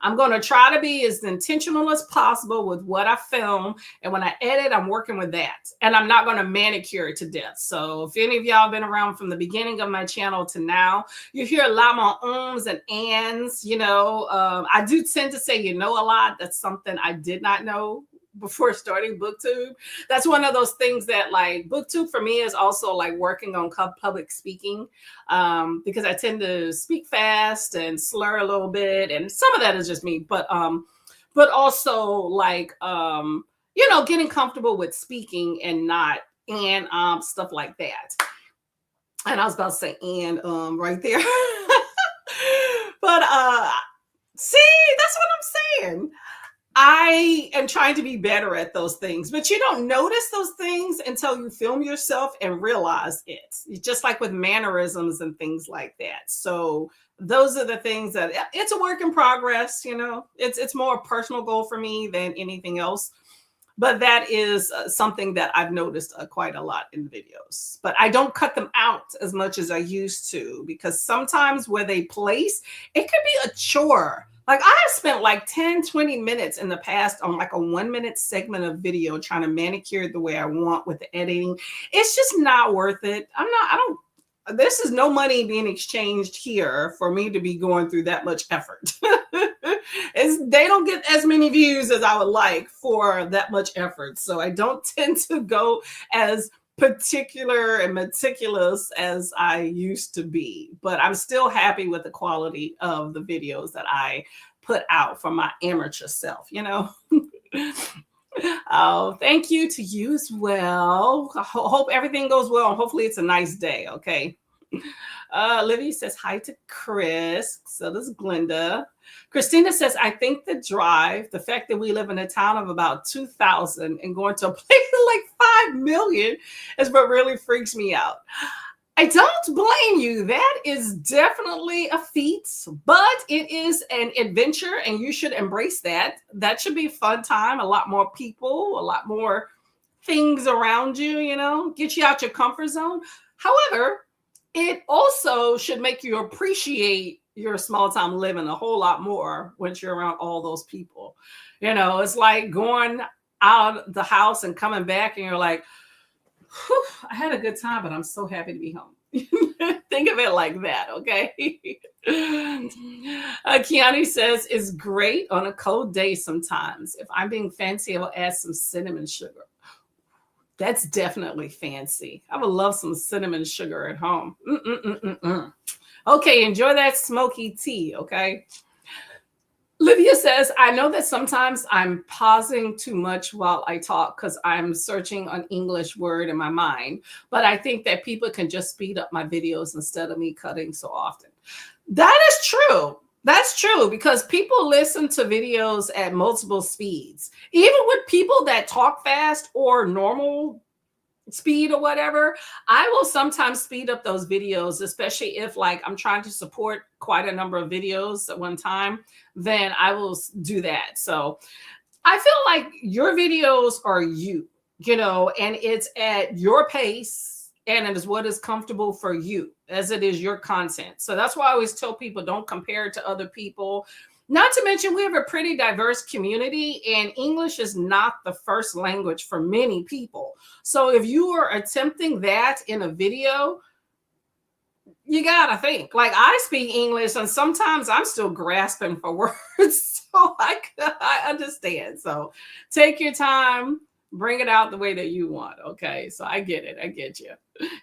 S2: I'm going to try to be as intentional as possible with what I film. And when I edit, I'm working with that. And I'm not going to manicure it to death. So if any of y'all have been around from the beginning of my channel to now, you hear a lot more ums and ands. You know, I do tend to say, you know, a lot. That's something I did not know before starting BookTube. That's one of those things that, like, BookTube for me is also like working on public speaking, because I tend to speak fast and slur a little bit, and some of that is just me, but also like you know, getting comfortable with speaking and not and stuff like that. And I was about to say and right there. But see, that's what I'm saying. I am trying to be better at those things, but you don't notice those things until you film yourself and realize it. Just like with mannerisms and things like that. So those are the things that it's a work in progress. You know, it's more a personal goal for me than anything else. But that is something that I've noticed quite a lot in videos. But I don't cut them out as much as I used to, because sometimes where they place, it could be a chore. Like I have spent like 10, 20 minutes in the past on like a 1-minute segment of video trying to manicure it the way I want with the editing. It's just not worth it. This is no money being exchanged here for me to be going through that much effort. They don't get as many views as I would like for that much effort. So I don't tend to go as particular and meticulous as I used to be, but I'm still happy with the quality of the videos that I put out for my amateur self, you know. Oh, thank you to you as well. I hope everything goes well, and hopefully it's a nice day. Okay. Livy says hi to Chris. So does Glenda. Christina says, I think the drive, the fact that we live in a town of about 2,000 and going to a place of like 5 million is what really freaks me out. I don't blame you. That is definitely a feat, but it is an adventure and you should embrace that. That should be a fun time. A lot more people, a lot more things around you, you know, get you out your comfort zone. However, it also should make you appreciate your small town living a whole lot more once you're around all those people. You know, it's like going out the house and coming back and you're like, I had a good time, but I'm so happy to be home. Think of it like that, okay? Kiani says, it's great on a cold day sometimes. If I'm being fancy, I will add some cinnamon sugar. That's definitely fancy. I would love some cinnamon sugar at home. Okay, enjoy that smoky tea, okay? Livia says, I know that sometimes I'm pausing too much while I talk because I'm searching an English word in my mind, but I think that people can just speed up my videos instead of me cutting so often. That is true. That's true, because people listen to videos at multiple speeds. Even with people that talk fast or normal speed or whatever, I will sometimes speed up those videos, especially if like I'm trying to support quite a number of videos at one time, then I will do that. So I feel like your videos are you know, and it's at your pace. And it is what is comfortable for you, as it is your content. So that's why I always tell people, don't compare it to other people. Not to mention, we have a pretty diverse community, and English is not the first language for many people. So if you are attempting that in a video, you gotta think. Like, I speak English, and sometimes I'm still grasping for words. So I understand. So take your time. Bring it out the way that you want. Okay. So I get it. I get you.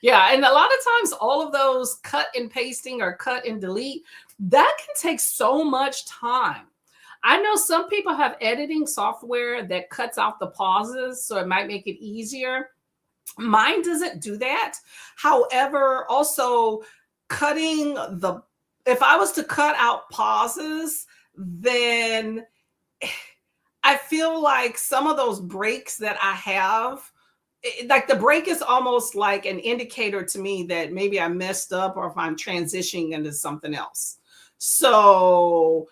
S2: Yeah. And a lot of times all of those cut and pasting or cut and delete, that can take so much time. I know some people have editing software that cuts out the pauses, so it might make it easier. Mine doesn't do that. However, also cutting if I was to cut out pauses, then I feel like some of those breaks that I have, like the break is almost like an indicator to me that maybe I messed up or if I'm transitioning into something else. So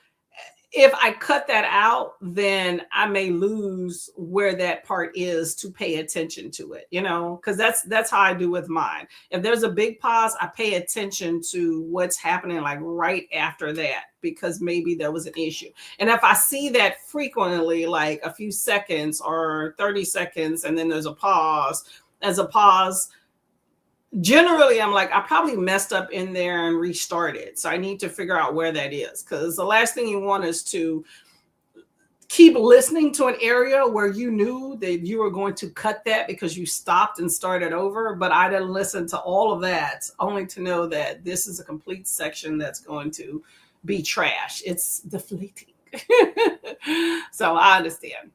S2: if I cut that out, then I may lose where that part is to pay attention to it, because that's how I do with mine. If there's a big pause, I pay attention to what's happening like right after that, because maybe there was an issue. And if I see that frequently, like a few seconds or 30 seconds, and then there's a pause, as a pause, generally I'm like, I probably messed up in there and restarted. So I need to figure out where that is, because the last thing you want is to keep listening to an area where you knew that you were going to cut that because you stopped and started over, but I didn't listen to all of that only to know that this is a complete section that's going to be trash. It's deflating. So I understand.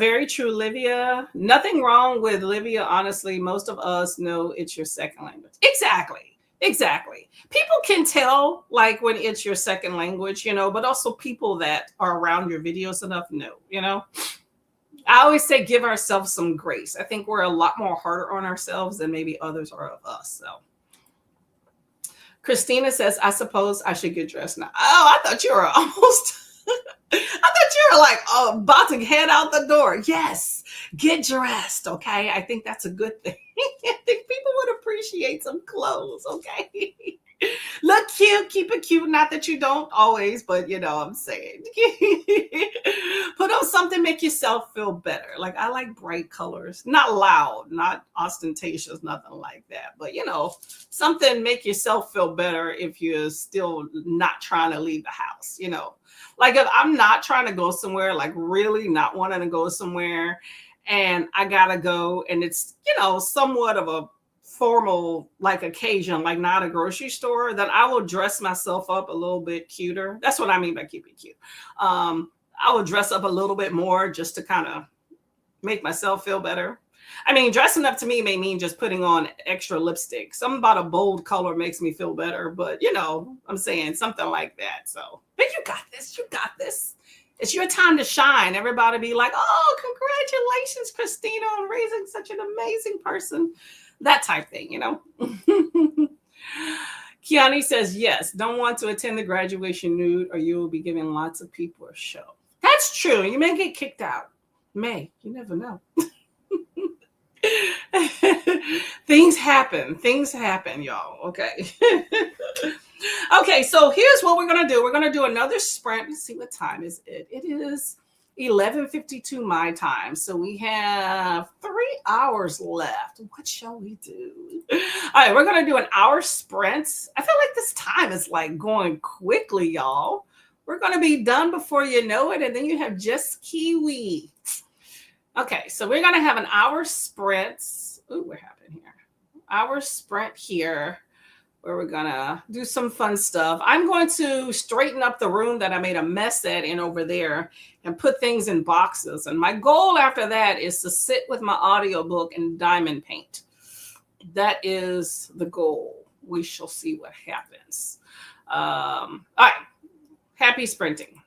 S2: Very true, Livia. Nothing wrong with Livia. Honestly, most of us know it's your second language. Exactly. Exactly. People can tell like when it's your second language, but also people that are around your videos enough know. I always say give ourselves some grace. I think we're a lot more harder on ourselves than maybe others are of us. So Christina says, I suppose I should get dressed now. Oh, I thought you were almost I thought you were like about to head out the door. Yes, get dressed. Okay. I think that's a good thing. I think people would appreciate some clothes. Okay. Look cute, keep it cute. Not that you don't always, but you know what I'm saying. Put on something, make yourself feel better. Like I like bright colors, not loud, not ostentatious, nothing like that. But something make yourself feel better if you're still not trying to leave the house. Like if I'm not trying to go somewhere, like really not wanting to go somewhere, and I gotta go, and it's somewhat of a formal like occasion, like not a grocery store, then I will dress myself up a little bit cuter. That's what I mean by keep it cute. I will dress up a little bit more just to kind of make myself feel better. I mean, dressing up to me may mean just putting on extra lipstick. Something about a bold color makes me feel better, but I'm saying something like that. So, but you got this. You got this. It's your time to shine. Everybody be like, oh, congratulations, Christina, on raising such an amazing person. That type thing. Kiani says, yes, don't want to attend the graduation nude or you will be giving lots of people a show. That's true. You may get kicked out. You never know. Things happen, y'all. Okay. Okay, so here's what we're gonna do. We're gonna do another sprint. Let's see, what time is it? It is 11:52 my time. So we have 3 hours left. What shall we do? All right, we're gonna do an hour sprint. I feel like this time is like going quickly, y'all. We're gonna be done before you know it, and then you have just Kiwi. Okay, so we're gonna have an hour sprint. Ooh, what happened here? Hour sprint here, where we're gonna do some fun stuff. I'm going to straighten up the room that I made a mess at in over there and put things in boxes. And my goal after that is to sit with my audiobook and diamond paint. That is the goal. We shall see what happens. All right, happy sprinting.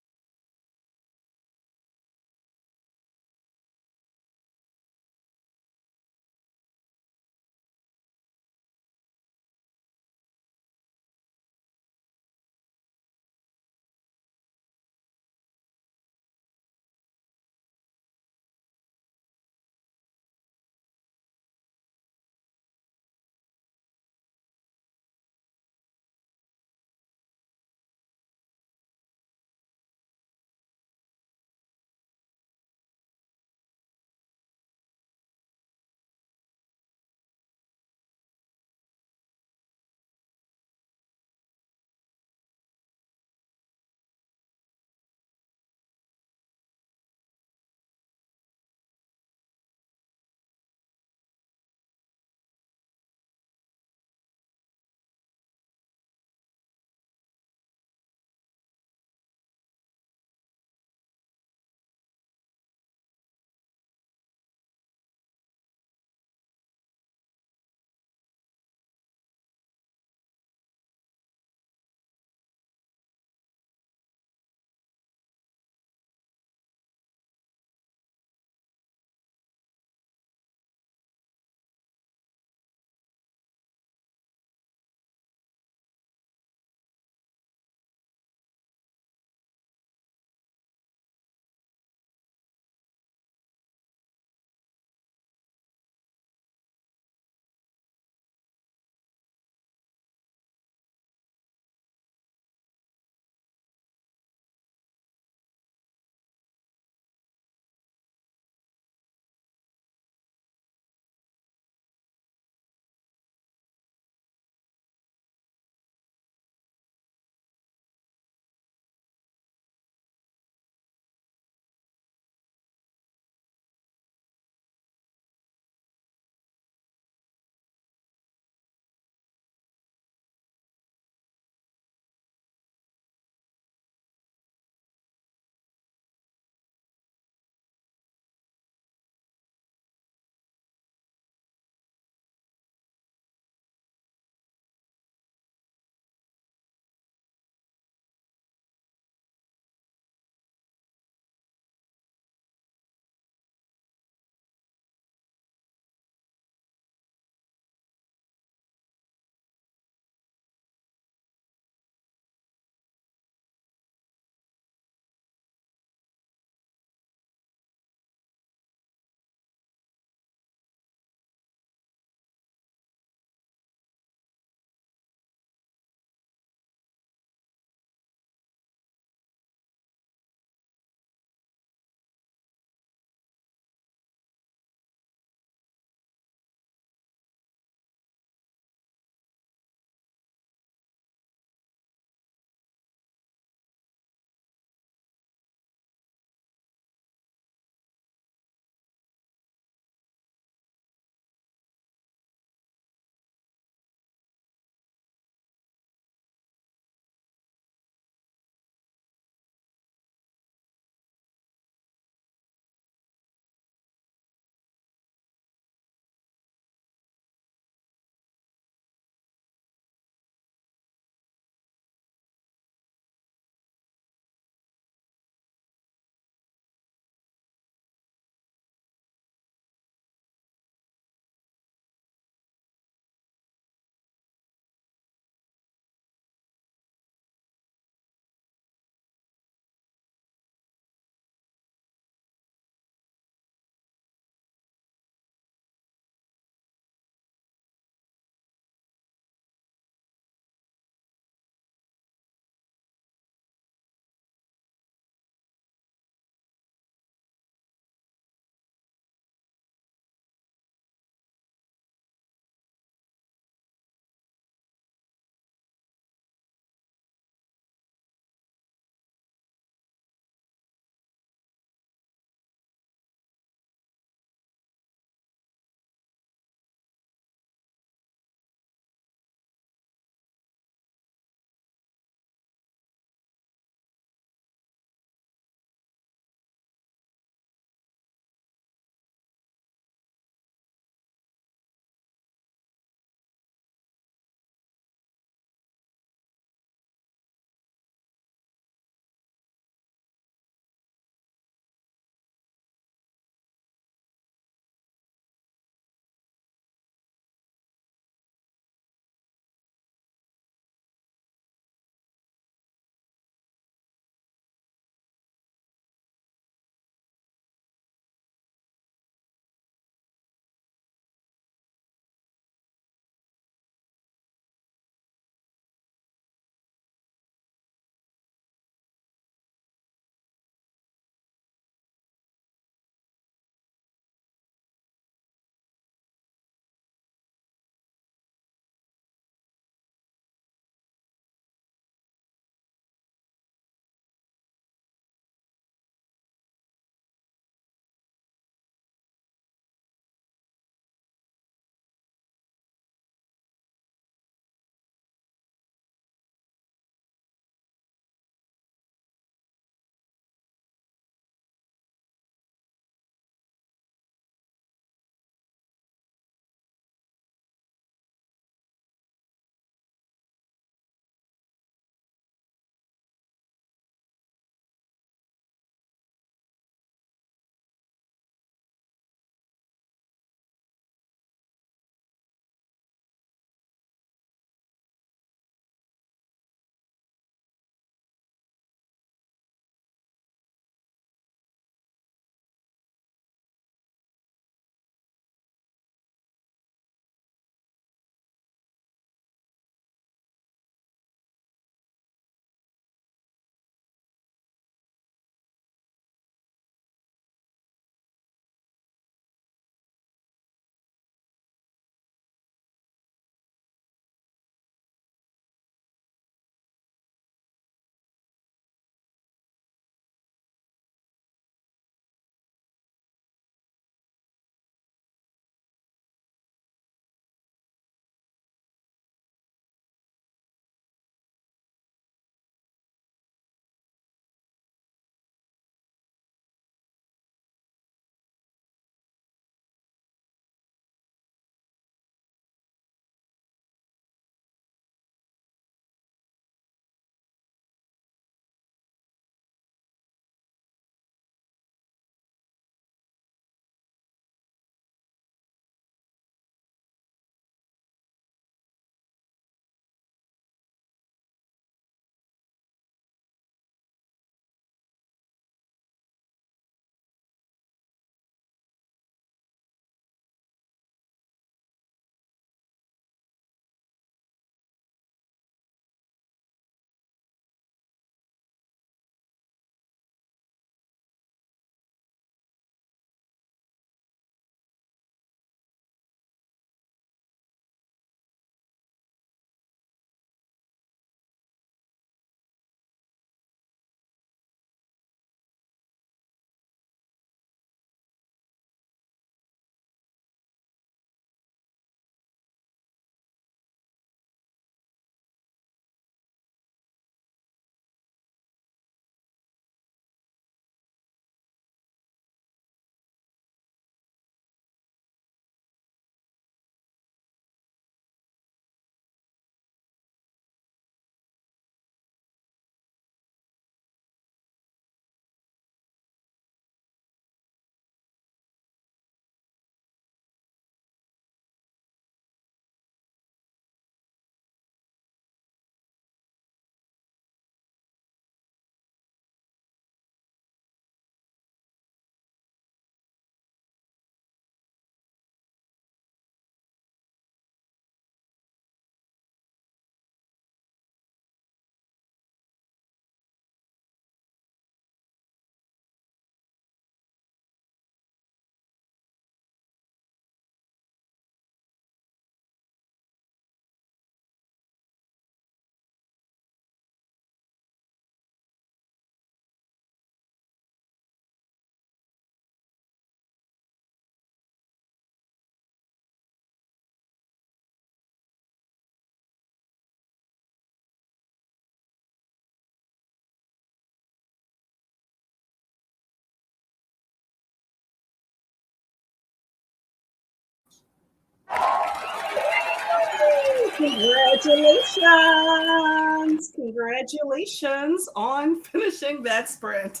S2: Congratulations. Congratulations on finishing that sprint.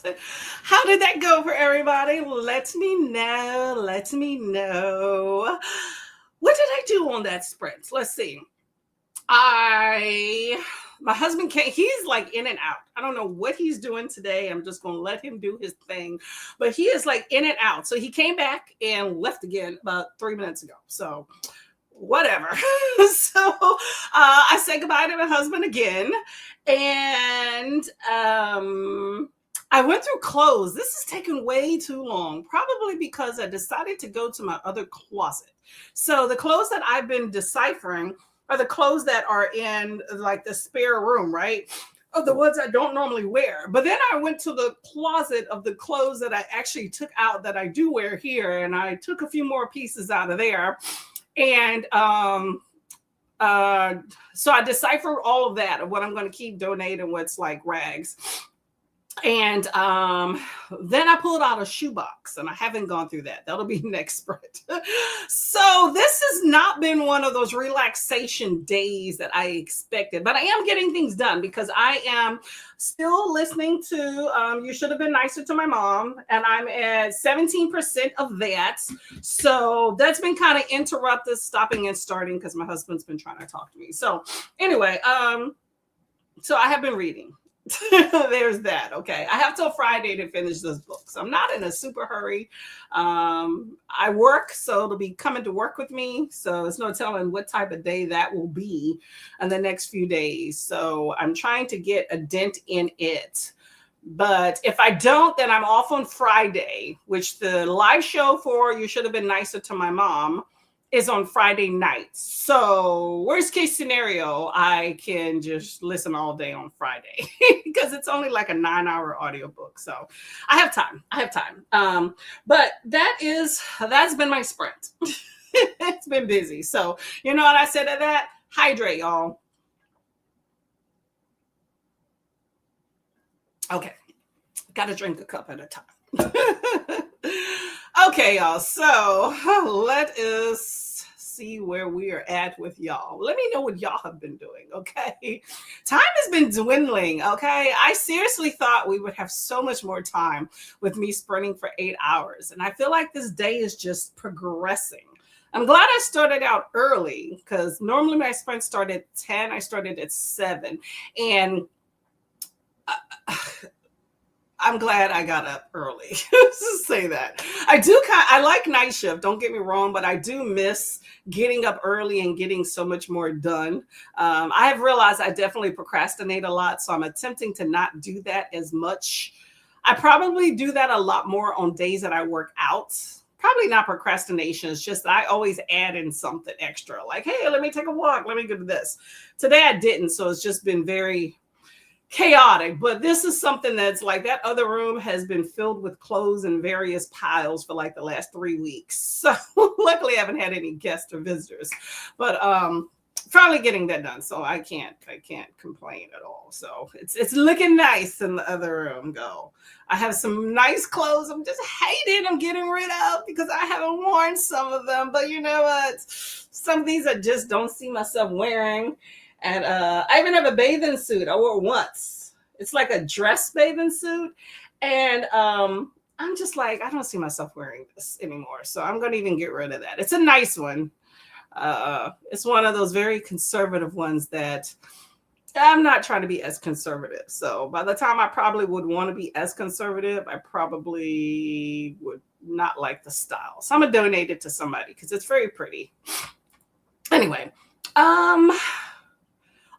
S2: How did that go for everybody? Let me know. Let me know. What did I do on that sprint? Let's see. My husband came, he's like in and out. I don't know what he's doing today. I'm just going to let him do his thing, but he is like in and out. So he came back and left again about 3 minutes ago. So whatever. So I said goodbye to my husband again. And I went through clothes. This is taking way too long, probably because I decided to go to my other closet. So the clothes that I've been deciphering are the clothes that are in like the spare room, right? Of the ones I don't normally wear. But then I went to the closet of the clothes that I actually took out that I do wear here. And I took a few more pieces out of there. And so I deciphered all of that of what I'm going to keep donating, what's like rags. And then I pulled out a shoebox, and I haven't gone through that. That'll be next sprint. So this has not been one of those relaxation days that I expected, but I am getting things done because I am still listening to You Should Have Been Nicer to My Mom, and I'm at 17% of that. So that's been kind of interrupted, stopping and starting because my husband's been trying to talk to me. So anyway, so I have been reading. There's that. Okay, I have till Friday to finish this book, so I'm not in a super hurry. I work, so it'll be coming to work with me, so there's no telling what type of day that will be in the next few days. So I'm trying to get a dent in it, but if I don't, then I'm off on Friday, which the live show for You Should Have Been Nicer to My Mom is on Friday night. So worst case scenario, I can just listen all day on Friday because it's only like a 9-hour audiobook. So I have time. But that's been my sprint. It's been busy. So you know what I said to that? Hydrate, y'all. Okay. Got to drink a cup at a time. Okay, y'all. So let us see where we are at with y'all. Let me know what y'all have been doing, okay? Time has been dwindling, okay? I seriously thought we would have so much more time with me sprinting for 8 hours, and I feel like this day is just progressing. I'm glad I started out early because normally my sprint started at 10. I started at 7, and I'm glad I got up early. Just say that. I like night shift, don't get me wrong, but I do miss getting up early and getting so much more done. I have realized I definitely procrastinate a lot, so I'm attempting to not do that as much. I probably do that a lot more on days that I work out. Probably not procrastination. It's just I always add in something extra, like, hey, let me take a walk. Let me go do this. Today I didn't, so it's just been very chaotic, but this is something that's like that other room has been filled with clothes in various piles for like the last 3 weeks. So luckily I haven't had any guests or visitors, but finally getting that done. So I can't complain at all. So it's looking nice in the other room. I have some nice clothes I'm just hating I'm getting rid of because I haven't worn some of them, but you know what? Some of these I just don't see myself wearing. And I even have a bathing suit I wore once. It's like a dress bathing suit. And I'm just like, I don't see myself wearing this anymore. So I'm going to even get rid of that. It's a nice one. It's one of those very conservative ones that I'm not trying to be as conservative. So by the time I probably would want to be as conservative, I probably would not like the style. So I'm going to donate it to somebody because it's very pretty. Anyway,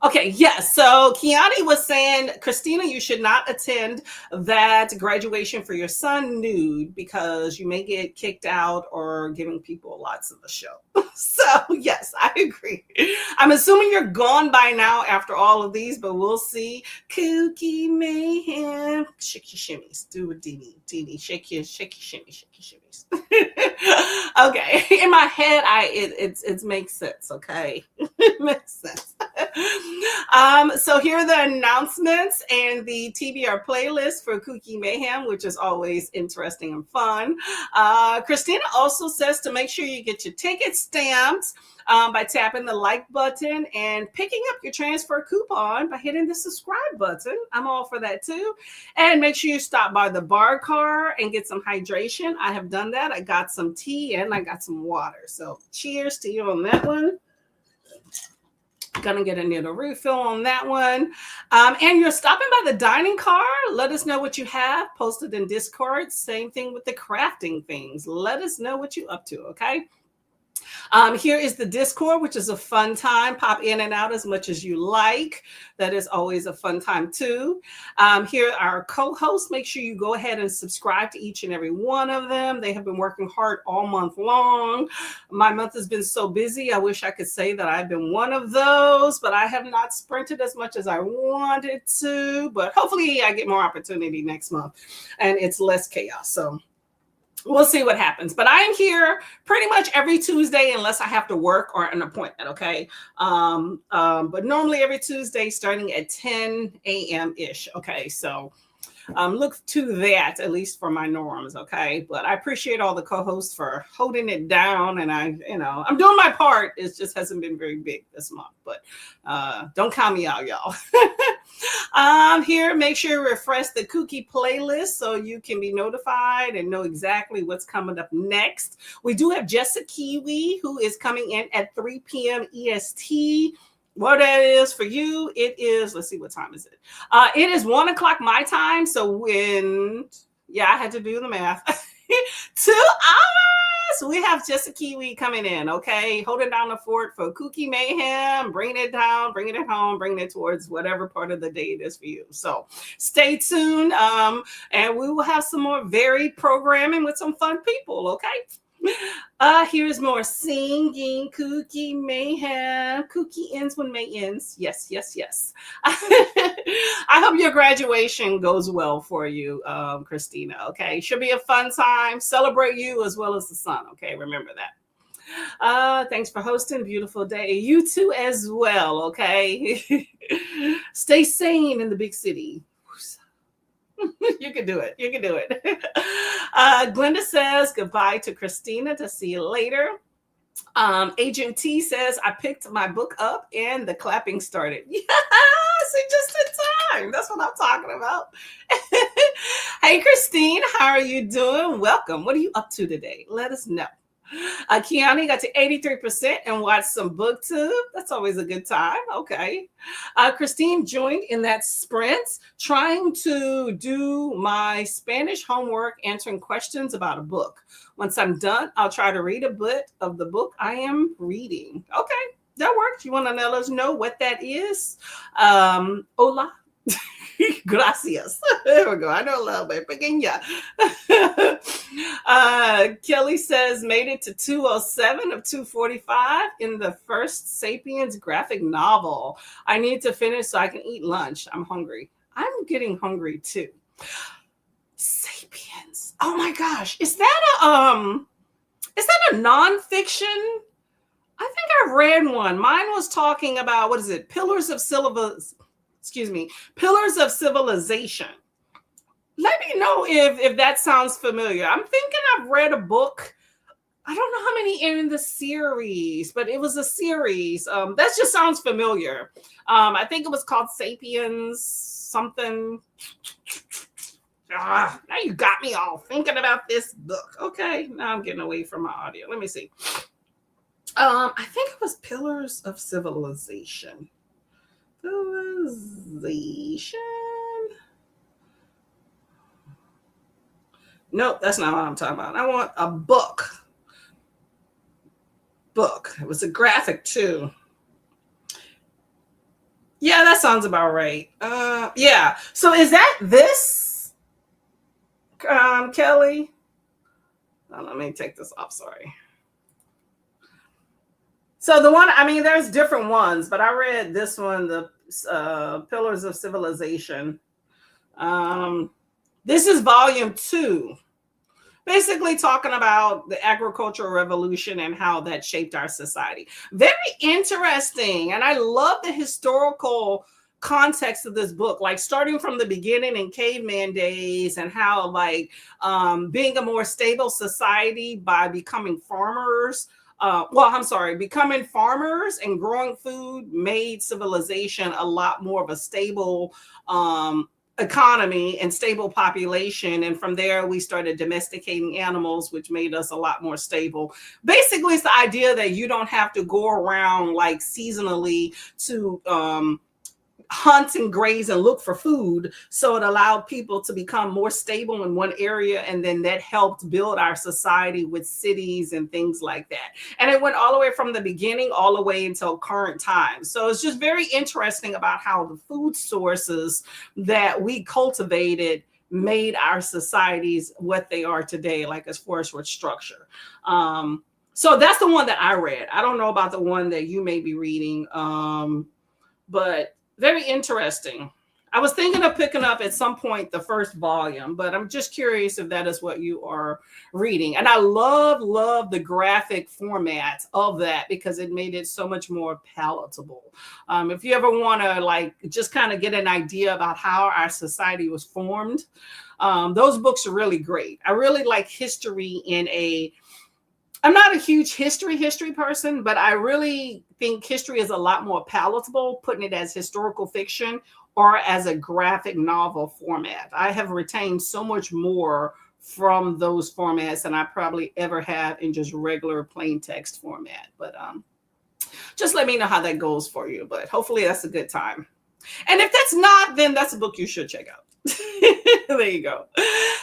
S2: okay, yes. So Kiani was saying, Christina, you should not attend that graduation for your son nude because you may get kicked out or giving people lots of the show. So yes, I agree. I'm assuming you're gone by now after all of these, but we'll see. KuKi MAYhem. Shake your shimmies. Do a Dini. Shake your shimmy. Okay. In my head, it makes sense, okay? It makes sense. So here are the announcements and the TBR playlist for KuKi MAYhem, which is always interesting and fun. Christina also says to make sure you get your ticket stamped by tapping the like button and picking up your transfer coupon by hitting the subscribe button. I'm all for that too. And make sure you stop by the bar car and get some hydration. I have done that. I got some tea and I got some water. So cheers to you on that one. Gonna get a little refill on that one. And you're stopping by the dining car. Let us know what you have posted in Discord. Same thing with the crafting things. Let us know what you're up to, okay? Here is the Discord, which is a fun time. Pop in and out as much as you like. That is always a fun time too. Here are our co-hosts. Make sure you go ahead and subscribe to each and every one of them. They have been working hard all month long. My month has been so busy. I wish I could say that I've been one of those, but I have not sprinted as much as I wanted to. But hopefully I get more opportunity next month and it's less chaos. So we'll see what happens. But I am here pretty much every Tuesday unless I have to work or an appointment, okay? But normally every Tuesday starting at 10 a.m.-ish, okay? So look to that, at least for my norms, okay? But I appreciate all the co-hosts for holding it down, and I'm doing my part. It just hasn't been very big this month, but don't count me out, y'all. Here, make sure you refresh the KuKi playlist so you can be notified and know exactly what's coming up next. We do have Jessica Kiwi, who is coming in at 3 p.m. EST. What that is for you, it is, let's see, what time is it? It is 1 o'clock my time. So I had to do the math. 2 hours. We have Jessica Kiwi coming in, okay? Holding down the fort for KuKi MAYhem, bringing it down, bringing it home, bringing it towards whatever part of the day it is for you. So stay tuned, and we will have some more varied programming with some fun people, okay? Here's more singing. KuKi MAYhem. KuKi ends when May ends. Yes, yes, yes. I hope your graduation goes well for you, Christina. Okay, should be a fun time. Celebrate you as well as the sun. Okay, remember that. Thanks for hosting. Beautiful day. You too as well. Okay. Stay sane in the big city. You can do it. You can do it. Glenda says goodbye to Christina. To see you later. Agent T says I picked my book up and the clapping started. Yes, it just in time. That's what I'm talking about. Hey, Christine, how are you doing? Welcome. What are you up to today? Let us know. Kiani got to 83% and watched some BookTube. That's always a good time. Okay. Christine joined in that sprint, trying to do my Spanish homework, answering questions about a book. Once I'm done, I'll try to read a bit of the book I am reading. Okay, that works. You want to let us know what that is? Hola. Gracias. There we go. I know a little bit. Pequeña. Kelly says, made it to 207 of 245 in the first Sapiens graphic novel. I need to finish so I can eat lunch. I'm hungry. I'm getting hungry too. Sapiens. Oh my gosh. Is that a nonfiction? I think I read one. Mine was talking about, what is it? Pillars of Civilization. Let me know if that sounds familiar. I'm thinking I've read a book. I don't know how many are in the series, but it was a series. That just sounds familiar. I think it was called Sapiens something. Now you got me all thinking about this book. Okay, now I'm getting away from my audio. Let me see. I think it was Pillars of Civilization. Nope, that's not what I'm talking about. I want a book. It was a graphic too. Yeah, that sounds about right. Yeah. So is that this, Kelly? Oh, let me take this off. Sorry. So the one, I mean, there's different ones, but I read this one, the Pillars of Civilization. This is volume 2. basically talking about the agricultural revolution and how that shaped our society. Very interesting. And I love the historical context of this book, like starting from the beginning in caveman days and how like being a more stable society by becoming farmers. Becoming farmers and growing food made civilization a lot more of a stable economy and stable population. And from there, we started domesticating animals, which made us a lot more stable. Basically, it's the idea that you don't have to go around like seasonally to hunt and graze and look for food. So it allowed people to become more stable in one area. And then that helped build our society with cities and things like that. And it went all the way from the beginning all the way until current times. So it's just very interesting about how the food sources that we cultivated made our societies what they are today, like as far as with structure. So that's the one that I read. I don't know about the one that you may be reading, but very interesting. I was thinking of picking up at some point the first volume, but I'm just curious if that is what you are reading. And I love the graphic format of that because it made it so much more palatable. If you ever want to like just kind of get an idea about how our society was formed, those books are really great. I really like history I'm not a huge history person, but I really think history is a lot more palatable, putting it as historical fiction or as a graphic novel format. I have retained so much more from those formats than I probably ever have in just regular plain text format. But just let me know how that goes for you. But hopefully that's a good time. And if that's not, then that's a book you should check out. There you go.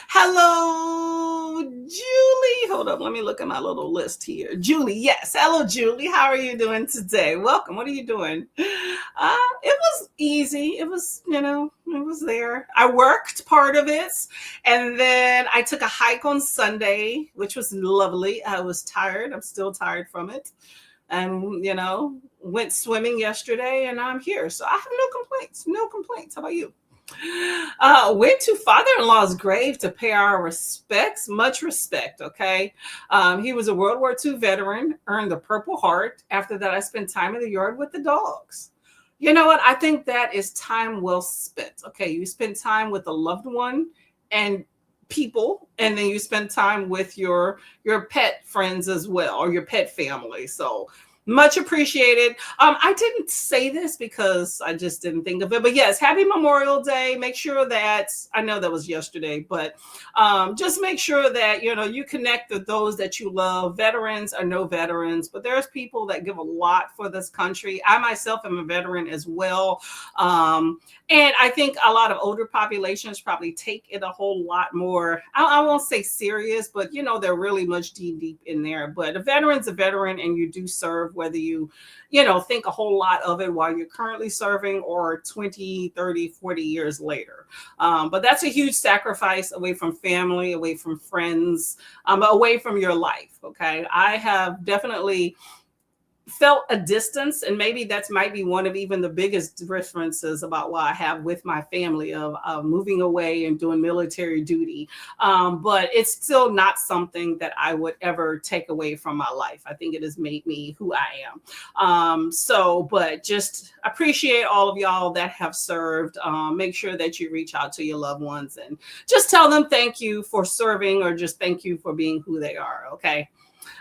S2: Hello, Julie. Hold up. Let me look at my little list here. Julie. Yes. Hello, Julie. How are you doing today? Welcome. What are you doing? It was easy. It was, it was there. I worked part of it. And then I took a hike on Sunday, which was lovely. I was tired. I'm still tired from it. And, went swimming yesterday and I'm here. So I have no complaints. No complaints. How about you? Went to father-in-law's grave to pay our respects. Much respect, okay? He was a World War II veteran, earned the Purple Heart. After that, I spent time in the yard with the dogs. You know what? I think that is time well spent. Okay, you spend time with a loved one and people, and then you spend time with your pet friends as well, or your pet family. So much appreciated. I didn't say this because I just didn't think of it, but yes, happy Memorial Day. Make sure that, I know that was yesterday, but just make sure that, you connect with those that you love, veterans or no veterans, but there's people that give a lot for this country. I myself am a veteran as well. And I think a lot of older populations probably take it a whole lot more, I won't say serious, but they're really much deep in there. But a veteran's a veteran and you do serve, whether you think a whole lot of it while you're currently serving or 20, 30, 40 years later. But that's a huge sacrifice away from family, away from friends, away from your life. Okay. I have definitely felt a distance, and maybe that might be one of even the biggest differences about what I have with my family of moving away and doing military duty. But it's still not something that I would ever take away from my life. I think it has made me who I am. But just appreciate all of y'all that have served. Make sure that you reach out to your loved ones and just tell them thank you for serving, or just thank you for being who they are. Okay.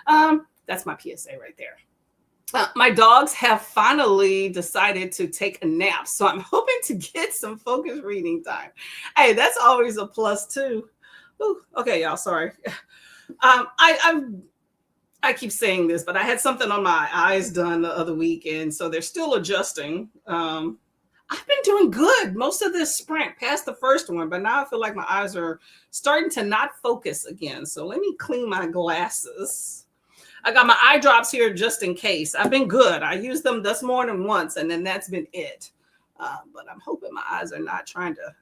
S2: That's my PSA right there. My dogs have finally decided to take a nap, so I'm hoping to get some focused reading time. Hey, that's always a plus too. Ooh, okay, y'all, sorry. I keep saying this, but I had something on my eyes done the other week, and so they're still adjusting. I've been doing good most of this sprint past the first one, but now I feel like my eyes are starting to not focus again. So let me clean my glasses. I got my eye drops here just in case. I've been good. I used them this morning once, and then that's been it. But I'm hoping my eyes are not trying to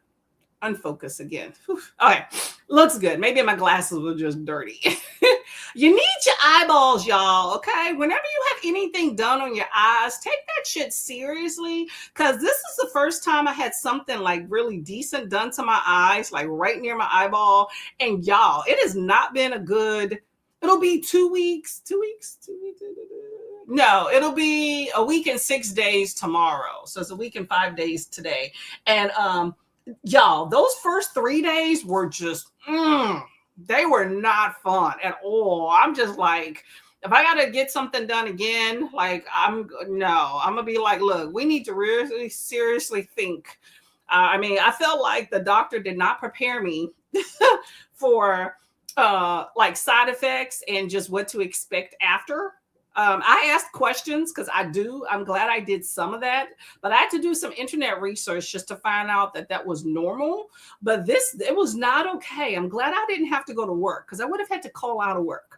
S2: unfocus again. Whew. All right, looks good. Maybe my glasses were just dirty. You need your eyeballs, y'all, okay? Whenever you have anything done on your eyes, take that shit seriously, because this is the first time I had something like really decent done to my eyes, like right near my eyeball. And y'all, it has not been a good, it'll be 2 weeks, 2 weeks, 2 weeks. No, it'll be a week and 6 days tomorrow. So it's a week and 5 days today. And y'all, those first 3 days were just, they were not fun at all. I'm just like, if I gotta get something done again, like I'm gonna be like, look, we need to really seriously think. I mean, I felt like the doctor did not prepare me for like side effects and just what to expect after. I asked questions because I'm glad I did some of that, but I had to do some internet research just to find out that was normal. But it was not okay. I'm glad I didn't have to go to work, because I would have had to call out of work.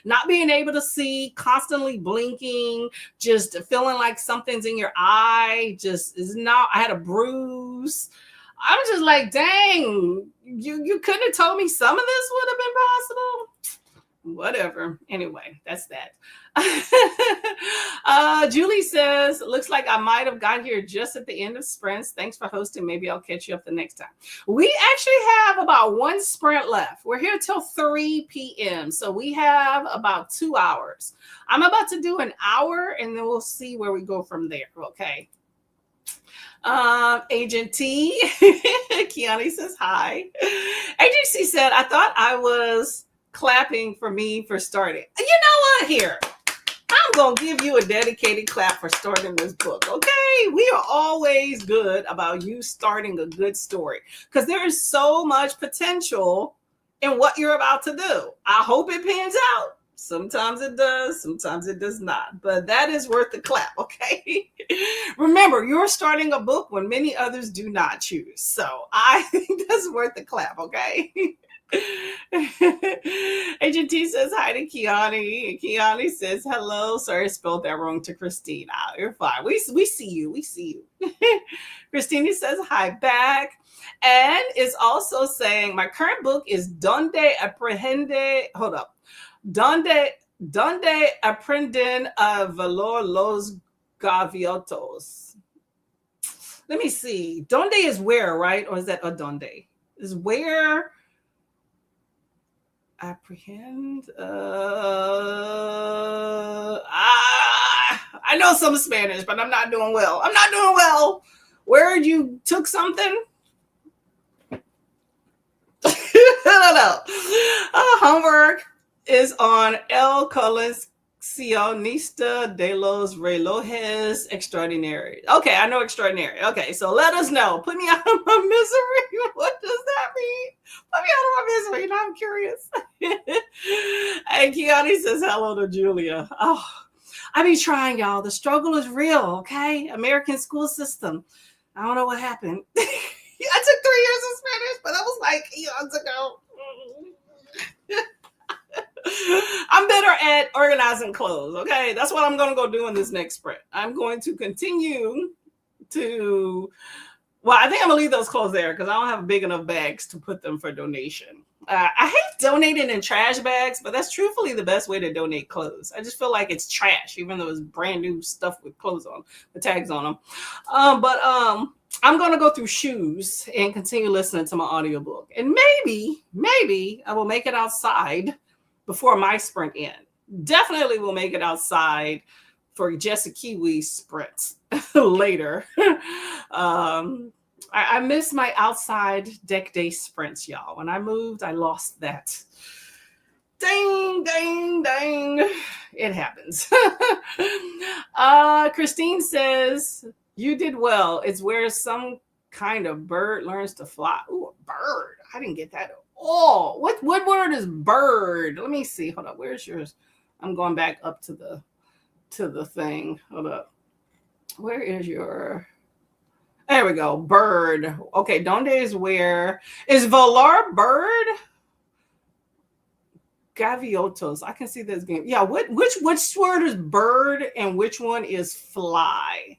S2: Not being able to see, constantly blinking, just feeling like something's in your eye, just is not, I had a bruise. I'm just like, dang, you couldn't have told me some of this would have been possible. Whatever. Anyway, that's that. Julie says, looks like I might have got here just at the end of sprints. Thanks for hosting. Maybe I'll catch you up the next time. We actually have about 1 sprint left. We're here till 3 p.m. So we have about 2 hours. I'm about to do an hour and then we'll see where we go from there. Okay. Agent T. Kiani says hi. Agent C said, I thought I was clapping for me for starting. You know what? Here, I'm gonna give you a dedicated clap for starting this book. Okay, we are always good about you starting a good story, because there is so much potential in what you're about to do. I hope it pans out. Sometimes it does, sometimes it does not, but that is worth the clap. Okay. Remember, you're starting a book when many others do not choose, so I think that's worth the clap. Okay. Agent T says hi to Kiani. Kiani says hello. Sorry, I spelled that wrong to Christine. You're fine. We see you. We see you. Christina says hi back. And is also saying my current book is Donde Aprende. Hold up. Donde Aprenden a Valor los Gaviotos. Let me see. Donde is where, right? Or is that adonde? Is where apprehend. I know some Spanish, but I'm not doing well. I'm not doing well. Where you took something? I don't know. Homework is on El Coleccionista de los Relojes Extraordinarios. Okay, I know extraordinary. Okay, so let us know. Put me out of my misery. What does that mean? Put me out of my misery. Now I'm curious. And Kiani says hello to Julia. Oh, I be trying, y'all. The struggle is real, okay? American school system. I don't know what happened. I took 3 years of Spanish, but I was like eons ago. I'm better at organizing clothes. Okay, that's what I'm going to go do in this next sprint. I'm going to continue to, well, I think I'm going to leave those clothes there because I don't have big enough bags to put them for donation. I hate donating in trash bags, but that's truthfully the best way to donate clothes. I just feel like it's trash, even though it's brand new stuff with clothes on, the tags on them. But I'm going to go through shoes and continue listening to my audiobook. And maybe I will make it outside before my sprint end. Definitely will make it outside for Jessica Kiwi's sprints later. I miss my outside deck day sprints, y'all. When I moved, I lost that. Dang. It happens. Christine says, you did well. It's where some kind of bird learns to fly. Ooh, a bird. I didn't get that. Oh, what word is bird? Let me see. Hold up. Where's yours? I'm going back up to the thing. Hold up. Where is your? There we go. Bird. Okay. Donde is where? Is Volar bird? Gaviotos. I can see this game. Yeah. Which word is bird and which one is fly?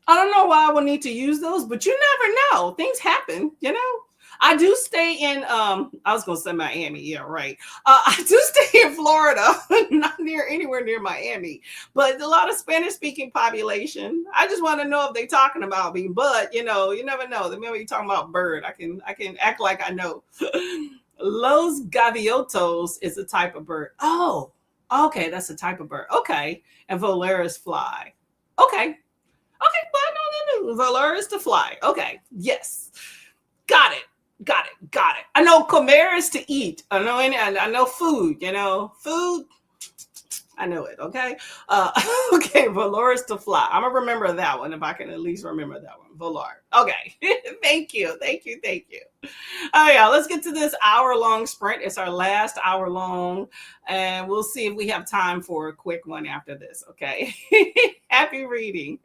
S2: I don't know why I would need to use those, but you never know. Things happen, you know. I do stay in I was gonna say Miami, yeah, right. I do stay in Florida, not near anywhere near Miami, but a lot of Spanish speaking population. I just want to know if they talking about me, but you never know. The minute you talking about bird, I can act like I know. Los gaviotos is a type of bird. Oh, okay, that's a type of bird. Okay, and volaris fly. Okay, okay, well, no. Volaris to fly. Okay, yes, got it. Got it. Got it. I know comer is to eat. I know food. Food. I know it. Okay. Okay. Volar to fly. I'm gonna remember that one if I can at least remember that one. Volar. Okay. Thank you. Thank you. Thank you. All right, y'all. Let's get to this hour-long sprint. It's our last hour long, and we'll see if we have time for a quick one after this. Okay. Happy reading.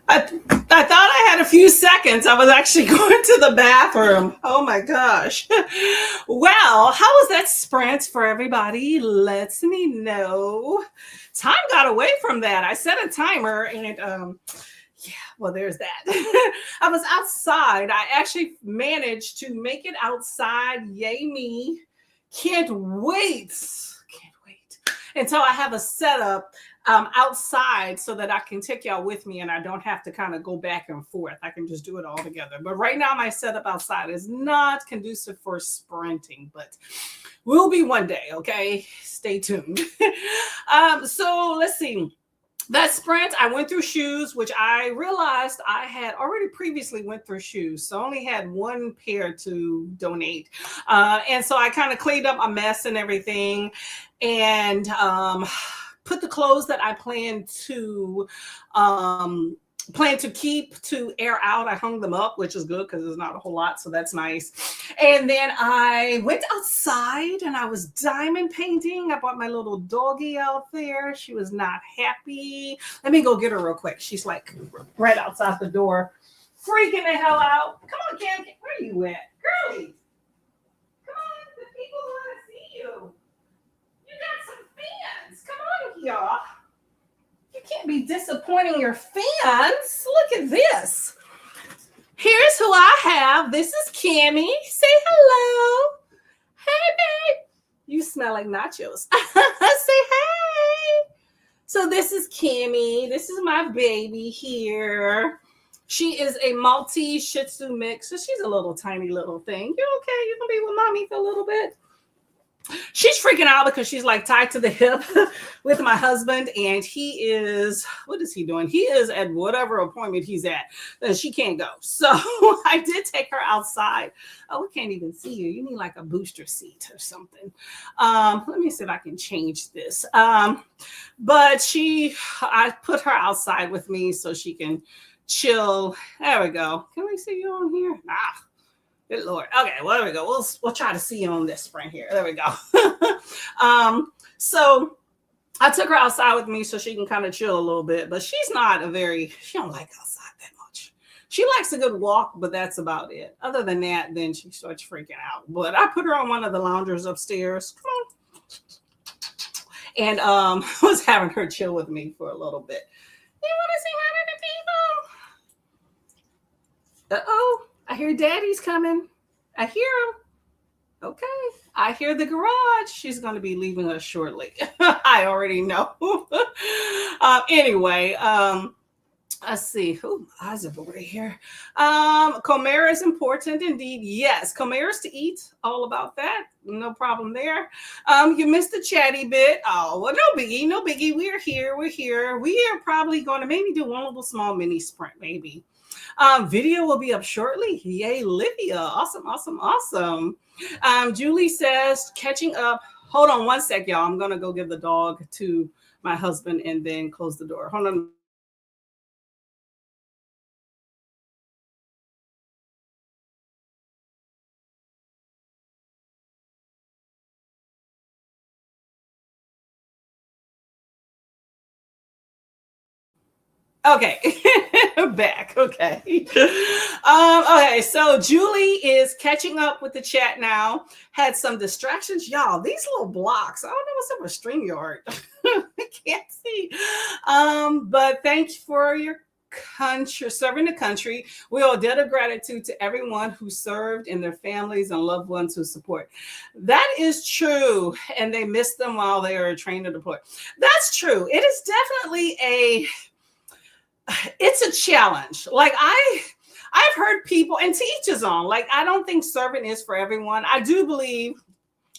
S2: I thought I had a few seconds. I was actually going to the bathroom. Oh my gosh. Well, how was that sprint for everybody? Let me know. Time got away from that. I set a timer and yeah, well, there's that. I was outside. I actually managed to make it outside. Yay me. Can't wait. Can't wait. And so I have a setup outside so that I can take y'all with me and I don't have to kind of go back and forth. I can just do it all together. But right now, my setup outside is not conducive for sprinting, but will be one day. Okay, stay tuned. So let's see. That sprint, I went through shoes, which I realized I had already previously went through shoes. So I only had one pair to donate. And so I kind of cleaned up my mess and everything and put the clothes that I plan to keep to air out. I hung them up, which is good because there's not a whole lot. So that's nice. And then I went outside and I was diamond painting. I brought my little doggie out there. She was not happy. Let me go get her real quick. She's like right outside the door, freaking the hell out. Come on, Cam. Where are you at? Girlie. Come on. The people want to see you. You got some fans. Come on, y'all. You can't be disappointing your fans. Look at this. Here's who I have. This is Cammie. Say hello. Hey, babe. You smell like nachos. Say hey. So this is Cammie. This is my baby here. She is a Maltese Shih Tzu mix. So she's a little tiny little thing. You okay? You gonna be with mommy for a little bit? She's freaking out because she's like tied to the hip with my husband and he is, what is he doing? He is at whatever appointment he's at and she can't go. So I did take her outside. Oh, we can't even see you. You need like a booster seat or something. Let me see if I can change this. But I put her outside with me so she can chill. There we go. Can we see you on here? Ah. Good Lord. Okay, well, there we go. We'll try to see you on this right here. There we go. So I took her outside with me so she can kind of chill a little bit, but she don't like outside that much. She likes a good walk, but that's about it. Other than that, then she starts freaking out. But I put her on one of the loungers upstairs. And was having her chill with me for a little bit. You want to say hi to the people? Uh-oh. I hear daddy's coming. I hear him. Okay. I hear the garage. She's going to be leaving us shortly. I already know. Anyway, let's see. Ooh, eyes are over here. Comera is important indeed. Yes, Comera is to eat. All about that. No problem there. You missed the chatty bit. Oh, well, no biggie. No biggie. We're here. We are probably going to maybe do one little small mini sprint, maybe. Video will be up shortly. Yay, Livia. Awesome. Julie says, catching up. Hold on one sec, y'all. I'm going to go give the dog to my husband and then close the door. Hold on. Okay, back. Okay. Okay, so Julie is catching up with the chat now. Had some distractions. Y'all, these little blocks. I don't know what's up with StreamYard. I can't see. But thank you for your country, serving the country. We owe a debt of gratitude to everyone who served and their families and loved ones who support. That is true. And they missed them while they were trained to deploy. That's true. It is definitely it's a challenge. Like I've heard people, and to each his own, like I don't think serving is for everyone. I do believe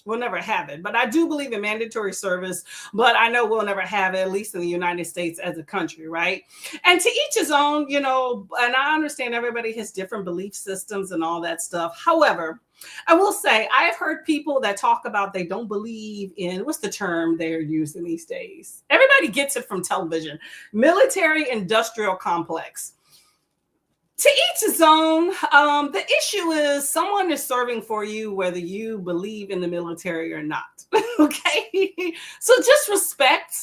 S2: we'll never have it, but I do believe in mandatory service, but I know we'll never have it, at least in the United States as a country, right? And to each his own, and I understand everybody has different belief systems and all that stuff. However, I will say I've heard people that talk about they don't believe in, what's the term they're using these days? Everybody gets it from television. Military industrial complex. To each his own. The issue is someone is serving for you whether you believe in the military or not. Okay? So just respect.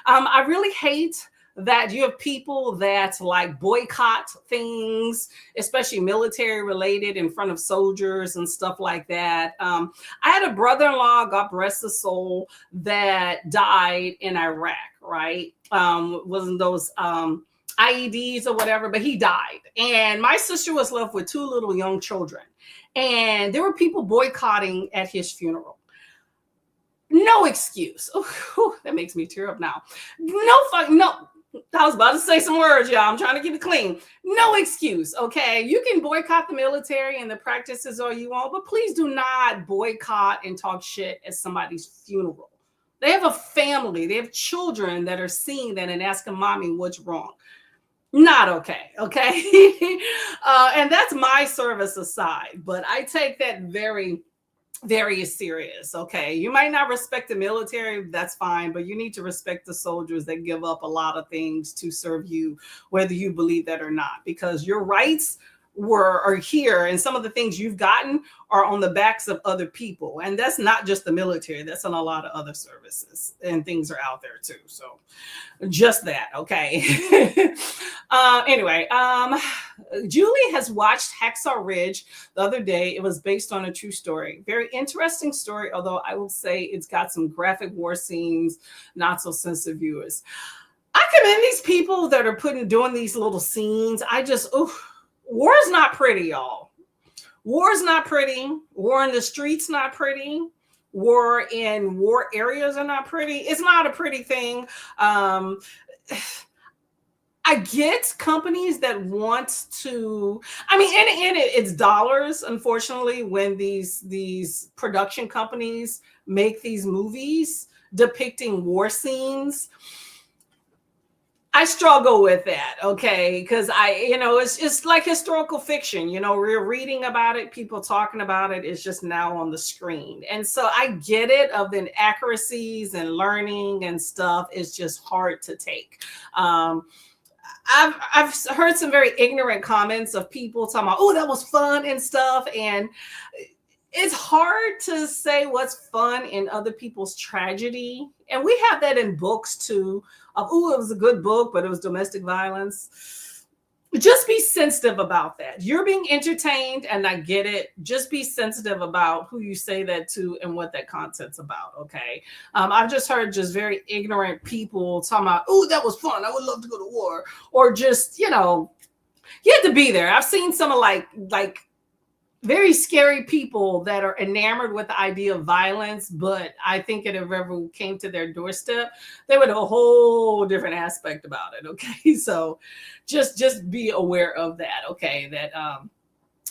S2: I really hate that you have people that like boycott things, especially military related, in front of soldiers and stuff like that. I had a brother-in-law, God rest his soul, that died in Iraq, right? Wasn't those IEDs or whatever, but he died. And my sister was left with 2 little young children. And there were people boycotting at his funeral. No excuse. Ooh, that makes me tear up now. No. I was about to say some words, y'all. I'm trying to keep it clean. No excuse, okay? You can boycott the military and the practices all you want, but please do not boycott and talk shit at somebody's funeral. They have a family. They have children that are seeing that and asking mommy what's wrong. Not okay. And that's my service aside, but I take that very, very serious. Okay. You might not respect the military. That's fine, but you need to respect the soldiers that give up a lot of things to serve you, whether you believe that or not, because your rights are here, and some of the things you've gotten are on the backs of other people. And that's not just the military, that's on a lot of other services, and things are out there too. So just that. Okay. Anyway, Julie has watched Hacksaw Ridge the other day. It was based on a true story. Very interesting story, although I will say it's got some graphic war scenes, not so sensitive viewers. I commend these people that are doing these little scenes. War is not pretty, y'all. War is not pretty. War in the streets not pretty. War in war areas are not pretty. It's not a pretty thing. I get companies that want to, it's dollars, unfortunately, when these production companies make these movies depicting war scenes. I struggle with that, okay? Because it's like historical fiction. We're reading about it, people talking about it. It's just now on the screen. And so I get it, of the inaccuracies and learning and stuff. It's just hard to take. I've heard some very ignorant comments of people talking about, oh, that was fun and stuff. And it's hard to say what's fun in other people's tragedy. And we have that in books too. It was a good book, but it was domestic violence. Just be sensitive about that. You're being entertained, and I get it. Just be sensitive about who you say that to and what that content's about, okay? I've just heard very ignorant people talking about, oh, that was fun, I would love to go to war. Or just, you have to be there. I've seen some of like very scary people that are enamored with the idea of violence, but I think if it ever came to their doorstep, they would have a whole different aspect about it. Okay. So just be aware of that. Okay. That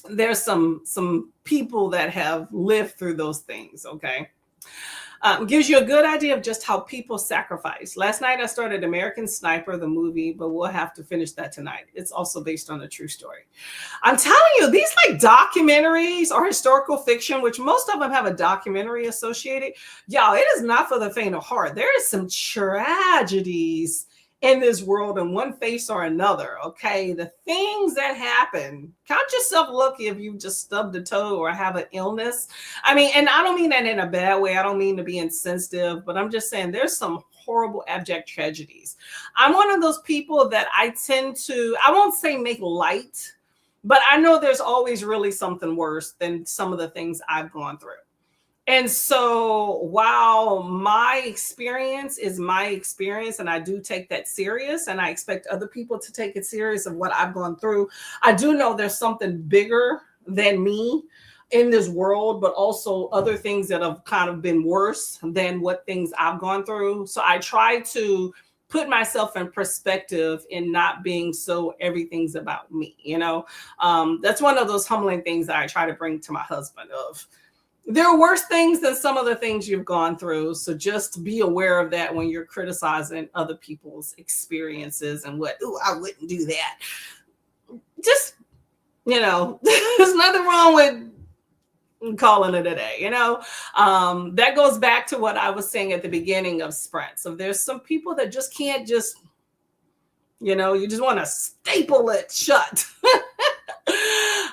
S2: there's some people that have lived through those things. Okay. Gives you a good idea of just how people sacrifice. Last night I started American Sniper, the movie, but we'll have to finish that tonight. It's also based on a true story. I'm telling you, these like documentaries or historical fiction, which most of them have a documentary associated. Y'all, it is not for the faint of heart. There is some tragedies in this world in one face or another. Okay. The things that happen, count yourself lucky if you just stubbed a toe or have an illness. And I don't mean that in a bad way. I don't mean to be insensitive, but I'm just saying there's some horrible, abject tragedies. I'm one of those people that I won't say make light, but I know there's always really something worse than some of the things I've gone through. And so while my experience is my experience, and I do take that serious, and I expect other people to take it serious of what I've gone through, I do know there's something bigger than me in this world, but also other things that have kind of been worse than what things I've gone through. So I try to put myself in perspective and not being so everything's about me. That's one of those humbling things that I try to bring to my husband of, there are worse things than some of the things you've gone through. So just be aware of that when you're criticizing other people's experiences and I wouldn't do that. Just, there's nothing wrong with calling it a day, that goes back to what I was saying at the beginning of Sprint. So there's some people that just can't you just want to staple it shut.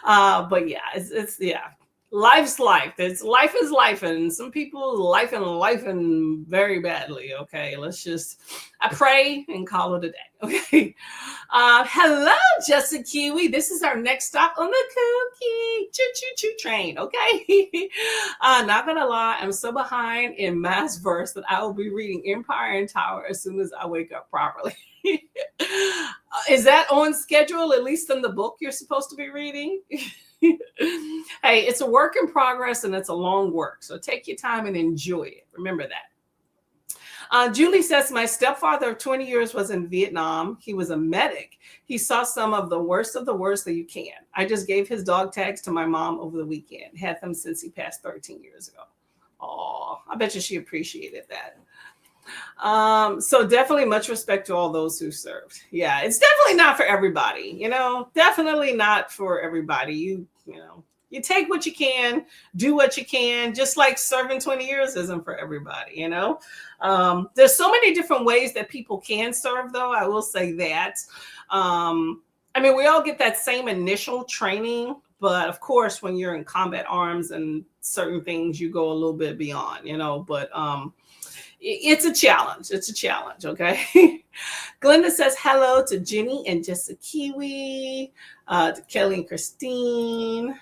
S2: But yeah, it's Life's life. Life is life, and some people life and very badly. Okay, I pray and call it a day. Okay. Hello, Jessica Kiwi. This is our next stop on the KuKi choo train. Okay. Not gonna lie, I'm so behind in mass verse that I will be reading Empire and Tower as soon as I wake up properly. Is that on schedule, at least in the book you're supposed to be reading? Hey, it's a work in progress and it's a long work. So take your time and enjoy it. Remember that. Julie says, my stepfather of 20 years was in Vietnam. He was a medic. He saw some of the worst that you can. I just gave his dog tags to my mom over the weekend. Had them since he passed 13 years ago. Oh, I bet you she appreciated that. So definitely much respect to all those who served. Yeah, it's definitely not for everybody, definitely not for everybody. You take what you can, do what you can, just like serving 20 years isn't for everybody, There's so many different ways that people can serve, though. I will say that. We all get that same initial training, but of course, when you're in combat arms and certain things, you go a little bit beyond, but, it's a challenge. It's a challenge. Okay. Glenda says hello to Jenny and Jessica Kiwi, to Kelly and Christine.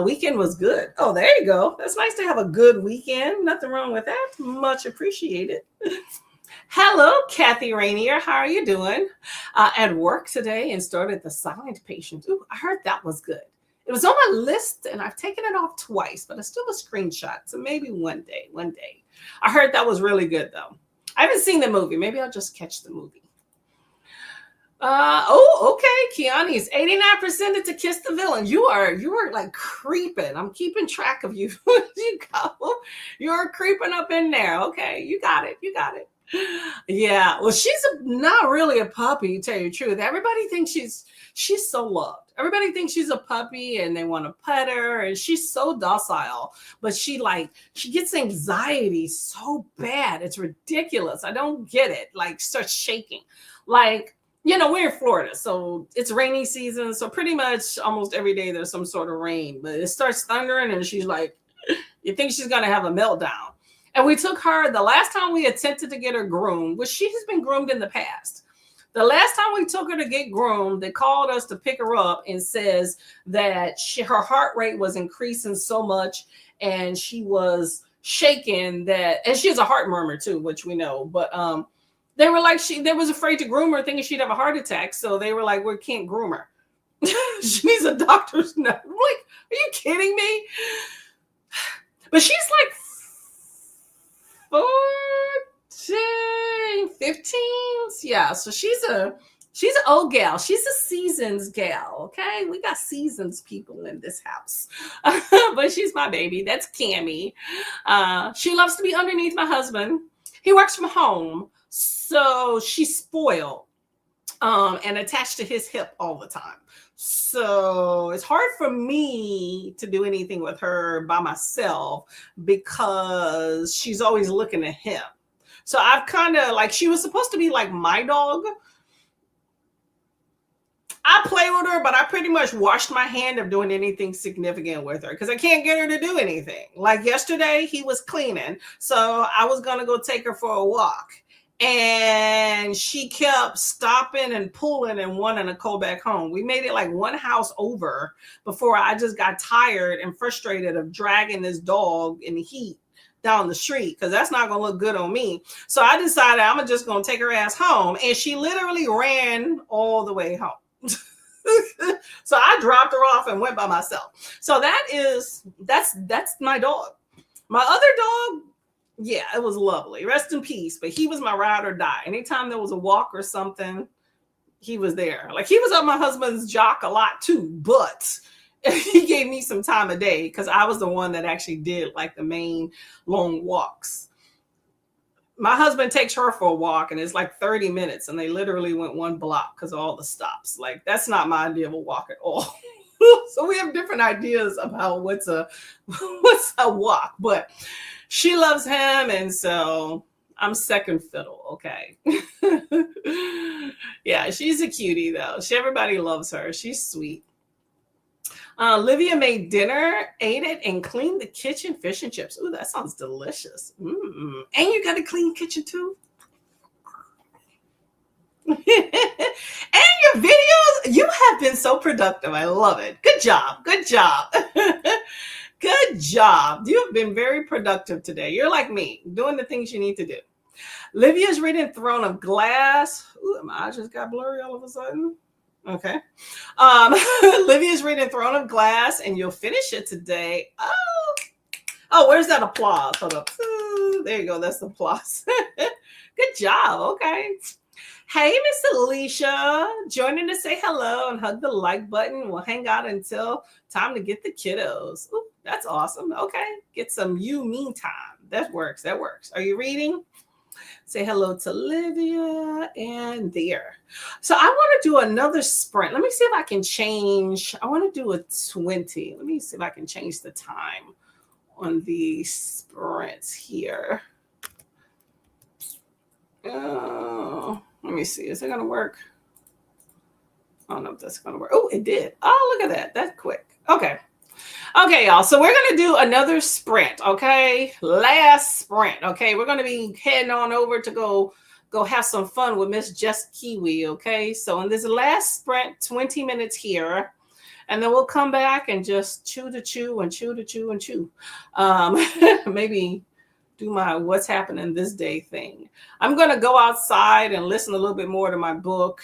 S2: Weekend was good. Oh, there you go. That's nice to have a good weekend. Nothing wrong with that. Much appreciated. Hello, Kathy Rainier. How are you doing? At work today and started the silent patient. Ooh, I heard that was good. It was on my list and I've taken it off twice, but I still have a screenshot. So maybe one day. I heard that was really good though. I haven't seen the movie. Maybe I'll just catch the movie. Okay. Kiani is 89% to kiss the villain. You are like creeping. I'm keeping track of you. You're creeping up in there. Okay. You got it. Yeah. Well, she's not really a puppy, to tell you the truth. Everybody thinks she's so loved. Everybody thinks she's a puppy and they want to pet her and she's so docile, but she gets anxiety so bad. It's ridiculous. I don't get it. Starts shaking. We're in Florida, so it's rainy season. So pretty much almost every day there's some sort of rain, but it starts thundering and she's like, you think she's going to have a meltdown. And we took her the last time we attempted to get her groomed, which she has been groomed in the past. The last time we took her to get groomed, they called us to pick her up and says that her heart rate was increasing so much and she was shaking and she has a heart murmur too, which we know. But they were like, they was afraid to groom her, thinking she'd have a heart attack. So they were like, we can't groom her. She needs a doctor's note. I'm like, are you kidding me? But she's like 14, 15. Yeah, so she's an old gal. She's a seasons gal. Okay, we got seasons people in this house. But she's my baby. That's Cammie. She loves to be underneath my husband. He works from home, so she's spoiled and attached to his hip all the time. So it's hard for me to do anything with her by myself because she's always looking at him. So I've kind of she was supposed to be like my dog. I play with her, but I pretty much washed my hand of doing anything significant with her because I can't get her to do anything. Like yesterday, he was cleaning. So I was going to go take her for a walk. And she kept stopping and pulling and wanting to go back home. We made it like one house over before I just got tired and frustrated of dragging this dog in the heat down the street because that's not going to look good on me. So I decided I'm just going to take her ass home. And she literally ran all the way home. So I dropped her off and went by myself. So that's my dog. My other dog, yeah, it was lovely. Rest in peace. But he was my ride or die. Anytime there was a walk or something, he was there. He was up my husband's jock a lot too, but he gave me some time of day because I was the one that actually did the main long walks. My husband takes her for a walk and it's 30 minutes and they literally went one block because of all the stops. That's not my idea of a walk at all. So we have different ideas about what's a walk, but she loves him. And so I'm second fiddle. Okay. Yeah. She's a cutie though. Everybody loves her. She's sweet. Olivia made dinner, ate it, and cleaned the kitchen. Fish and chips. Ooh, that sounds delicious. And you got a clean kitchen too. And your videos, you have been so productive. I love it. Good job. Good job. Good job. You have been very productive today. You're like me, doing the things you need to do. Livia's reading Throne of Glass. Ooh, my eyes just got blurry all of a sudden. Okay. Livia's reading Throne of Glass, and you'll finish it today. Oh, where's that applause? Hold up. Ooh, there you go. That's the applause. Good job. Okay. Hey, Miss Alicia, joining to say hello and hug the like button. We'll hang out until time to get the kiddos. Ooh, that's awesome. Okay, get some you me time. That works. That works. Are you reading? Say hello to Livia and there. So I want to do another sprint. Let me see if I can change. I want to do a 20. Let me see if I can change the time on the sprints here. Let me see. Is it going to work? I don't know if that's going to work. Oh, it did. Oh, look at that. That's quick. Okay. Okay, y'all. So we're going to do another sprint. Okay. Last sprint. Okay. We're going to be heading on over to go have some fun with Miss Jess Kiwi. Okay. So in this last sprint, 20 minutes here. And then we'll come back and just chew to chew and chew to chew and chew. Maybe do my what's happening this day thing. I'm going to go outside and listen a little bit more to my book.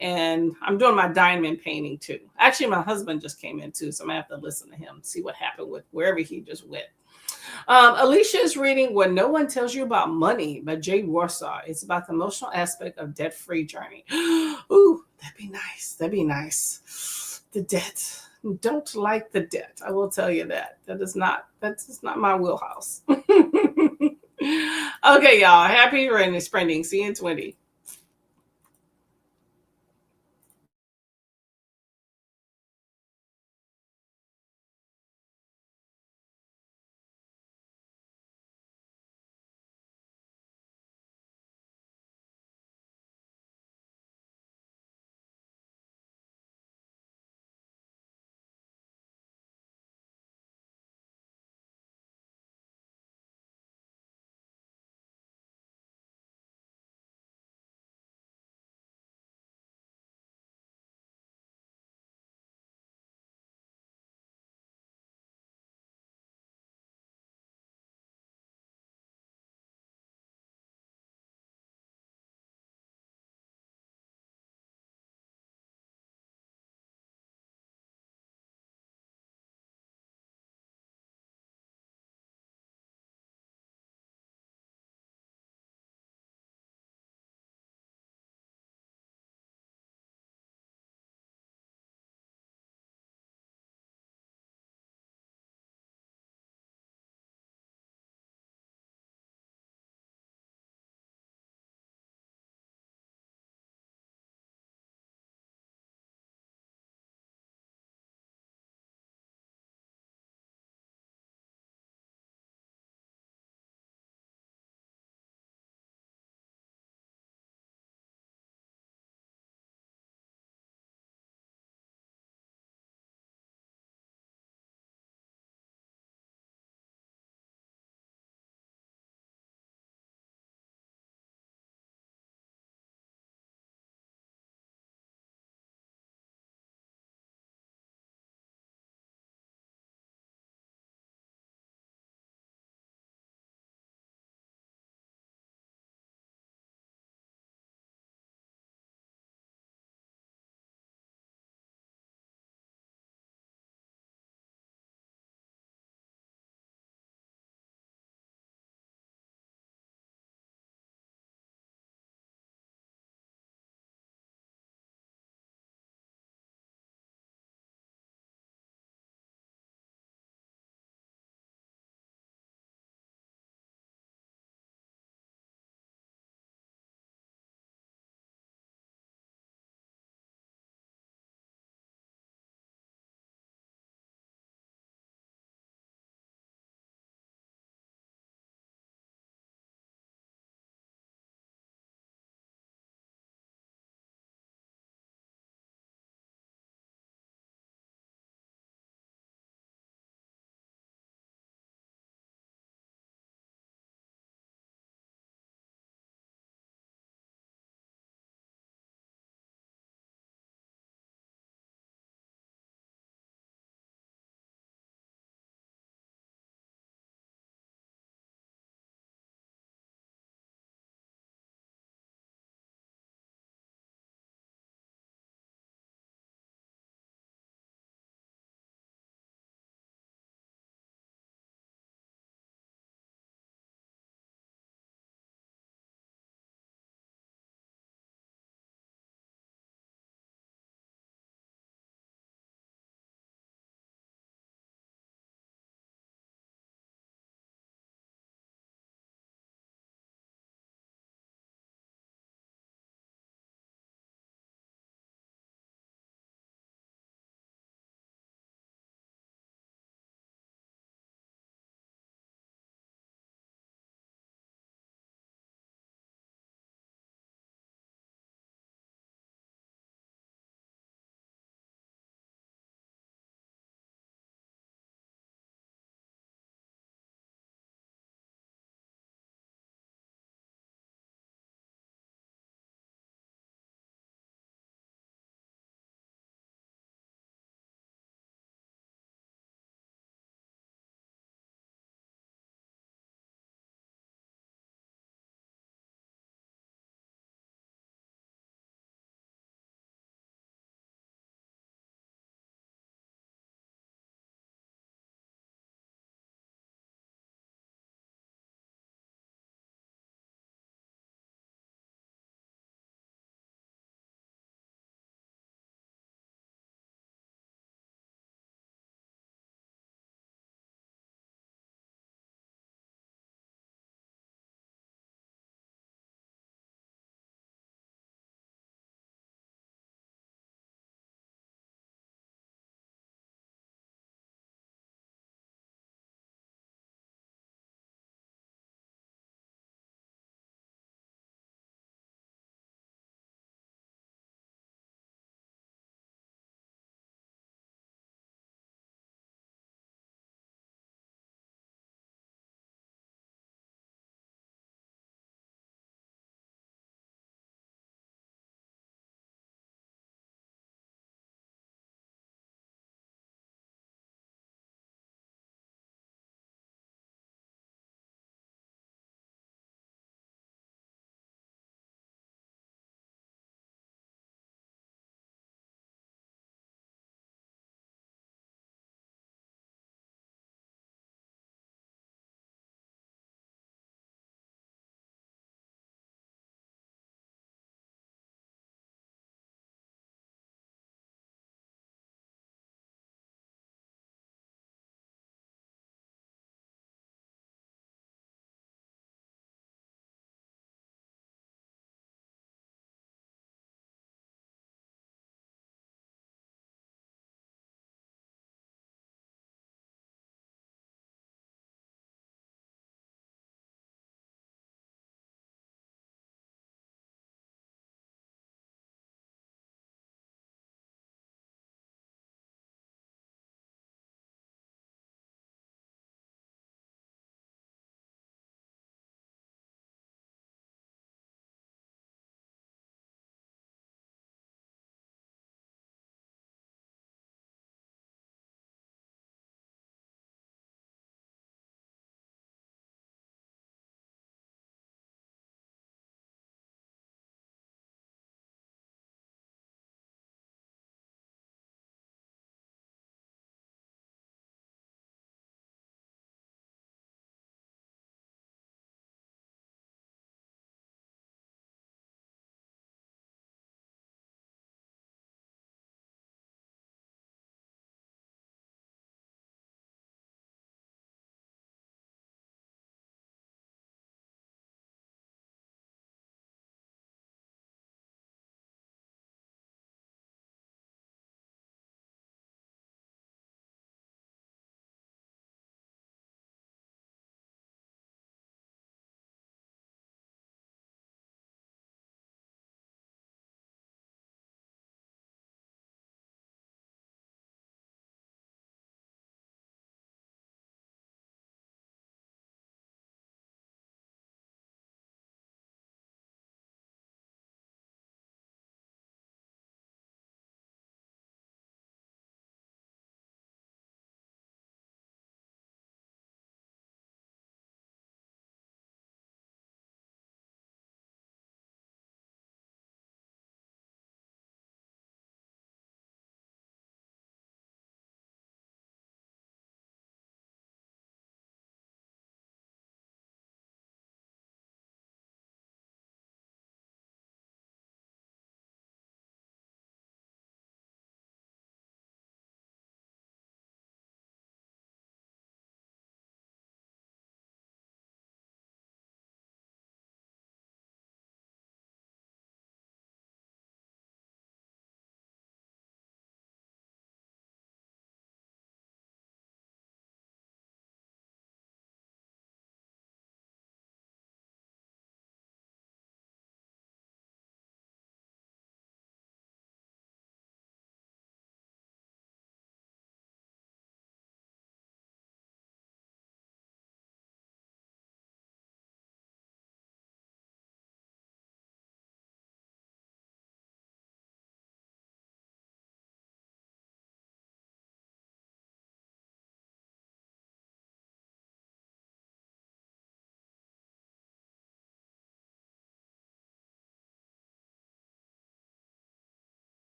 S2: And I'm doing my diamond painting too. Actually, my husband just came in too, so I'm going to have to listen to him, see what happened with wherever he just went. Alicia is reading What No One Tells You About Money by Jay Warsaw. It's about the emotional aspect of debt-free journey. Ooh, that'd be nice. That'd be nice. The debt. Don't like the debt. I will tell you that. That's not my wheelhouse. Okay, y'all. Happy reading, sprinting. See you in 20.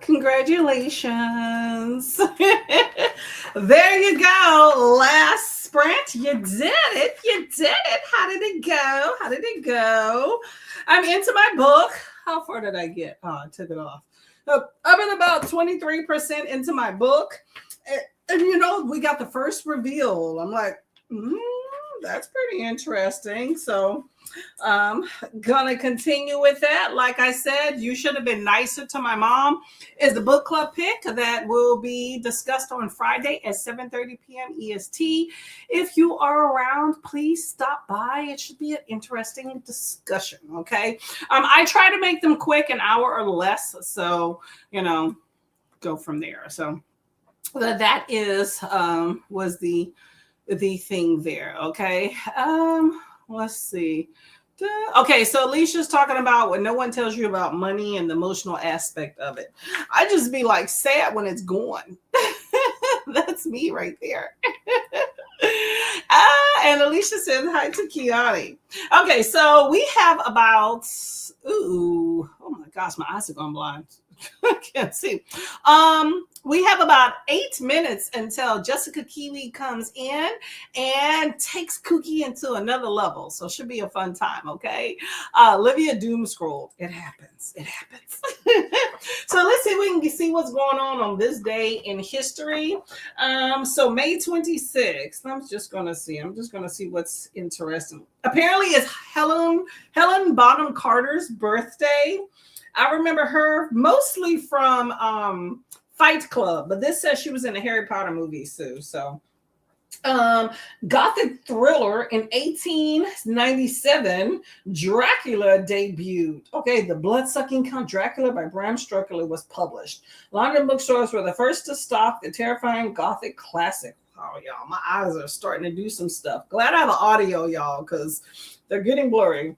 S2: Congratulations. There you go. Last sprint. You did it. You did it. How did it go? How did it go? I'm into my book. How far did I get? Oh, I took it off. I've been about 23% into my book. And you know, we got the first reveal. I'm like, that's pretty interesting. So gonna continue with that. Like I said, You Should Have Been Nicer to My Mom is the book club pick that will be discussed on Friday at 7:30 p.m. EST. If you are around, please stop by. It should be an interesting discussion. Okay. I try to make them quick, an hour or less. So, you know, go from there. So that is was the thing there. Okay. Let's see. Okay, so Alicia's talking about when no one tells you about money and the emotional aspect of it. I just be like sad when it's gone. That's me right there. And Alicia says hi to Kiani. Okay, so we have about, oh my gosh, my eyes are going blind. I can't see. We have about 8 minutes until Jessica Keeley comes in and takes KuKi into another level. So it should be a fun time, okay? Olivia doom scrolled. It happens. It happens. So let's see if we can see what's going on this day in history. So May 26th. I'm just going to see what's interesting. Apparently it's Helen Bonham Carter's birthday. I remember her mostly from Fight Club, but this says she was in the Harry Potter movies too. So Gothic thriller in 1897, Dracula debuted. Okay, The Blood-Sucking Count Dracula by Bram Stoker was published. London bookstores were the first to stock the terrifying Gothic classic. Oh, y'all, my eyes are starting to do some stuff. Glad I have an audio, y'all, because they're getting blurry.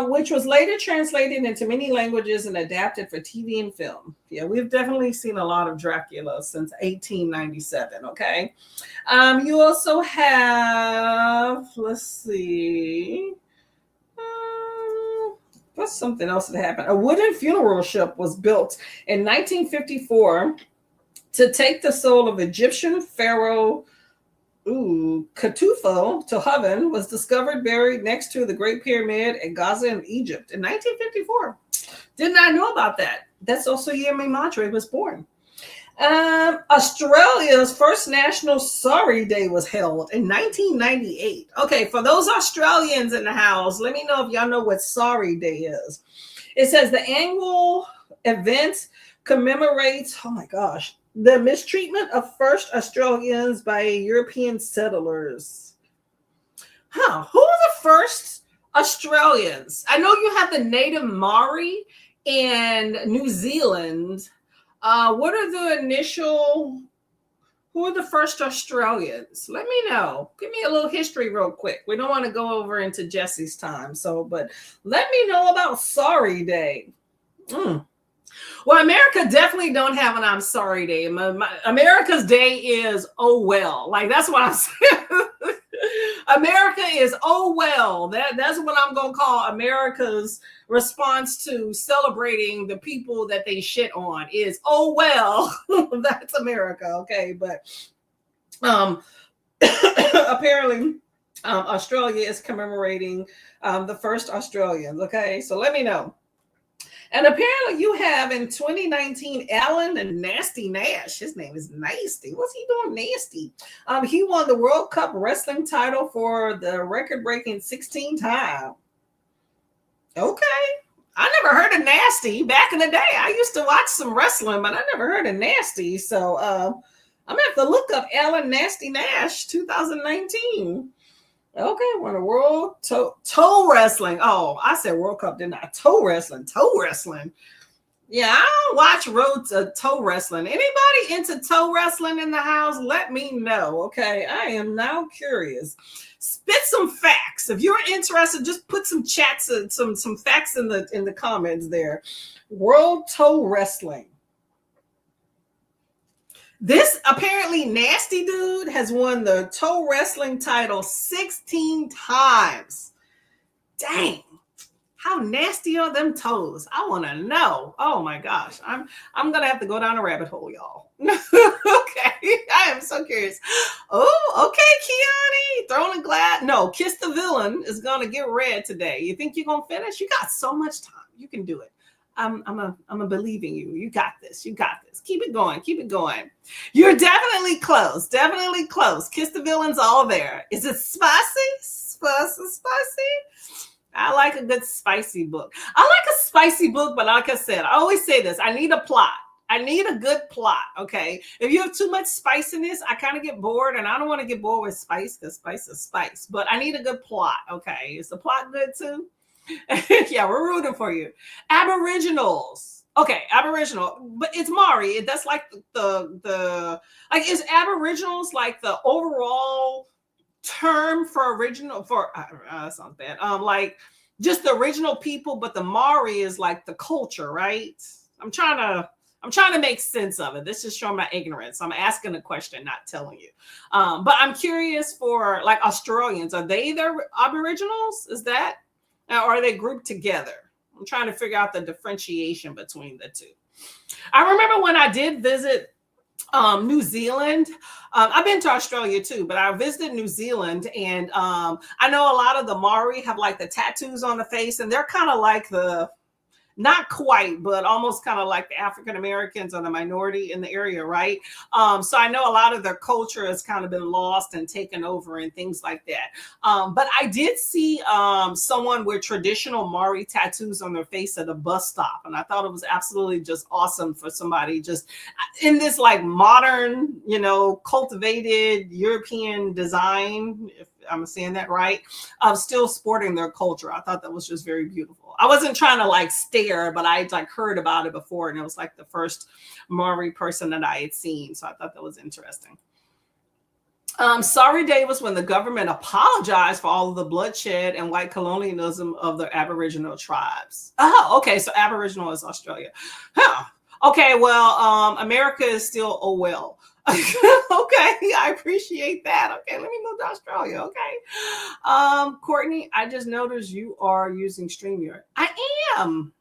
S2: Which was later translated into many languages and adapted for TV and film. Yeah, we've definitely seen a lot of Dracula since 1897, okay? You also have, let's see, what's something else that happened? A wooden funeral ship was built in 1954 to take the soul of Egyptian pharaoh Khufu to heaven. Was discovered buried next to the Great Pyramid at Gaza in Egypt in 1954. Did not know about that. That's also the year Madre was born. Australia's first National Sorry Day was held in 1998. Okay, for those Australians in the house, let me know if y'all know what Sorry Day is. It says the annual event commemorates, oh my gosh, the mistreatment of first Australians by European settlers. Who are the first Australians? I know you have the native Maori in New Zealand. What are the initial, who are the first Australians? Let me know. Give me a little history real quick. We don't want to go over into Jesse's time. But let me know about Sorry Day. Well, America definitely don't have an I'm sorry day. America's day is oh well. Like that's what I'm saying. America is oh well. That's what I'm gonna call America's response to celebrating the people that they shit on is oh well. That's America, okay? But apparently Australia is commemorating the first Australians, okay? So let me know. And apparently you have in 2019, Alan and Nasty Nash. His name is Nasty. What's he doing nasty? He won the World Cup wrestling title for the record-breaking 16 time. Okay. I never heard of Nasty. Back in the day, I used to watch some wrestling, but I never heard of Nasty. So I'm going to have to look up Alan Nasty Nash 2019. Okay, won a world toe wrestling. Oh, I said World Cup, didn't I? Toe wrestling. Yeah, I don't watch toe wrestling. Anybody into toe wrestling in the house? Let me know. Okay, I am now curious. Spit some facts. If you're interested, just put some chats, some facts in the comments there. World toe wrestling. This apparently nasty dude has won the toe wrestling title 16 times. Dang. How how nasty are them toes? I want to know. Oh my gosh. I'm gonna have to go down a rabbit hole, y'all. Okay. I am so curious. Oh, okay, Kiani. Throwing a glass. No, Kiss the Villain is gonna get read today. You think you're gonna finish? You got so much time. You can do it. I'm a believe in you. You got this. You got this. Keep it going. Keep it going. You're definitely close. Definitely close. Kiss the Villain's all there. Is it spicy? Spicy? I like a good spicy book. I like a spicy book, but like I said, I always say this. I need a plot. I need a good plot, okay? If you have too much spiciness, I kind of get bored, and I don't want to get bored with spice because spice is spice. But I need a good plot, okay? Is the plot good too? Yeah, we're rooting for you. Aboriginals. Okay, Aboriginal, but it's Maori. That's like the like, is Aboriginals like the overall term for original for that sounds bad. Like just the original people, but the Maori is like the culture, right? I'm trying to make sense of it. This is showing my ignorance. I'm asking a question, not telling you. But I'm curious for like Australians. Are they the Aboriginals? Is that? Or are they grouped together? I'm trying to figure out the differentiation between the two. I remember when I did visit New Zealand. I've been to Australia too, but I visited New Zealand, and I know a lot of the Maori have like the tattoos on the face, and they're kind of like the, not quite, but almost kind of like the African Americans or the minority in the area, right? So I know a lot of their culture has kind of been lost and taken over and things like that. But I did see someone with traditional Maori tattoos on their face at a bus stop. And I thought it was absolutely just awesome for somebody just in this like modern, cultivated European design, if I'm saying that right, of still sporting their culture. I thought that was just very beautiful. I wasn't trying to like stare, but I like heard about it before, and it was like the first Maori person that I had seen. So I thought that was interesting. Sorry Day was when the government apologized for all of the bloodshed and white colonialism of the Aboriginal tribes. Oh, okay. So Aboriginal is Australia. Huh. Okay, well, America is still well. Okay, I appreciate that. Okay, let me move to Australia. Okay. Courtney, I just noticed you are using StreamYard. I am.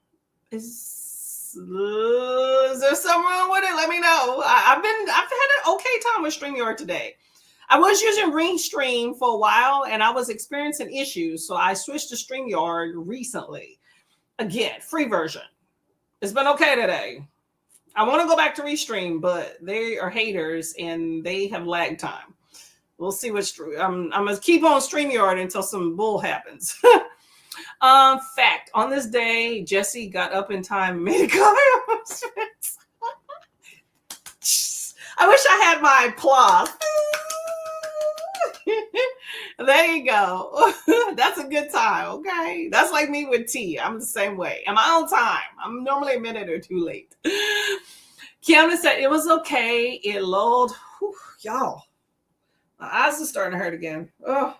S2: Is there something wrong with it? Let me know. I've had an okay time with StreamYard today. I was using Restream for a while, and I was experiencing issues, so I switched to StreamYard recently. Again, free version. It's been okay today. I want to go back to Restream, but they are haters and they have lag time. We'll see what's true. I'm going to keep on StreamYard until some bull happens. Fact, on this day, Jesse got up in time and made a cover. I wish I had my applause. There you go. That's a good time, okay? That's like me with tea. I'm the same way. Am I on time? I'm normally a minute or two late. Kiana said it was okay. It lulled. Whew, y'all, my eyes are starting to hurt again. Oh,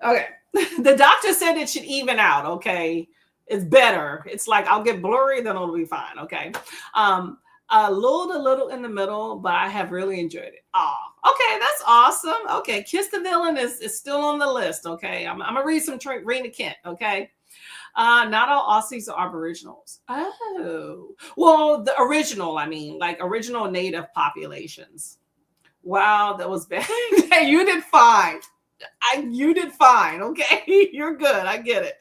S2: okay. The doctor said it should even out, okay? It's better. It's like I'll get blurry, then it'll be fine, okay? Lulled a little in the middle, but I have really enjoyed it. Oh, okay, that's awesome. Okay, Kiss the Villain is still on the list, okay? I'm going to read some Rena Kent, okay? Not all Aussies are Aboriginals. Oh, well, the original, I mean, like original native populations. Wow, that was bad. You did fine. You did fine, okay? You're good. I get it.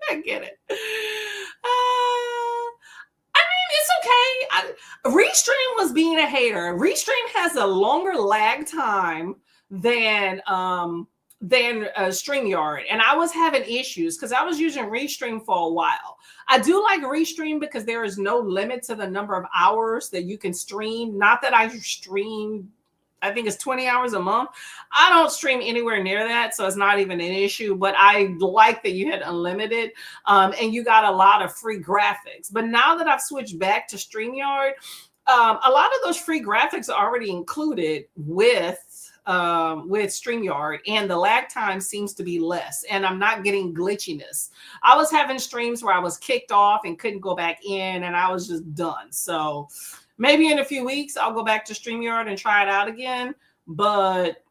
S2: I get it. It's okay. Restream was being a hater. Restream has a longer lag time than StreamYard, and I was having issues because I was using Restream for a while. I do like Restream because there is no limit to the number of hours that you can stream. Not that I stream, I think it's 20 hours a month. I don't stream anywhere near that, so it's not even an issue. But I like that you had unlimited, and you got a lot of free graphics. But now that I've switched back to StreamYard, a lot of those free graphics are already included with StreamYard, and the lag time seems to be less, and I'm not getting glitchiness. I was having streams where I was kicked off and couldn't go back in, and I was just done. So maybe in a few weeks, I'll go back to StreamYard and try it out again. But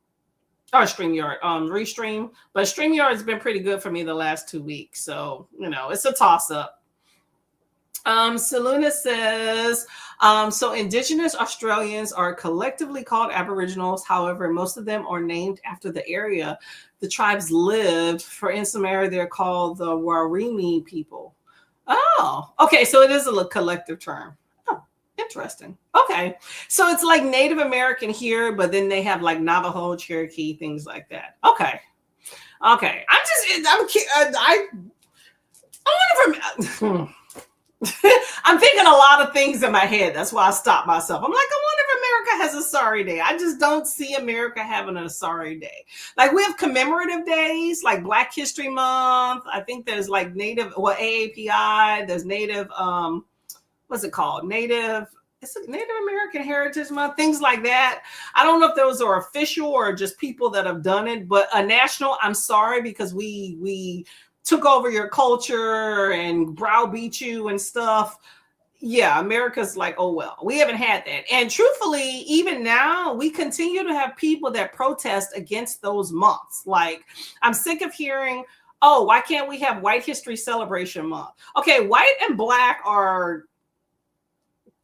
S2: or StreamYard, Restream. But StreamYard has been pretty good for me the last 2 weeks. So, it's a toss up. Seluna says, so Indigenous Australians are collectively called Aboriginals. However, most of them are named after the area the tribes lived. For in some area, they're called the Warimi people. Oh, okay. So it is a collective term. Oh, interesting. Okay. So it's like Native American here, but then they have like Navajo, Cherokee, things like that. Okay. Okay. I want to, I'm thinking a lot of things in my head. That's why I stopped myself. I'm like, I wonder if America has a sorry day. I just don't see America having a sorry day. Like we have commemorative days, like Black History Month. I think there's like AAPI. There's Native, what's it called? It's a Native American Heritage Month, things like that. I don't know if those are official or just people that have done it, but a national, I'm sorry, because we took over your culture and browbeat you and stuff. Yeah, America's like, oh, well, we haven't had that. And truthfully, even now, we continue to have people that protest against those months. Like, I'm sick of hearing, oh, why can't we have White History Celebration Month? Okay, white and Black are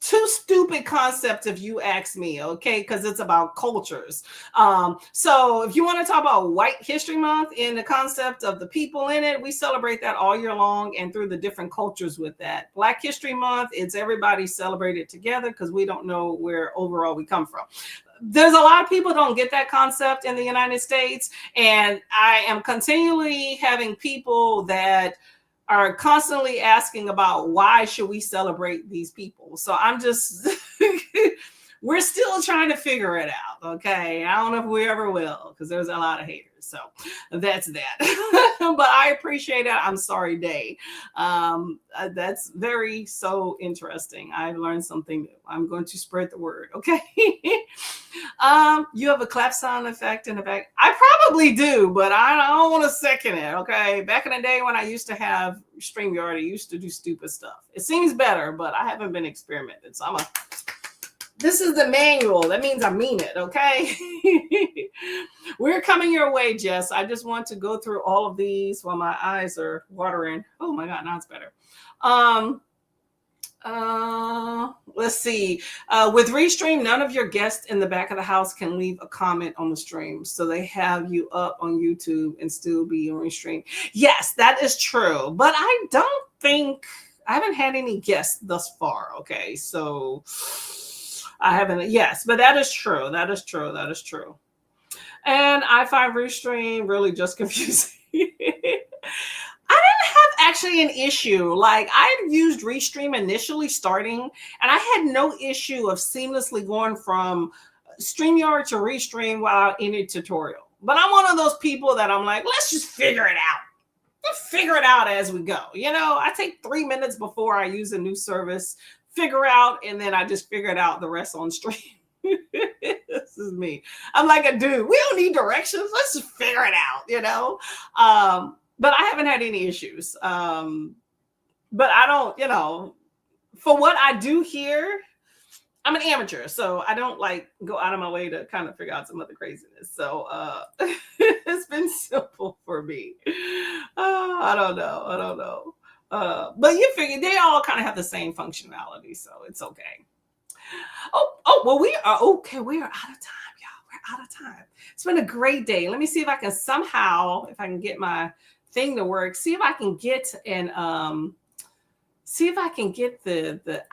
S2: two stupid concepts if you ask me, okay, because it's about cultures. So if you want to talk about White History Month in the concept of the people in it, we celebrate that all year long and through the different cultures with that. Black History Month, it's everybody celebrated together because we don't know where overall we come from. There's a lot of people don't get that concept in the United States, and I am continually having people that are constantly asking about why should we celebrate these people. So I'm just, we're still trying to figure it out. Okay. I don't know if we ever will, because there's a lot of haters. So that's that. But I appreciate it. I'm sorry, Day. That's very so interesting. I've learned something new. I'm going to spread the word. Okay. You have a clap sound effect in the back. I probably do, but I don't want to second it. Okay. Back in the day when I used to have StreamYard, I used to do stupid stuff. It seems better, but I haven't been experimenting. So this is the manual. That means I mean it. Okay. We're coming your way, Jess. I just want to go through all of these while my eyes are watering. Oh my God. Now it's better. Let's see. With Restream, none of your guests in the back of the house can leave a comment on the stream. So they have you up on YouTube and still be on Restream. Yes, that is true. But I haven't had any guests thus far. Okay. So I haven't. Yes, but that is true. That is true. That is true. And I find Restream really just confusing. I didn't have actually an issue. Like I used Restream initially starting, and I had no issue of seamlessly going from StreamYard to Restream without any tutorial. But I'm one of those people that I'm like, let's just figure it out. Let's figure it out as we go. I take 3 minutes before I use a new service, figure out, and then I just figure it out the rest on stream. This is me. I'm like a dude. We don't need directions. Let's just figure it out, But I haven't had any issues. But I don't, for what I do here, I'm an amateur. So I don't like go out of my way to kind of figure out some other craziness. So it's been simple for me. I don't know. But you figure they all kind of have the same functionality. So it's okay. Well, we are okay. We are out of time, y'all. We're out of time. It's been a great day. Let me see if I can somehow, if I can get my thing to work, see if I can get the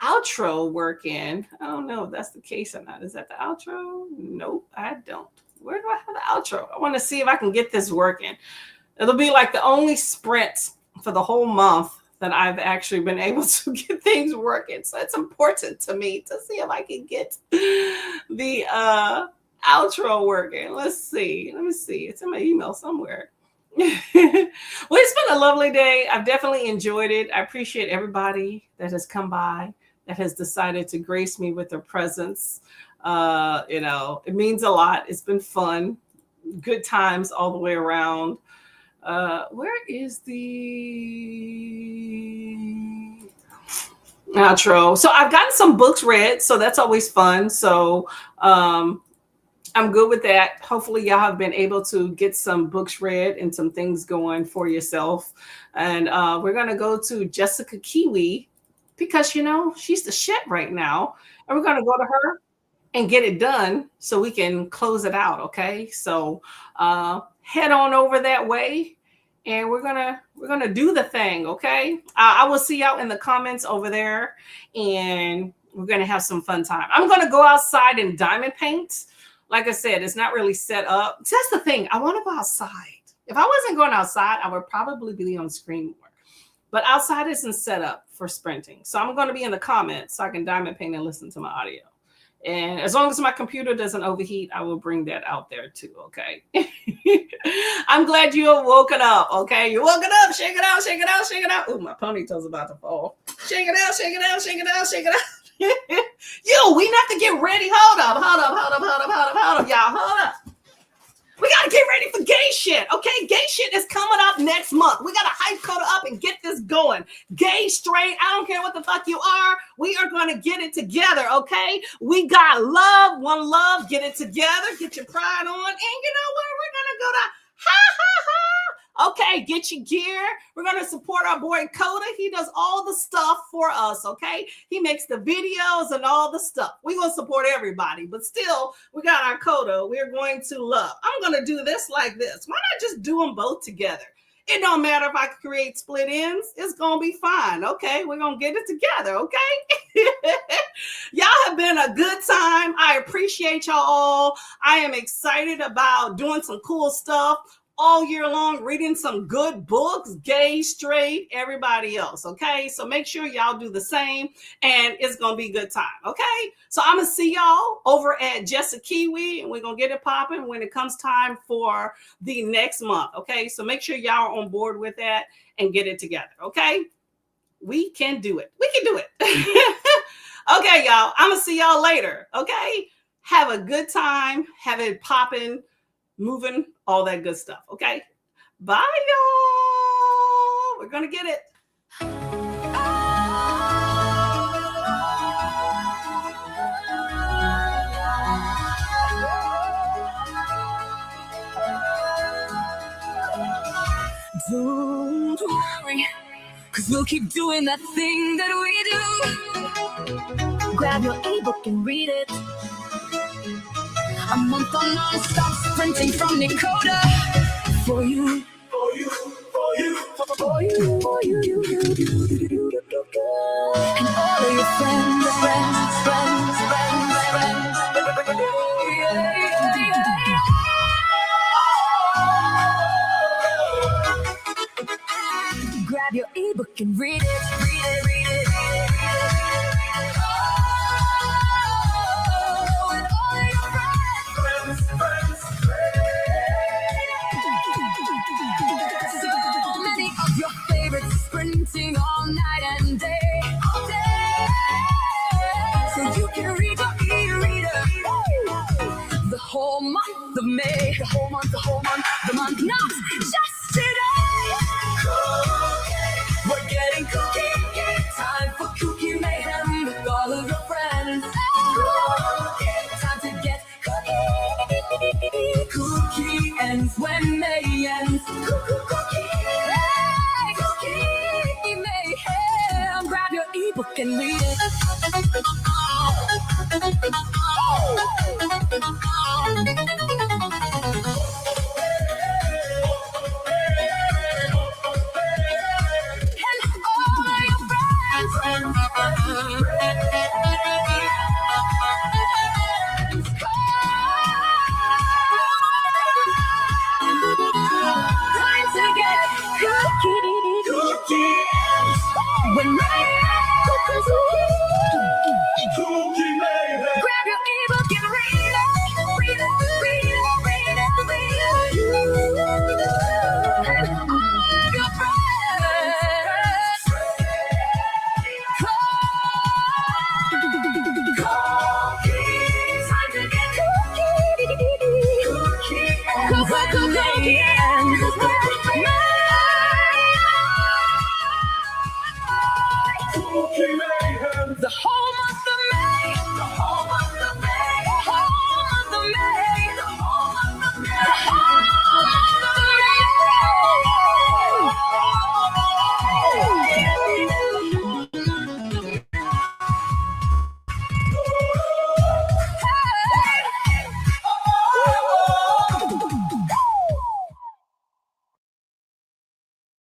S2: outro working. I don't know if that's the case or not. Is that the outro? Nope, I don't. Where do I have the outro? I want to see if I can get this working. It'll be like the only sprint for the whole month that I've actually been able to get things working. So it's important to me to see if I can get the outro working. Let me see. It's in my email somewhere. Well, it's been a lovely day. I've definitely enjoyed it. I appreciate everybody that has come by, that has decided to grace me with their presence. It means a lot. It's been fun. Good times all the way around. Where is the outro? So I've gotten some books read, so that's always fun. So I'm good with that. Hopefully, y'all have been able to get some books read and some things going for yourself. And we're gonna go to Jessica Kiwi because she's the shit right now, and we're gonna go to her and get it done so we can close it out. Okay, so head on over that way, and we're gonna do the thing. Okay, I will see y'all in the comments over there, and we're gonna have some fun time. I'm gonna go outside and diamond paint. Like I said, it's not really set up. That's the thing. I want to go outside. If I wasn't going outside, I would probably be on screen more. But outside isn't set up for sprinting. So I'm going to be in the comments so I can diamond paint and listen to my audio. And as long as my computer doesn't overheat, I will bring that out there too, okay? I'm glad you have woken up, okay? You're woken up. Shake it out, shake it out, shake it out. Ooh, my ponytail's about to fall. Shake it out, shake it out, shake it out, shake it out. Yo, we have to get ready. Hold up, y'all. Hold up. We got to get ready for gay shit, okay? Gay shit is coming up next month. We got to hype Koda up and get this going. Gay, straight, I don't care what the fuck you are. We are going to get it together, okay? We got love, one love. Get it together. Get your pride on. And you know what? We're going to go to okay, get your gear. We're going to support our boy Koda. He does all the stuff for us, okay? He makes the videos and all the stuff. We're going to support everybody, but still, we got our Koda. We're going to love. I'm going to do this like this. Why not just do them both together? It don't matter if I create split ends. It's going to be fine, okay? We're going to get it together, okay? Y'all have been a good time. I appreciate y'all all. I am excited about doing some cool stuff all year long, reading some good books, gay, straight, everybody else, okay? So make sure y'all do the same, and it's going to be a good time, okay? So I'm going to see y'all over at Jessica Kiwi, and we're going to get it popping when it comes time for the next month, okay? So make sure y'all are on board with that and get it together, okay? We can do it. We can do it. Okay, y'all. I'm going to see y'all later, okay? Have a good time. Have it popping, moving, all that good stuff. Okay. Bye, y'all. We're going to get it.
S1: Don't worry, 'cause we'll keep doing that thing that we do. Grab your ebook and read it. A month on nonstop sprinting from Nicole. For you, for you, for you, for you, for you, and all of your friends. Grab your ebook and read it. Sprinting all night and day, all day, so you can read your e-reader. The whole month of May, the month not just today. KuKi, we're getting KuKi. Time for KuKi MAYhem with all of your friends. KuKi, time to get KuKi. KuKi ends when May ends. KuKi. Grab your ebook and read it. And all of your friends. Time to get KuKi. When